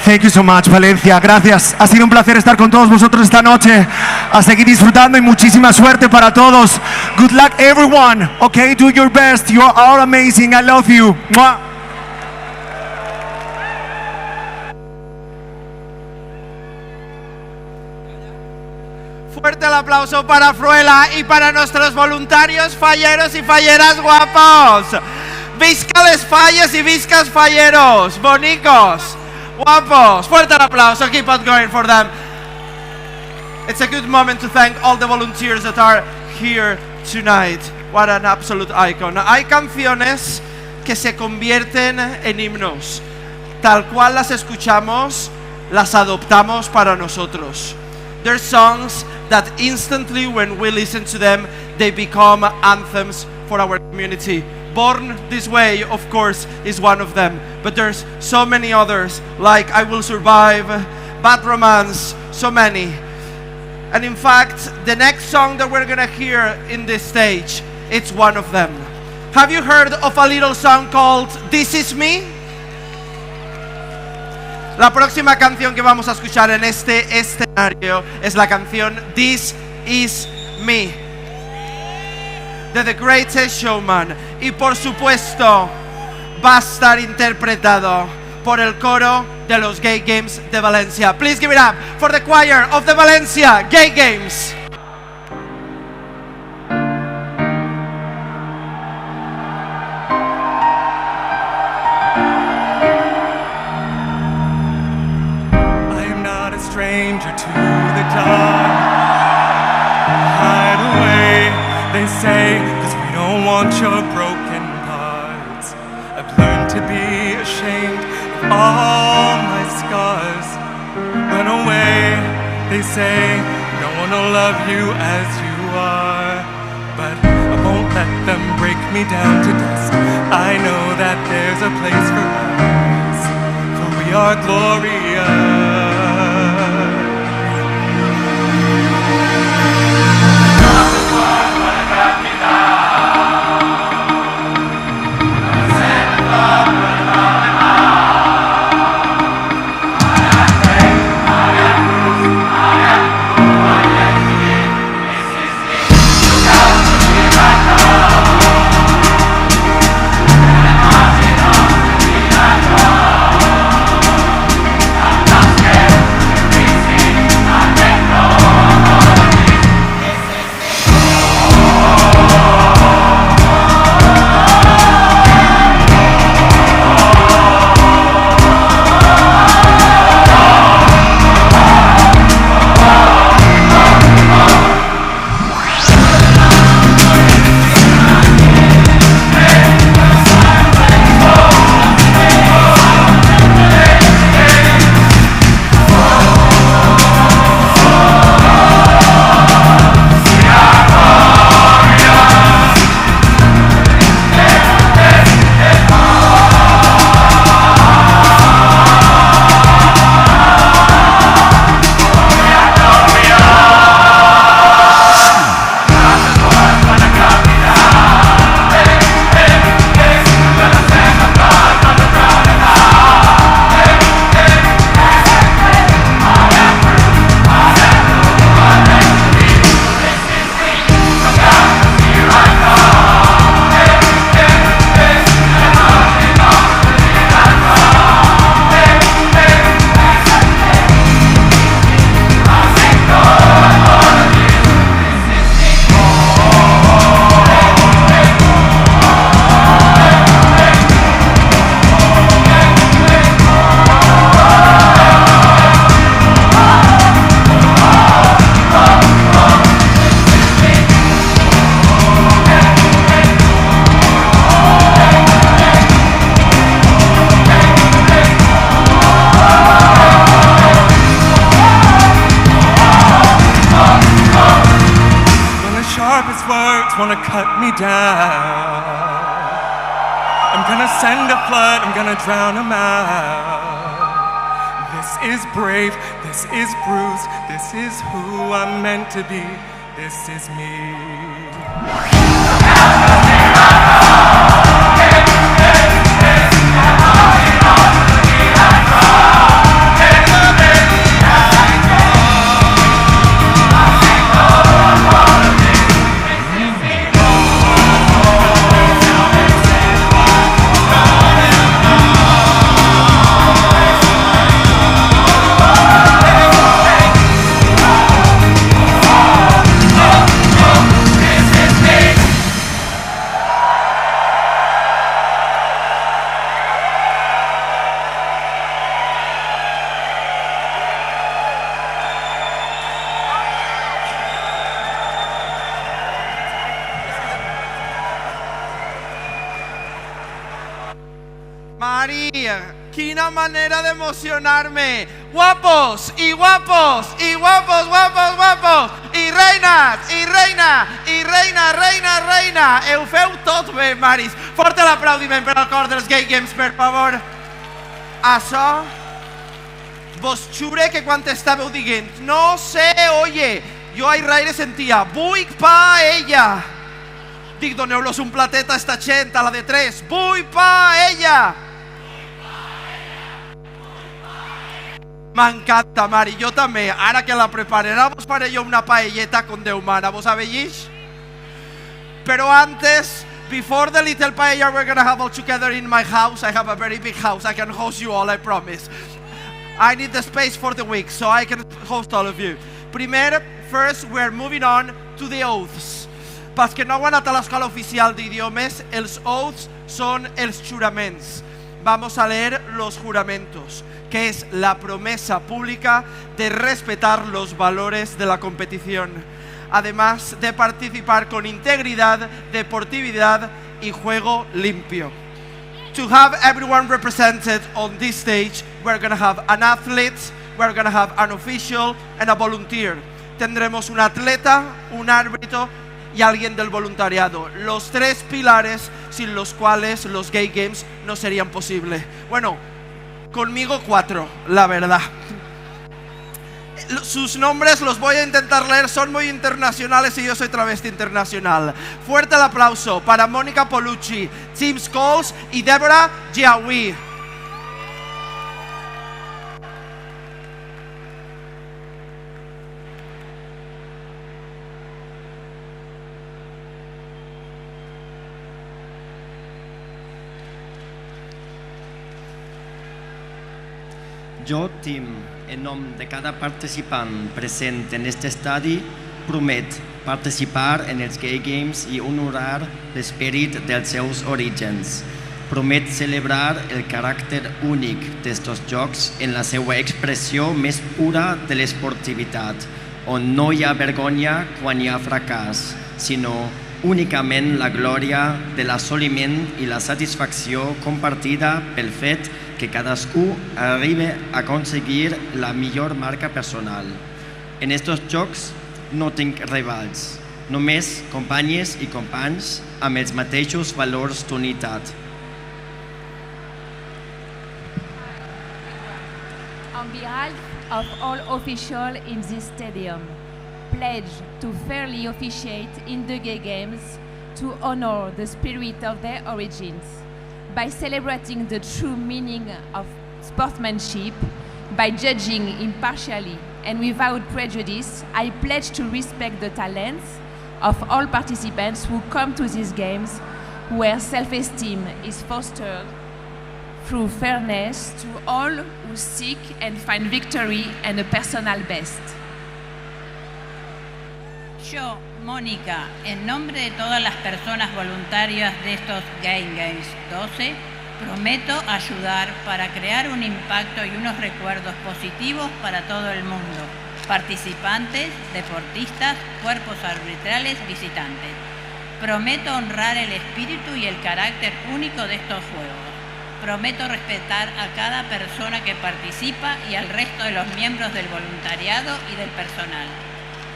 Thank you so much, Valencia. Gracias. Ha sido un placer estar con todos vosotros esta noche. A seguir disfrutando y muchísima suerte para todos. Good luck, everyone. Okay, do your best. You are all amazing. I love you. Mwah. Fuerte el aplauso para Fruela y para nuestros voluntarios falleros y falleras guapos. Visca les falles y viscas falleros, bonicos, guapos. Fuerte el aplauso. Keep on going for them. It's a good moment to thank all the volunteers that are here tonight. What an absolute icon. Hay canciones que se convierten en himnos. Tal cual las escuchamos, las adoptamos para nosotros. There's songs that instantly when we listen to them, they become anthems for our community. Born This Way, of course, is one of them. But there's so many others, like I Will Survive, Bad Romance, so many. And in fact, the next song that we're gonna hear in this stage, it's one of them. Have you heard of a little song called This Is Me? La próxima canción que vamos a escuchar en este escenario es la canción This Is Me, de The Greatest Showman. Y por supuesto va a estar interpretado por el coro de los Gay Games de Valencia. Please give it up for the choir of the Valencia Gay Games. Stranger to the dark, hide away, they say, 'cause we don't want your broken parts. I've learned to be ashamed of all my scars. Run away, they say, no one will love you as you are. But I won't let them break me down to dust. I know that there's a place for us, for we are glorious. Wanna cut me down. I'm gonna send a flood, I'm gonna drown them out. This is brave, this is bruised, this is who I'm meant to be, this is me. María, quina manera de emocionarme. Guapos y guapos y guapos, guapos, guapos. I reines, i reina, i reina, reina, reina. Ho feu tot bé, Maris. Fort l'aplaudiment per al cor dels Gay Games, per favor. Això, vos jure que quan estàveu dient no sé, oye, jo a Israel sentia vull paella. Dic, doneu-los un platet a esta gent, a la de 3. Vull paella. M'encanta, Mari, jo també. Ara que la prepararà, vos faré jo una paelleta con Déu mare, vos sabéis? Però antes, before the little paella we're gonna have all together in my house, I have a very big house, I can host you all, I promise. I need the space for the week, so I can host all of you. First, we're moving on to the oaths. Pels que no heu anat a l'escola oficial d'idiomes, els oaths són els juraments. Vamos a leer los juramentos, que es la promesa pública de respetar los valores de la competición, además de participar con integridad, deportividad y juego limpio. To have everyone represented on this stage, we're going to have an athlete, we're going to have an official and a volunteer. Tendremos un atleta, un árbitro y alguien del voluntariado. Los tres pilares sin los cuales los Gay Games no serían posibles. Bueno, conmigo 4, la verdad. Sus nombres los voy a intentar leer, son muy internacionales y yo soy travesti internacional. Fuerte el aplauso para Mónica Polucci, Tim Scholes y Deborah Giaoui. Jo, Tim, en nom de cada participant present en aquest estadi, promet participar en els Gay Games i honorar l'esperit dels seus orígens. Promet celebrar el caràcter únic d'estos jocs en la seva expressió més pura de l'esportivitat, on no hi ha vergonya quan hi ha fracàs, sinó únicament la glòria de l'assoliment i la satisfacció compartida pel fet que cadascú arribi a aconseguir la millor marca personal. En estos jocs no tinc rivals, només companyes i companys amb els mateixos valors d'unitat. On behalf of all officials in this stadium, pledge to fairly officiate in the Gay Games to honor the spirit of their origins, by celebrating the true meaning of sportsmanship, by judging impartially and without prejudice. I pledge to respect the talents of all participants who come to these games, where self-esteem is fostered through fairness to all who seek and find victory and a personal best. Yo, Mónica, en nombre de todas las personas voluntarias de estos Gay Games 12, prometo ayudar para crear un impacto y unos recuerdos positivos para todo el mundo, participantes, deportistas, cuerpos arbitrales, visitantes. Prometo honrar el espíritu y el carácter único de estos juegos. Prometo respetar a cada persona que participa y al resto de los miembros del voluntariado y del personal,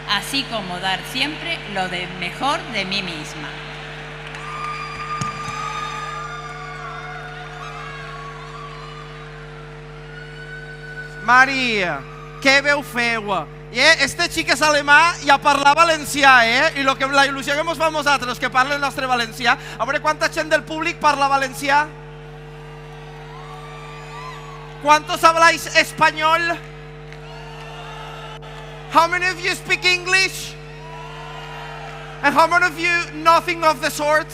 así como dar siempre lo de mejor de mí misma. Maria, què veu feu? Este xic és alemà i a parlar valencià, I la il·lusió que mos fa a nosaltres, que parla el nostre valencià. A veure quanta gent del públic parla valencià. ¿Cuántos habláis español? How many of you speak English? And how many of you nothing of the sort?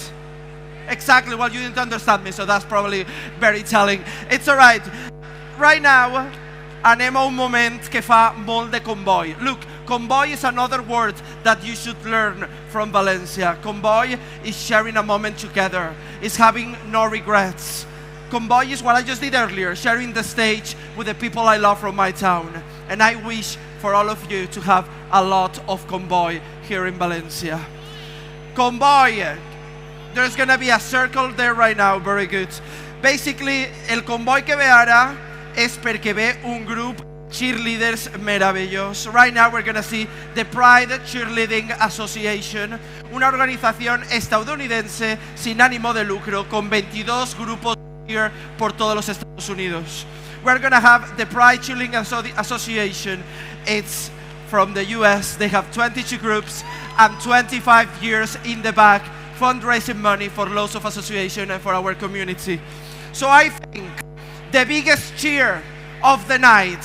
Exactly, well, you didn't understand me, so that's probably very telling. It's all right. Right now, anem a un moment que fa molt de comboi. Look, comboi is another word that you should learn from Valencia. Comboi is sharing a moment together. It's having no regrets. Comboi is what I just did earlier, sharing the stage with the people I love from my town. And I wish for all of you to have a lot of comboi here in Valencia. Comboi, there's gonna be a circle there right now, very good. Basically, el comboi que ve ara és perquè ve un grup cheerleaders meravellós. Right now we're gonna see the Pride Cheerleading Association, una organización estadounidense sin ánimo de lucro con 22 grupos here por todos los Estados Unidos. We're gonna have the Pride Cheerleading Association. It's from the US. They have 22 groups and 25 years in the back fundraising money for lots of association and for our community. So I think the biggest cheer of the night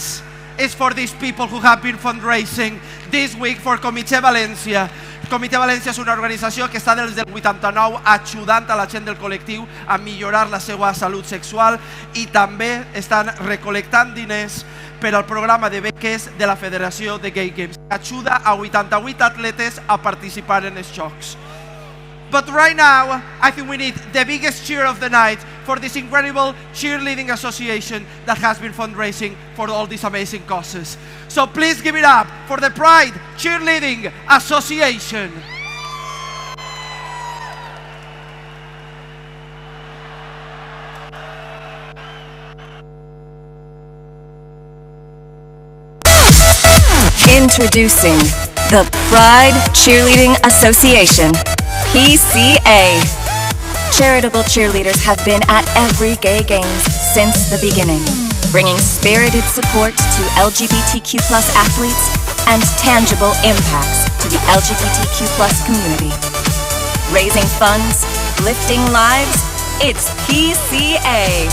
is for these people who have been fundraising this week for Comité Valencia. Comité Valencia és una organització que està des del 89 ajudant a la gent del col·lectiu a millorar la seva salut sexual i també estan recolectant diners per al programa de beques de la Federació de Gay Games, que ajuda a 88 atletes a participar en els Jocs. But right now, I think we need the biggest cheer of the night for this incredible cheerleading association that has been fundraising for all these amazing causes. So please give it up for the Pride Cheerleading Association. Introducing the Pride Cheerleading Association, PCA. Charitable cheerleaders have been at every gay games since the beginning, bringing spirited support to LGBTQ+ athletes and tangible impacts to the LGBTQ+ community. Raising funds, lifting lives, it's PCA.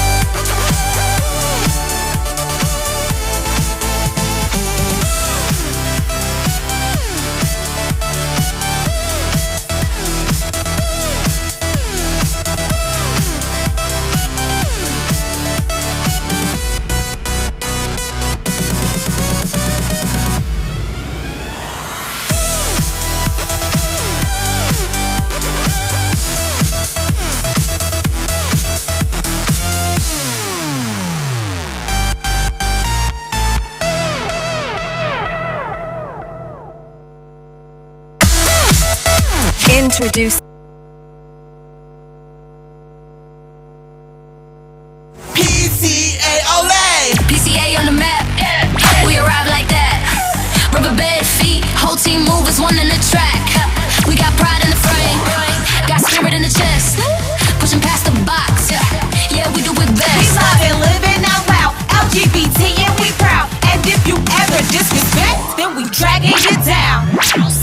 Introduce PCA, ole! PCA on the map, we arrive like that. Rubber bed feet, whole team movers, one in the track. We got pride in the frame, got spirit in the chest, pushing past the box. Yeah, we do it best. We love and living out loud, LGBT and we proud. And if you ever disrespect, then we dragging you down.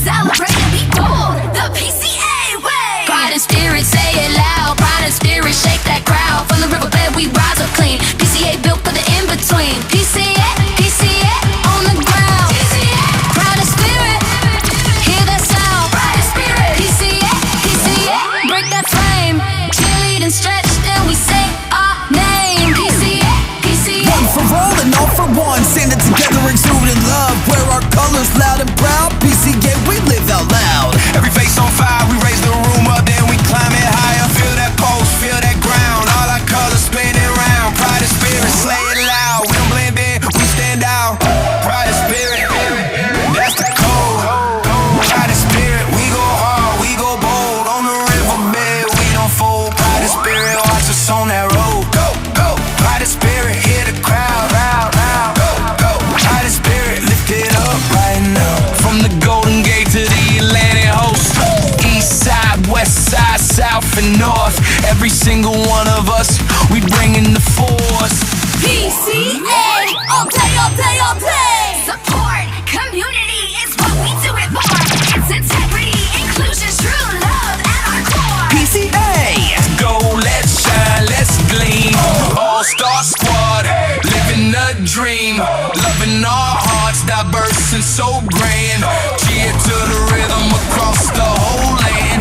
Celebrate and be bold, the PCA way. Pride and spirit, say it loud. Pride and spirit, shake that crowd. From the riverbed, we rise up clean. PCA built for the in-between. PCA, PCA, on the ground. PCA, pride and spirit, hear that sound. Pride and spirit, PCA, PCA, break that frame. Cheerlead and stretch, then we say our name. PCA, PCA. One for all and all for one. Stand it together, exuding love. Wear our colors loud and proud. PCA, we live out loud. Every face on fire, we raise the room up, then we climb it higher. Feel that pulse, feel that ground. All our colors spinning round. Pride and spirit, slay it loud. We don't blend in, we stand out. Pride and spirit, that's the code. Pride and spirit, we go hard, we go bold. On the riverbed, we don't fold. Pride and spirit, watch us on that road. Go, go. Pride and spirit, hear the crowd. Go, go. Pride and spirit, lift it up right now. From the Golden Gate to the Atlantic Coast, east side, west side, south and north. Every single one of us, we bring in the force. PCA, all day, all day, all day. Support, community is what we do it for. It's integrity, inclusion, true love at our core. PCA, go, let's shine, let's gleam. All-star squad, living the dream. Loving our hearts, diverse and so grand. Cheer to the rhythm across the whole land.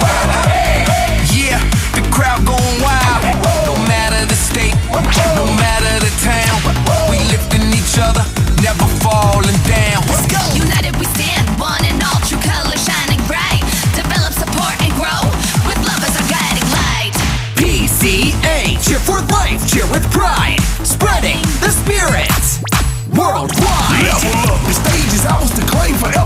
Yeah, the crowd going wild. No matter the state, no matter the town. We lifting each other, never falling down. Let's go. United we stand, one and all, true colors shining bright. Develop, support, and grow with love as our guiding light. PCA, cheer for life, cheer with pride. Spreading the spirit worldwide. Level up, the stage is ours to claim forever.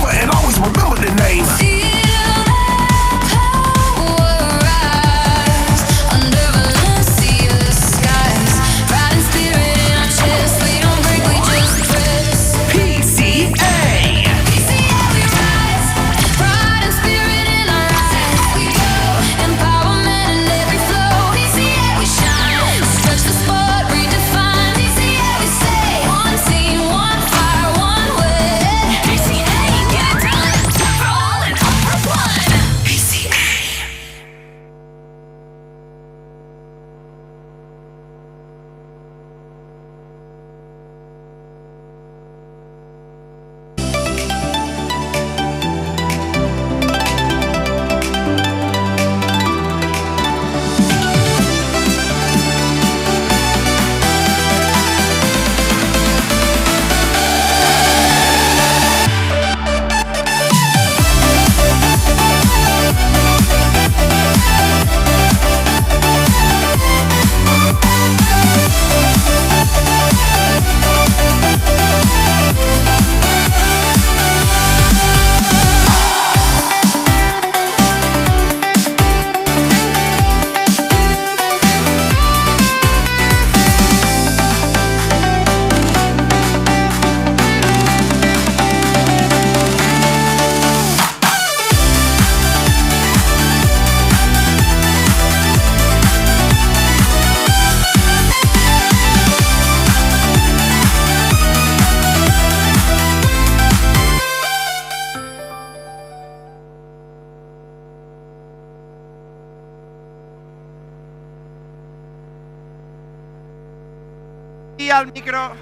aquí al micro.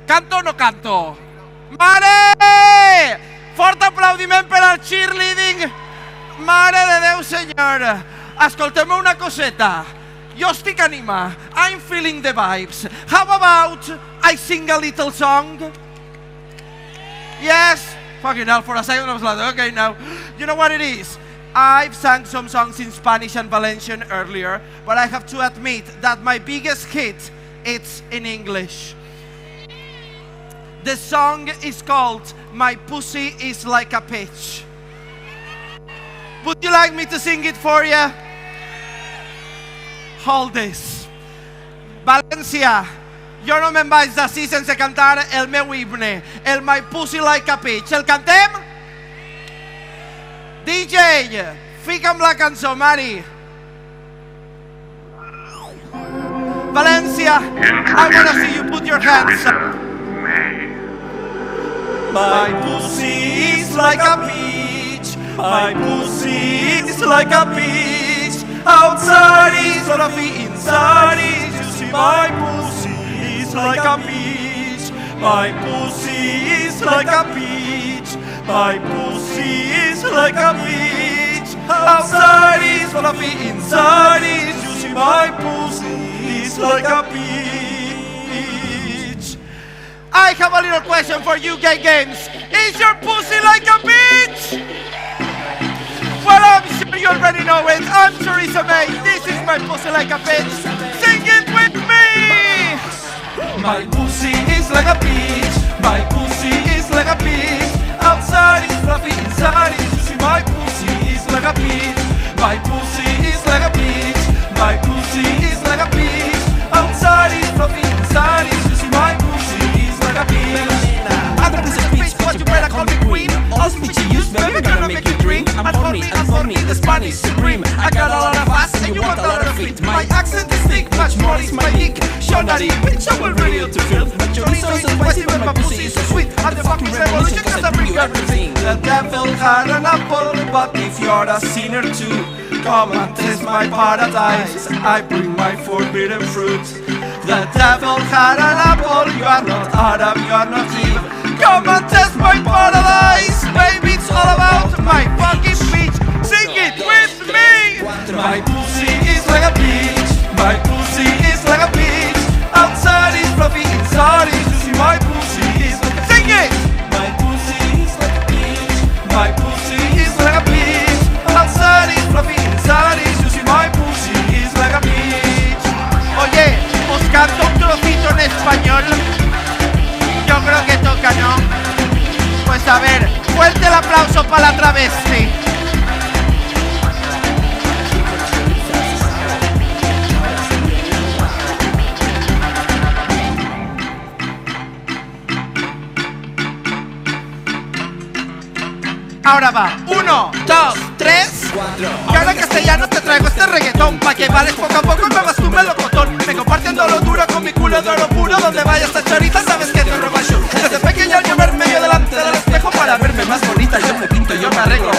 Canto o no canto? Mare! Fort aplaudiment per al cheerleading. Mare de Déu, senyor. Escolteu-me una coseta. Jo estic anima. I'm feeling the vibes. How about I sing a little song? Yes? Fucking hell, for a second I was like, okay, now. You know what it is? I've sang some songs in Spanish and Valencian earlier, but I have to admit that my biggest hit, it's in English. The song is called My Pussy is Like a Peach. Would you like me to sing it for you? Hold this. Valencia, jo no me'n vaig d'ací sense cantar el meu himne, el My Pussy Like a Peach. El cantem? DJ, fica'm la cançó, Mari. Valencia, I wanna see you put your hands up. My pussy is like a peach. My pussy is like a peach. Outside is fluffy, inside is juicy. My pussy is like a peach. My pussy is like a peach. My pussy is like a peach. Outside is fluffy, inside is juicy. My pussy is like a peach. I have a little question for you, gay games. Is your pussy like a peach? Well, I'm sure you already know it. I'm Theresa May. This is My Pussy Like a Peach. Sing it with me! My pussy is like a peach. My pussy is like a peach. Outside is fluffy, inside is juicy. My pussy is like a peach. My pussy is like a peach. My pussy is like a peach. Outside is fluffy, inside is juicy. My pussy is like a peach. I'm the pussy peach, but you better call me queen. All the speech you use, baby, gonna make you drink. I'm horny, the Spanish supreme. I got a lot of ass and you want a lot of feet. My accent is thick, much more is my dick. Shonari, bitch, I'm ready to feel. My chorizo is spicy, but my pussy is so sweet. I'm the fucking revolution, cause I bring everything. The devil had an apple, but if you're a sinner too, come and taste my paradise. I bring my forbidden fruit. The devil had an apple, you are not Adam, you are not Eve. Come and taste my paradise. Baby, it's all about my fucking peach. Sing it with me. My pussy is like a peach. My pussy is like a peach. Outside is fluffy, inside is juicy. My pussy is like a peach. Sing it. My pussy is like a peach. My pussy is like a peach. Outside is fluffy, inside is juicy. My pussy is like a peach. Oye, os canto un trocito en español. Yo creo que toca, ¿no? Pues a ver, fuerte el aplauso para la travesti. Ahora va, 1, 2, 3, 4. Y ahora en castellano te traigo este reggaetón. Pa' que vales poco a poco me vas tu melocotón. Me compartiendo lo duro con mi culo de oro puro. Donde vayas a choriza sabes que te roba show. Desde pequeño yo verme yo delante del espejo para verme más bonita. Yo me pinto, yo me arreglo.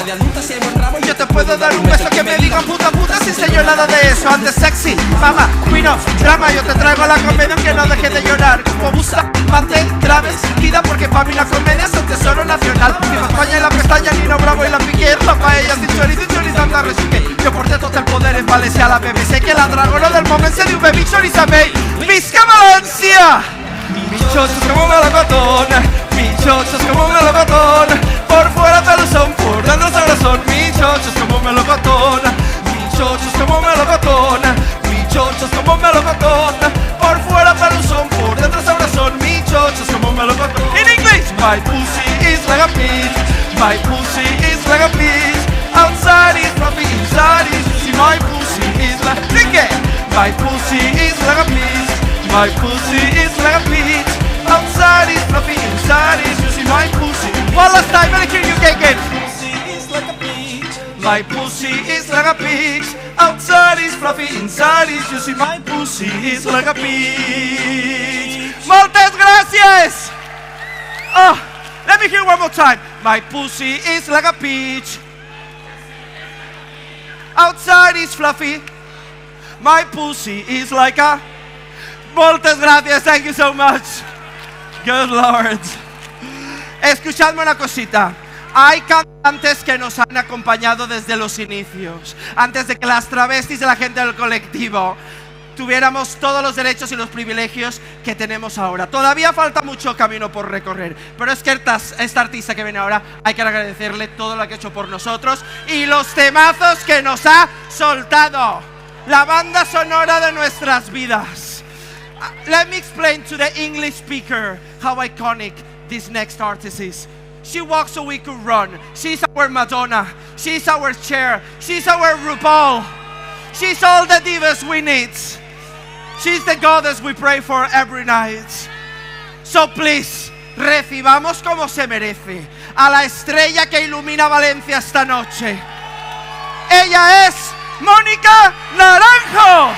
Yo te puedo dar un beso que me digan puta puta sin sé yo nada de eso. Antes sexy, fama, queen of drama. Yo te traigo la comedia que no deje de llorar. Como gusta, mate, travestida. Porque pa' mí la comedia es un tesoro nacional. Mi España y la pestaña, Nino Bravo y la Piquer. La paella sin chorizo y chorizo anda resuque. Jo porté tot el poder en València a la BBC. Que la dragona del moment se diu Baby Chorizo May. ¡Visca Valencia! Mi chocho es como un melocotón. Mi chocho es como un melocotón. Por fuera peluzón, por dentro sabrosón. Mi chocho es como un melocotón. Mi chocho es como un melocotón. Mi chocho es como un melocotón. Por fuera peluzón, por dentro sabrosón. Mi chocho es como un melocotón. In English, my pussy is like a peach. My pussy is like a peach. Outside is fluffy, inside is juicy. My pussy is like, sing it. My pussy is like a peach. My pussy is like a peach. Outside is fluffy, inside is juicy. My pussy. One last time, let me hear you again. My pussy is like a peach. My pussy is like a peach. Outside is fluffy, inside is juicy. My pussy is like a peach. Moltes gracias. Oh, let me hear one more time. My pussy is like a peach. Outside is fluffy. My pussy is like a Muchas gracias, thank you so much. Good Lord. Escuchadme una cosita. Hay cantantes que nos han acompañado desde los inicios, antes de que las travestis de la gente del colectivo tuviéramos todos los derechos y los privilegios que tenemos ahora. Todavía falta mucho camino por recorrer, pero es que esta artista que viene ahora hay que agradecerle todo lo que ha hecho por nosotros y los temazos que nos ha soltado. La banda sonora de nuestras vidas. Let me explain to the English speaker how iconic this next artist is. She walks so we could run. She's our Madonna. She's our Cher. She's our RuPaul. She's all the divas we need. She's the goddess we pray for every night. So please, recibamos como se merece a la estrella que ilumina Valencia esta noche. Ella es Mónica Naranjo.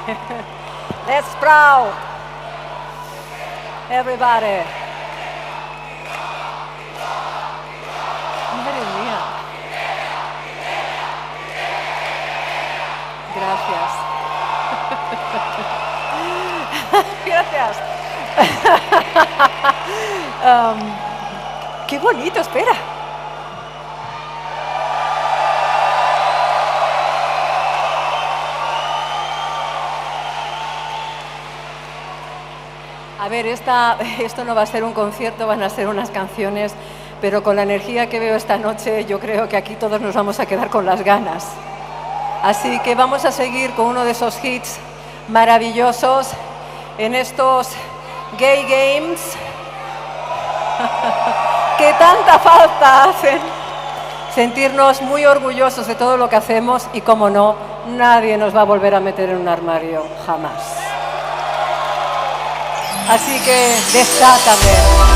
Let's proud. Everybody. Madre mía. Gracias. Gracias. Qué bonito, espera. A ver, esto no va a ser un concierto, van a ser unas canciones, pero con la energía que veo esta noche, yo creo que aquí todos nos vamos a quedar con las ganas. Así que vamos a seguir con uno de esos hits maravillosos en estos Gay Games que tanta falta hacen. Sentirnos muy orgullosos de todo lo que hacemos y, como no, nadie nos va a volver a meter en un armario, jamás. Así que desátame.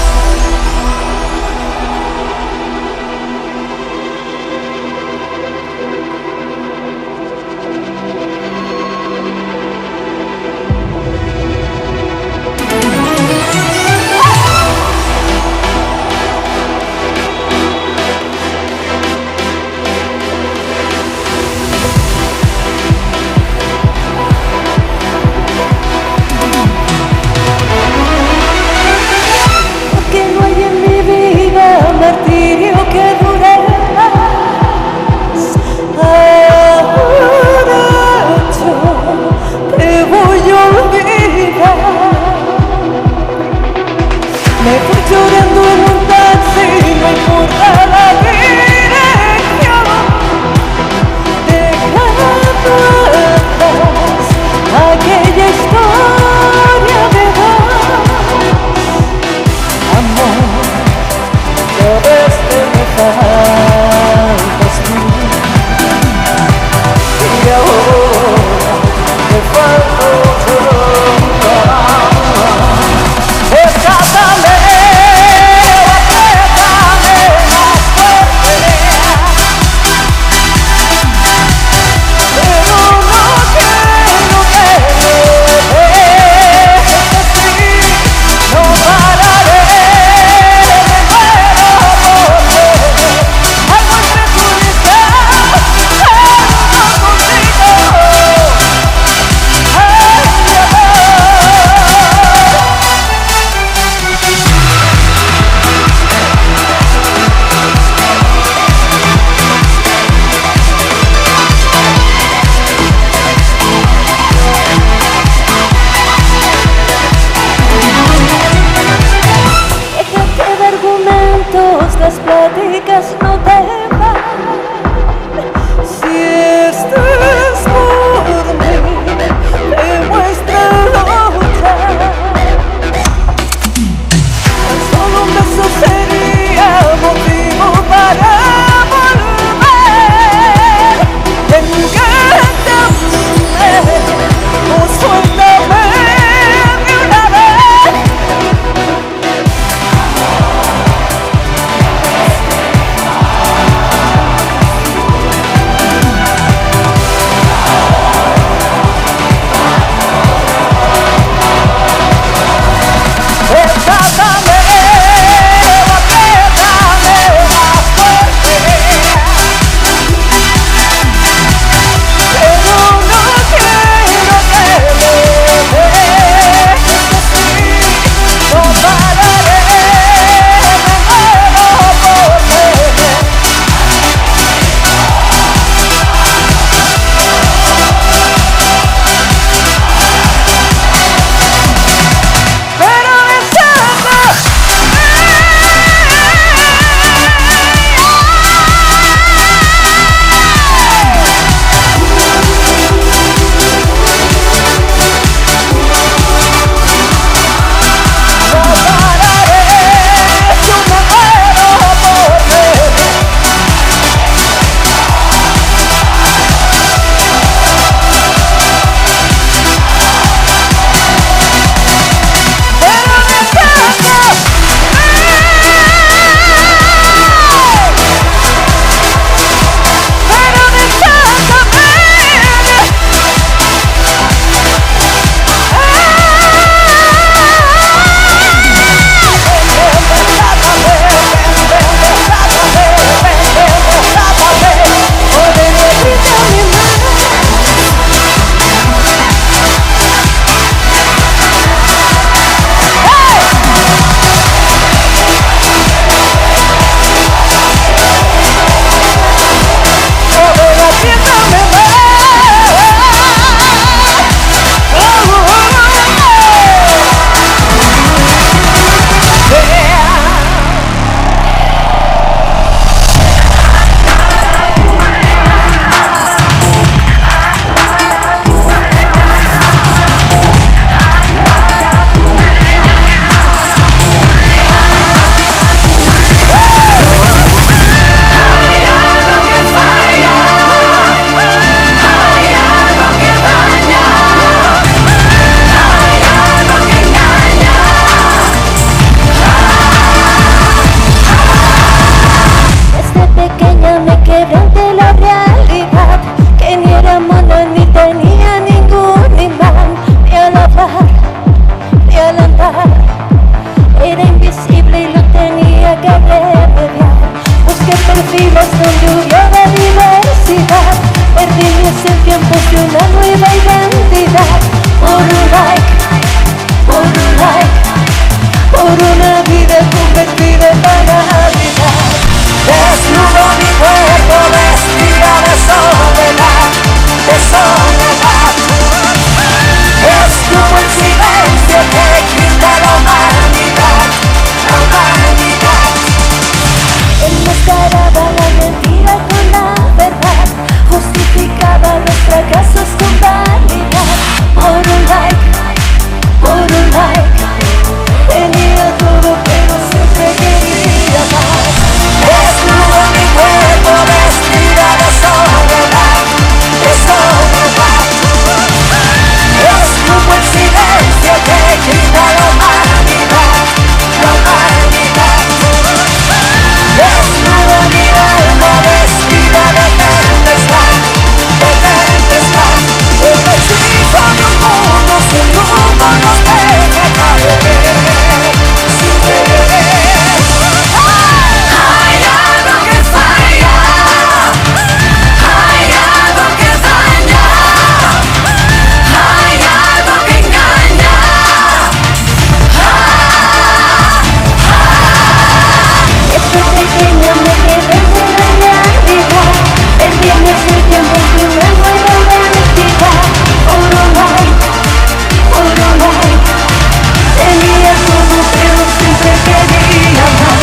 realidad, que ni era mona ni tenía ningún imán, ni al hablar, ni al andar, era invisible y lo tenía que remediar. Busqué perfiles donde hubiera diversidad, perdí mi esencia en pos de una nueva identidad. Por un like, por un like, por una vida convertida en banalidad. Desnudo mi cuerpo vestida de soledad, de soledad. Escupo el silencio que grita la humanidad, la humanidad. Enmascaraba la mentira con la verdad, justificaba los fracasos con vanidad. Por un like, tenía todo pero siempre quería más. Desnudo mi cuerpo vestida de soledad, de soledad. Escupo el silencio que grita la humanidad, la humanidad. Desnudo mi alma vestida de tempestad, de tempestad. El hechizo de un mundo sin rumbo nos deja caer, sin querer. Hay algo que falla, hay algo que daña, hay algo que engaña. Desde pequeña me quedé en la realidad, perdiéndose el tiempo en una nueva identidad. Por un like, tenía todo pero siempre quería más.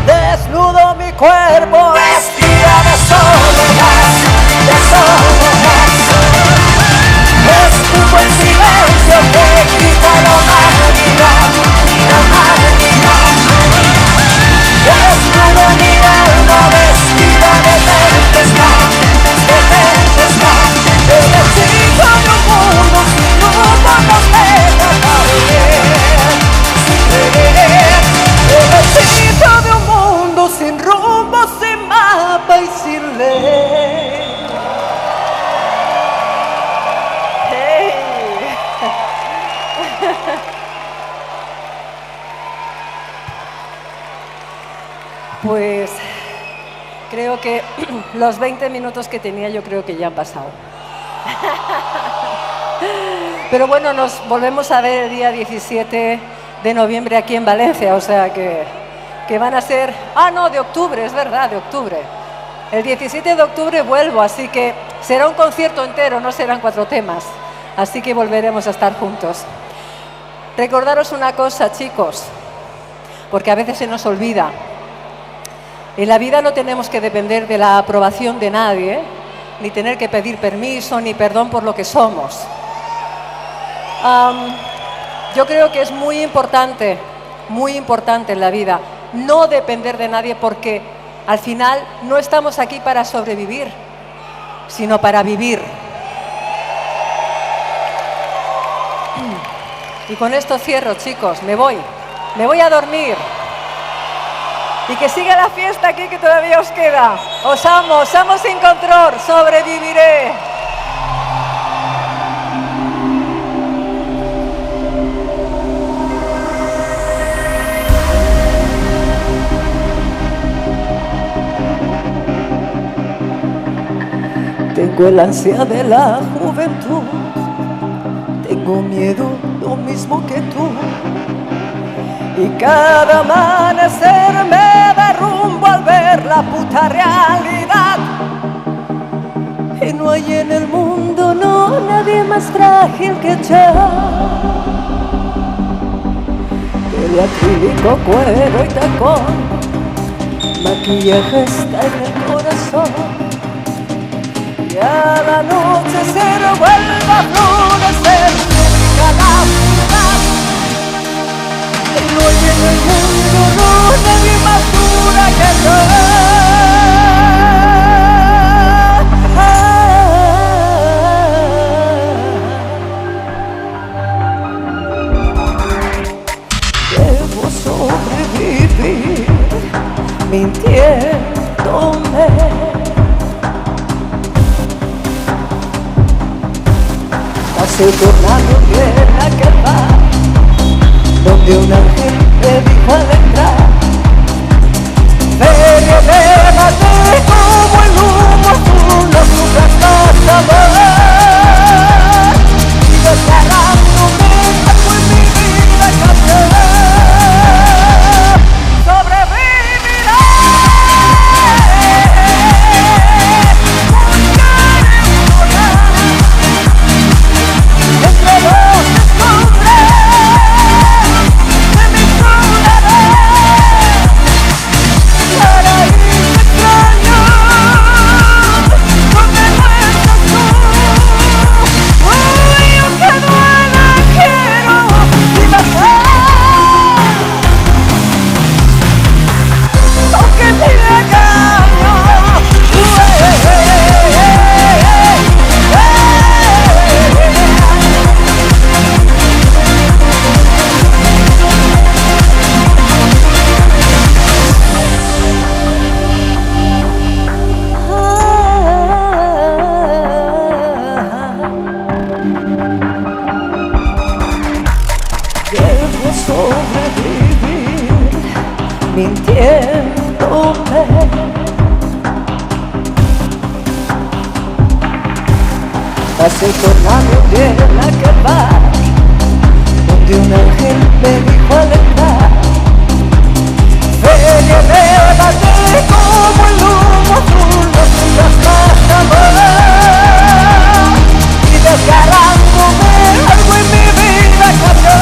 Desnudo mi cuerpo vestida de soledad, de soledad. Escupo el silencio que grita la humanidad, la humanidad. Desnudo mi alma vestida de tempestad, de tempestad. El hechizo de un mundo sin rumbo nos deja caer, sin creer. El hechizo de un mundo sin rumbo, sin mapa y sin ley. Hey. Pues creo que los 20 minutos que tenía yo creo que ya han pasado. Pero bueno, nos volvemos a ver el día 17 de noviembre aquí en Valencia, o sea que van a ser... Ah, no, de octubre, es verdad, de octubre. El 17 de octubre vuelvo, así que será un concierto entero, no serán 4 temas. Así que volveremos a estar juntos. Recordaros una cosa, chicos, porque a veces se nos olvida. En la vida no tenemos que depender de la aprobación de nadie, ni tener que pedir permiso, ni perdón por lo que somos. Yo creo que es muy importante en la vida no depender de nadie, porque al final no estamos aquí para sobrevivir, sino para vivir. Y con esto cierro, chicos, me voy a dormir. Y que siga la fiesta aquí que todavía os queda. Os amo sin control, sobreviviré. Tengo el ansia de la juventud, tengo miedo lo mismo que tú. Y cada amanecer me derrumbo al ver la puta realidad. Y no hay en el mundo, no, nadie más frágil que yo. Pelo acrílico, cuero y tacón, maquillaje está en el corazón. Y a la noche se vuelve a florecer cada ciudad. Y no hay en el mundo, no, nadie más dura que yo. Debo sobrevivir mintiéndome. Pasé por la noche en aquel bar donde un ángel me dijo al entrar: ven y bébate como el humo azul, no sufras más amor. Y desgarrándome algo en mi vida cambió. Sobreviviré. Entre los escombros de mi soledad, paraíso extraño donde no estás tú. Uy, aunque duela quiero libertad, aunque te engaño. Debo sobrevivir mintiéndome. Pasé por la noche en aquel bar donde un ángel me dijo al entrar: ven y bébate como el humo azul, no sufras más amor. Y desgarrándome algo en mi vida cambió.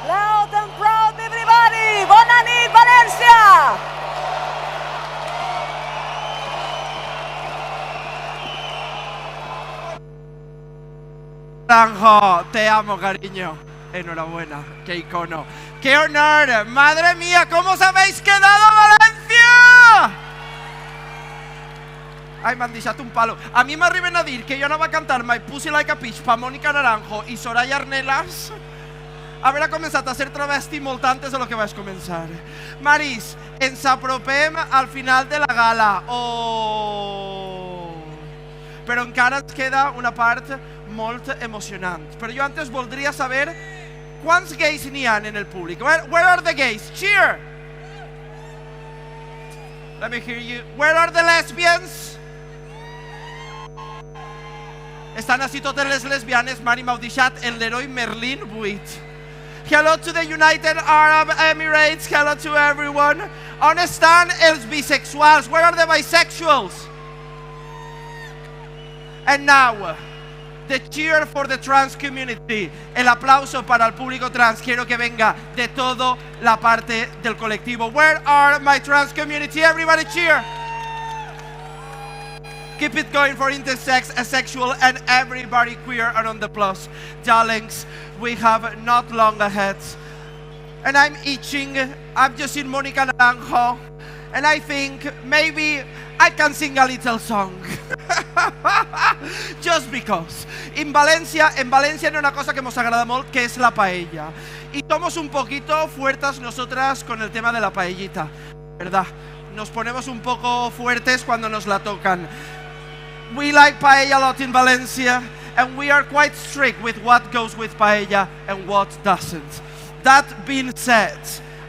Loud and proud, everybody! Bona nit, València! Naranjo, te amo, cariño. Enhorabuena, qué icono. ¡Qué honor! ¡Madre mía! ¿Cómo os habéis quedado, Valencia? Ai, m'han deixat un palo. A mi m'arriben a dir que jo anava a cantar My Pussy Like a Peach pa Mónica Naranjo i Soraya Arnelas. Haver començat a ser travesti molt antes de lo que vaig començar. Maris, ens apropem al final de la gala. Oh! Però encara ens queda una part molt emocionant. Però jo antes voldria saber quants gais n'hi ha en el públic. Where are the gays? Cheer! Let me hear you. Where are the lesbians? Estan així totes les lesbianes. Mari m'heu deixat el Leroy Merlin buit. Hello to the United Arab Emirates. Hello to everyone. On estan els bisexuals? Where are the bisexuals? And now, the cheer for the trans community. El aplauso para el público trans. Quiero que venga de toda la parte del colectivo. Where are my trans community? Everybody cheer. Keep it going for intersex, asexual, and everybody queer and on the plus. Darlings, we have not long ahead. And I'm itching. I've just seen Mónica Naranjo. And I think maybe I can sing a little song. Just because. En València hi ha una cosa que ens agrada molt, que és la paella. Y somos un poquito fuertes nosotras con el tema de la paellita, ¿verdad? Nos ponemos un poco fuertes cuando nos la tocan. We like paella a lot in Valencia, and we are quite strict with what goes with paella and what doesn't. That being said,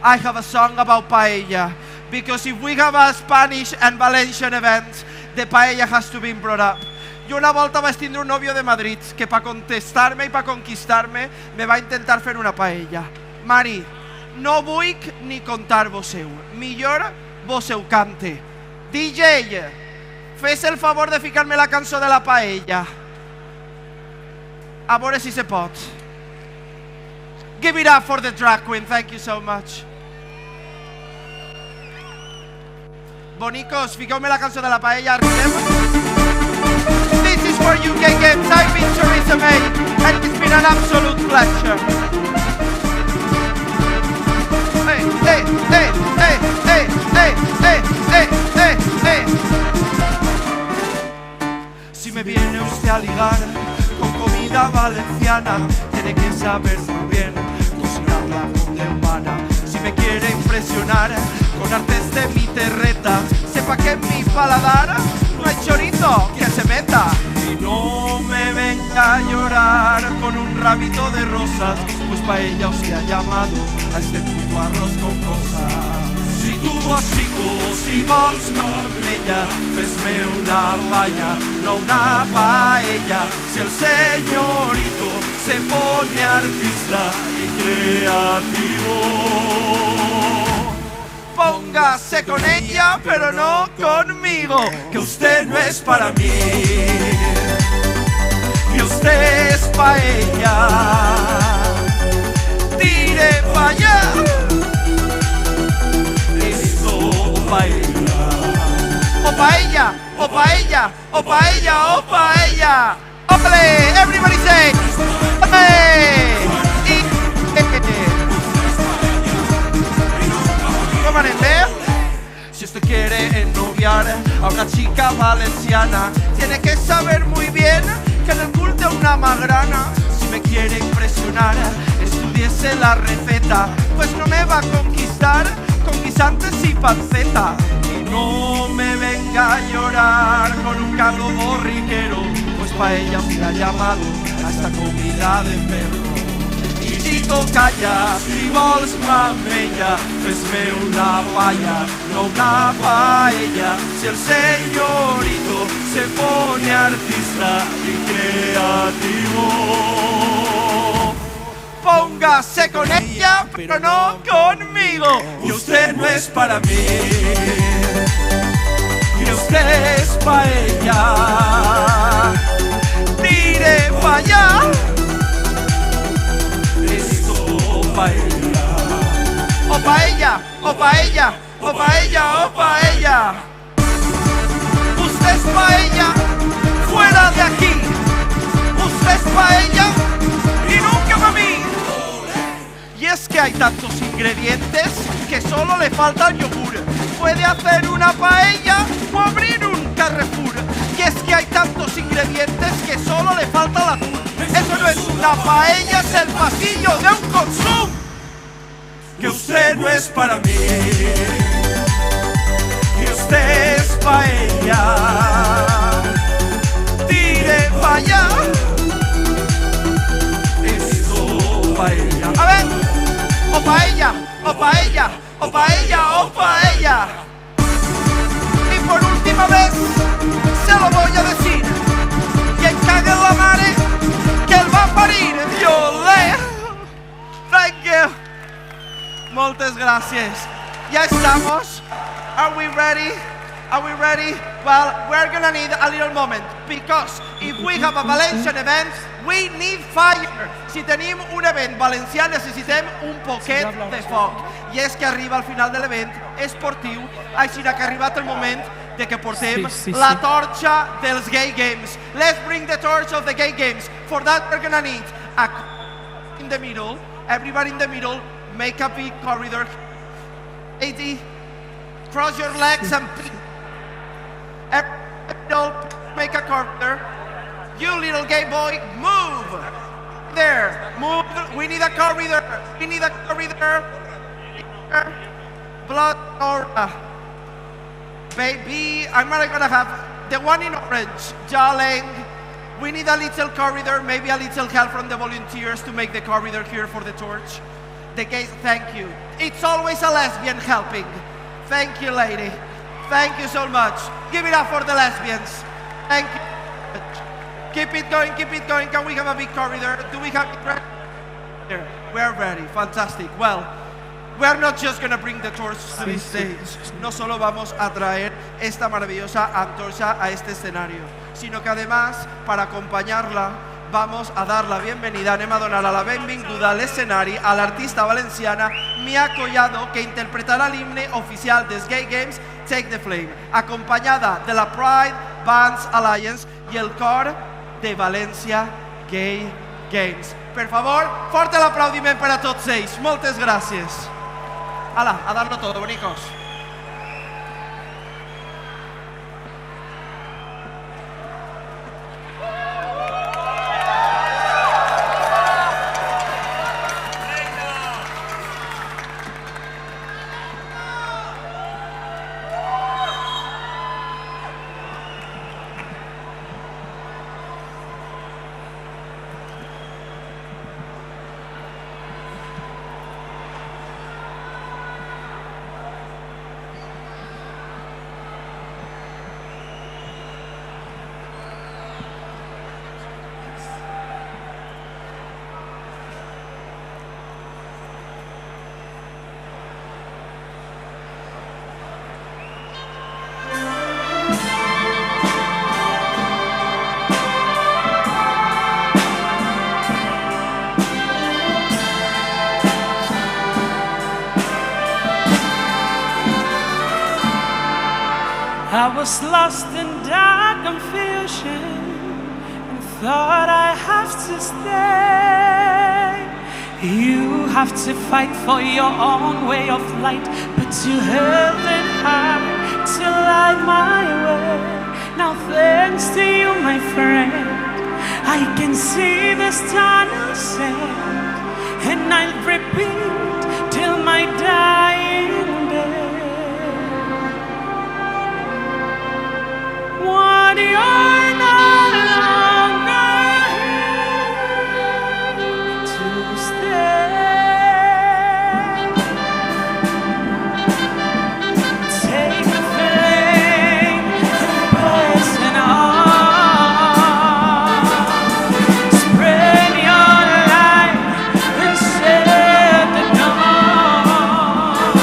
I have a song about paella, because if we have a Spanish and Valencian event, the paella has to be brought up. Jo una volta vaig tindre un nòvio de Madrid que per contestar-me i per conquistar-me me va intentar fer una paella. Mari, no vull ni contar vos-heu. Millor vos-heu cante. DJ, fes el favor de ficar-me la cançó de la paella. A veure si se pot. Give it up for the drag queen. Thank you so much. Bonicos, fiqueu-me la cançó de la paella. This is for you, Gay Games. I've been Theresa May, and it's been an absolute pleasure. Hey, hey, hey, hey, hey, hey, hey, hey, hey, hey. Si me viene usted a ligar con comida valenciana, tiene que saber muy bien cocinar la fonda humana. Si me quiere impresionar con artes de mi terreta, sepa que en mi paladar no hay chorizo que se meta. Y no me venga a llorar con un rabito de rosas, pues pa' ella usted ha llamado a este puto arroz con cosas. Si tu bocico, si vols mamella, fes-me una palla, no una paella. Si el señorito se pone artista y creativo, póngase con ella, pero no conmigo, que usted no es para mí, que usted es pa' ella. Tire pa' allá, esto pa' ella. O pa' ella, o pa' ella, o pa' ella, o pa' ella. ¡Ole! Everybody say, ¡ole! Si usted quiere ennoviar a una chica valenciana, tiene que saber muy bien que en el culto una magrana. Si me quiere impresionar, estudiese la receta, pues no me va a conquistar con guisantes y panceta. Y no me venga a llorar con un caldo borriquero, pues pa' ella me ha llamado a esta comida de perro. Chico, calla, si vols mamella, fes-me una palla, no una paella. Si el señorito se pone artista y creativo, póngase con ella, pero no conmigo, que usted no es para mí, que usted es pa' ella. Tire pa' allá, pa' ella. O pa' ella, o pa' ella, o pa' ella, o pa' ella. Usted es pa' ella, fuera de aquí. Usted es pa' ella y nunca pa' mí. Y es que hay tantos ingredientes que solo le falta el yogur. Puede hacer una paella o abrir un Carrefour. Y es que hay tantos ingredientes que solo le falta el atún. Eso no es una paella, es el pasillo de un consumo. Que usted no es para mí, que usted es pa' ella. Tire pa' allá, eso pa' ella. A ver, o pa' ella, o pa' ella, o pa' ella, o pa' ella. Y por última vez se lo voy a decir, quien cague en la mare, que él va a parir. Yo le... Thank you. Muchas gracias. Ya estamos. Are we ready? Are we ready? Well, we're gonna need a little moment, because if we have a Valencian event, we need fire. Si tenim un event valencià, necessitem un poquet de foc. I és que arriba al final de l'event esportiu, així que ha arribat el moment de que portem la torxa dels Gay Games. Let's bring the torch of the Gay Games. For that, we're gonna need a in the middle, everybody in the middle. Make a big corridor. 80. Cross your legs and make make a corridor. You little gay boy, move! There, move. We need a corridor. We need a corridor. Blood aura. Baby, I'm not gonna have the one in orange, darling. We need a little corridor, maybe a little help from the volunteers to make the corridor here for the torch. The gays, thank you. It's always a lesbian helping. Thank you, lady. Thank you so much. Give it up for the lesbians. Thank you. Keep it going, keep it going. Can we have a big corridor? Do we have it ready? There, we're ready. Fantastic. Well, we're not just going to bring the torch to the stage. No solo vamos a traer esta maravillosa antorcha a este escenario, sino que además, para acompañarla, vamos a dar la bienvenida, anem a donar a la benvinguda a l'escenari a l'artista valenciana Mia Collado, que interpretarà l'himne oficial dels Gay Games, Take the Flame, acompanyada de la Pride Bands Alliance i el cor de València Gay Games. Per favor, fort l'aplaudiment per a tots ells. Moltes gràcies. Hala, a darlo todo, bonicos. I was lost in dark confusion and thought I have to stay. You have to fight for your own way of light, but you held it hard to light my way. Now thanks to you, my friend, I can see this tunnel end, and I'll repeat till my dying day. What you're no longer here to stay. Take the flame and poison on. Spread your light and set the dawn.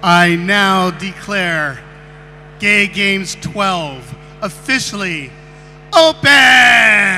I now declare Gay Games 12 officially open!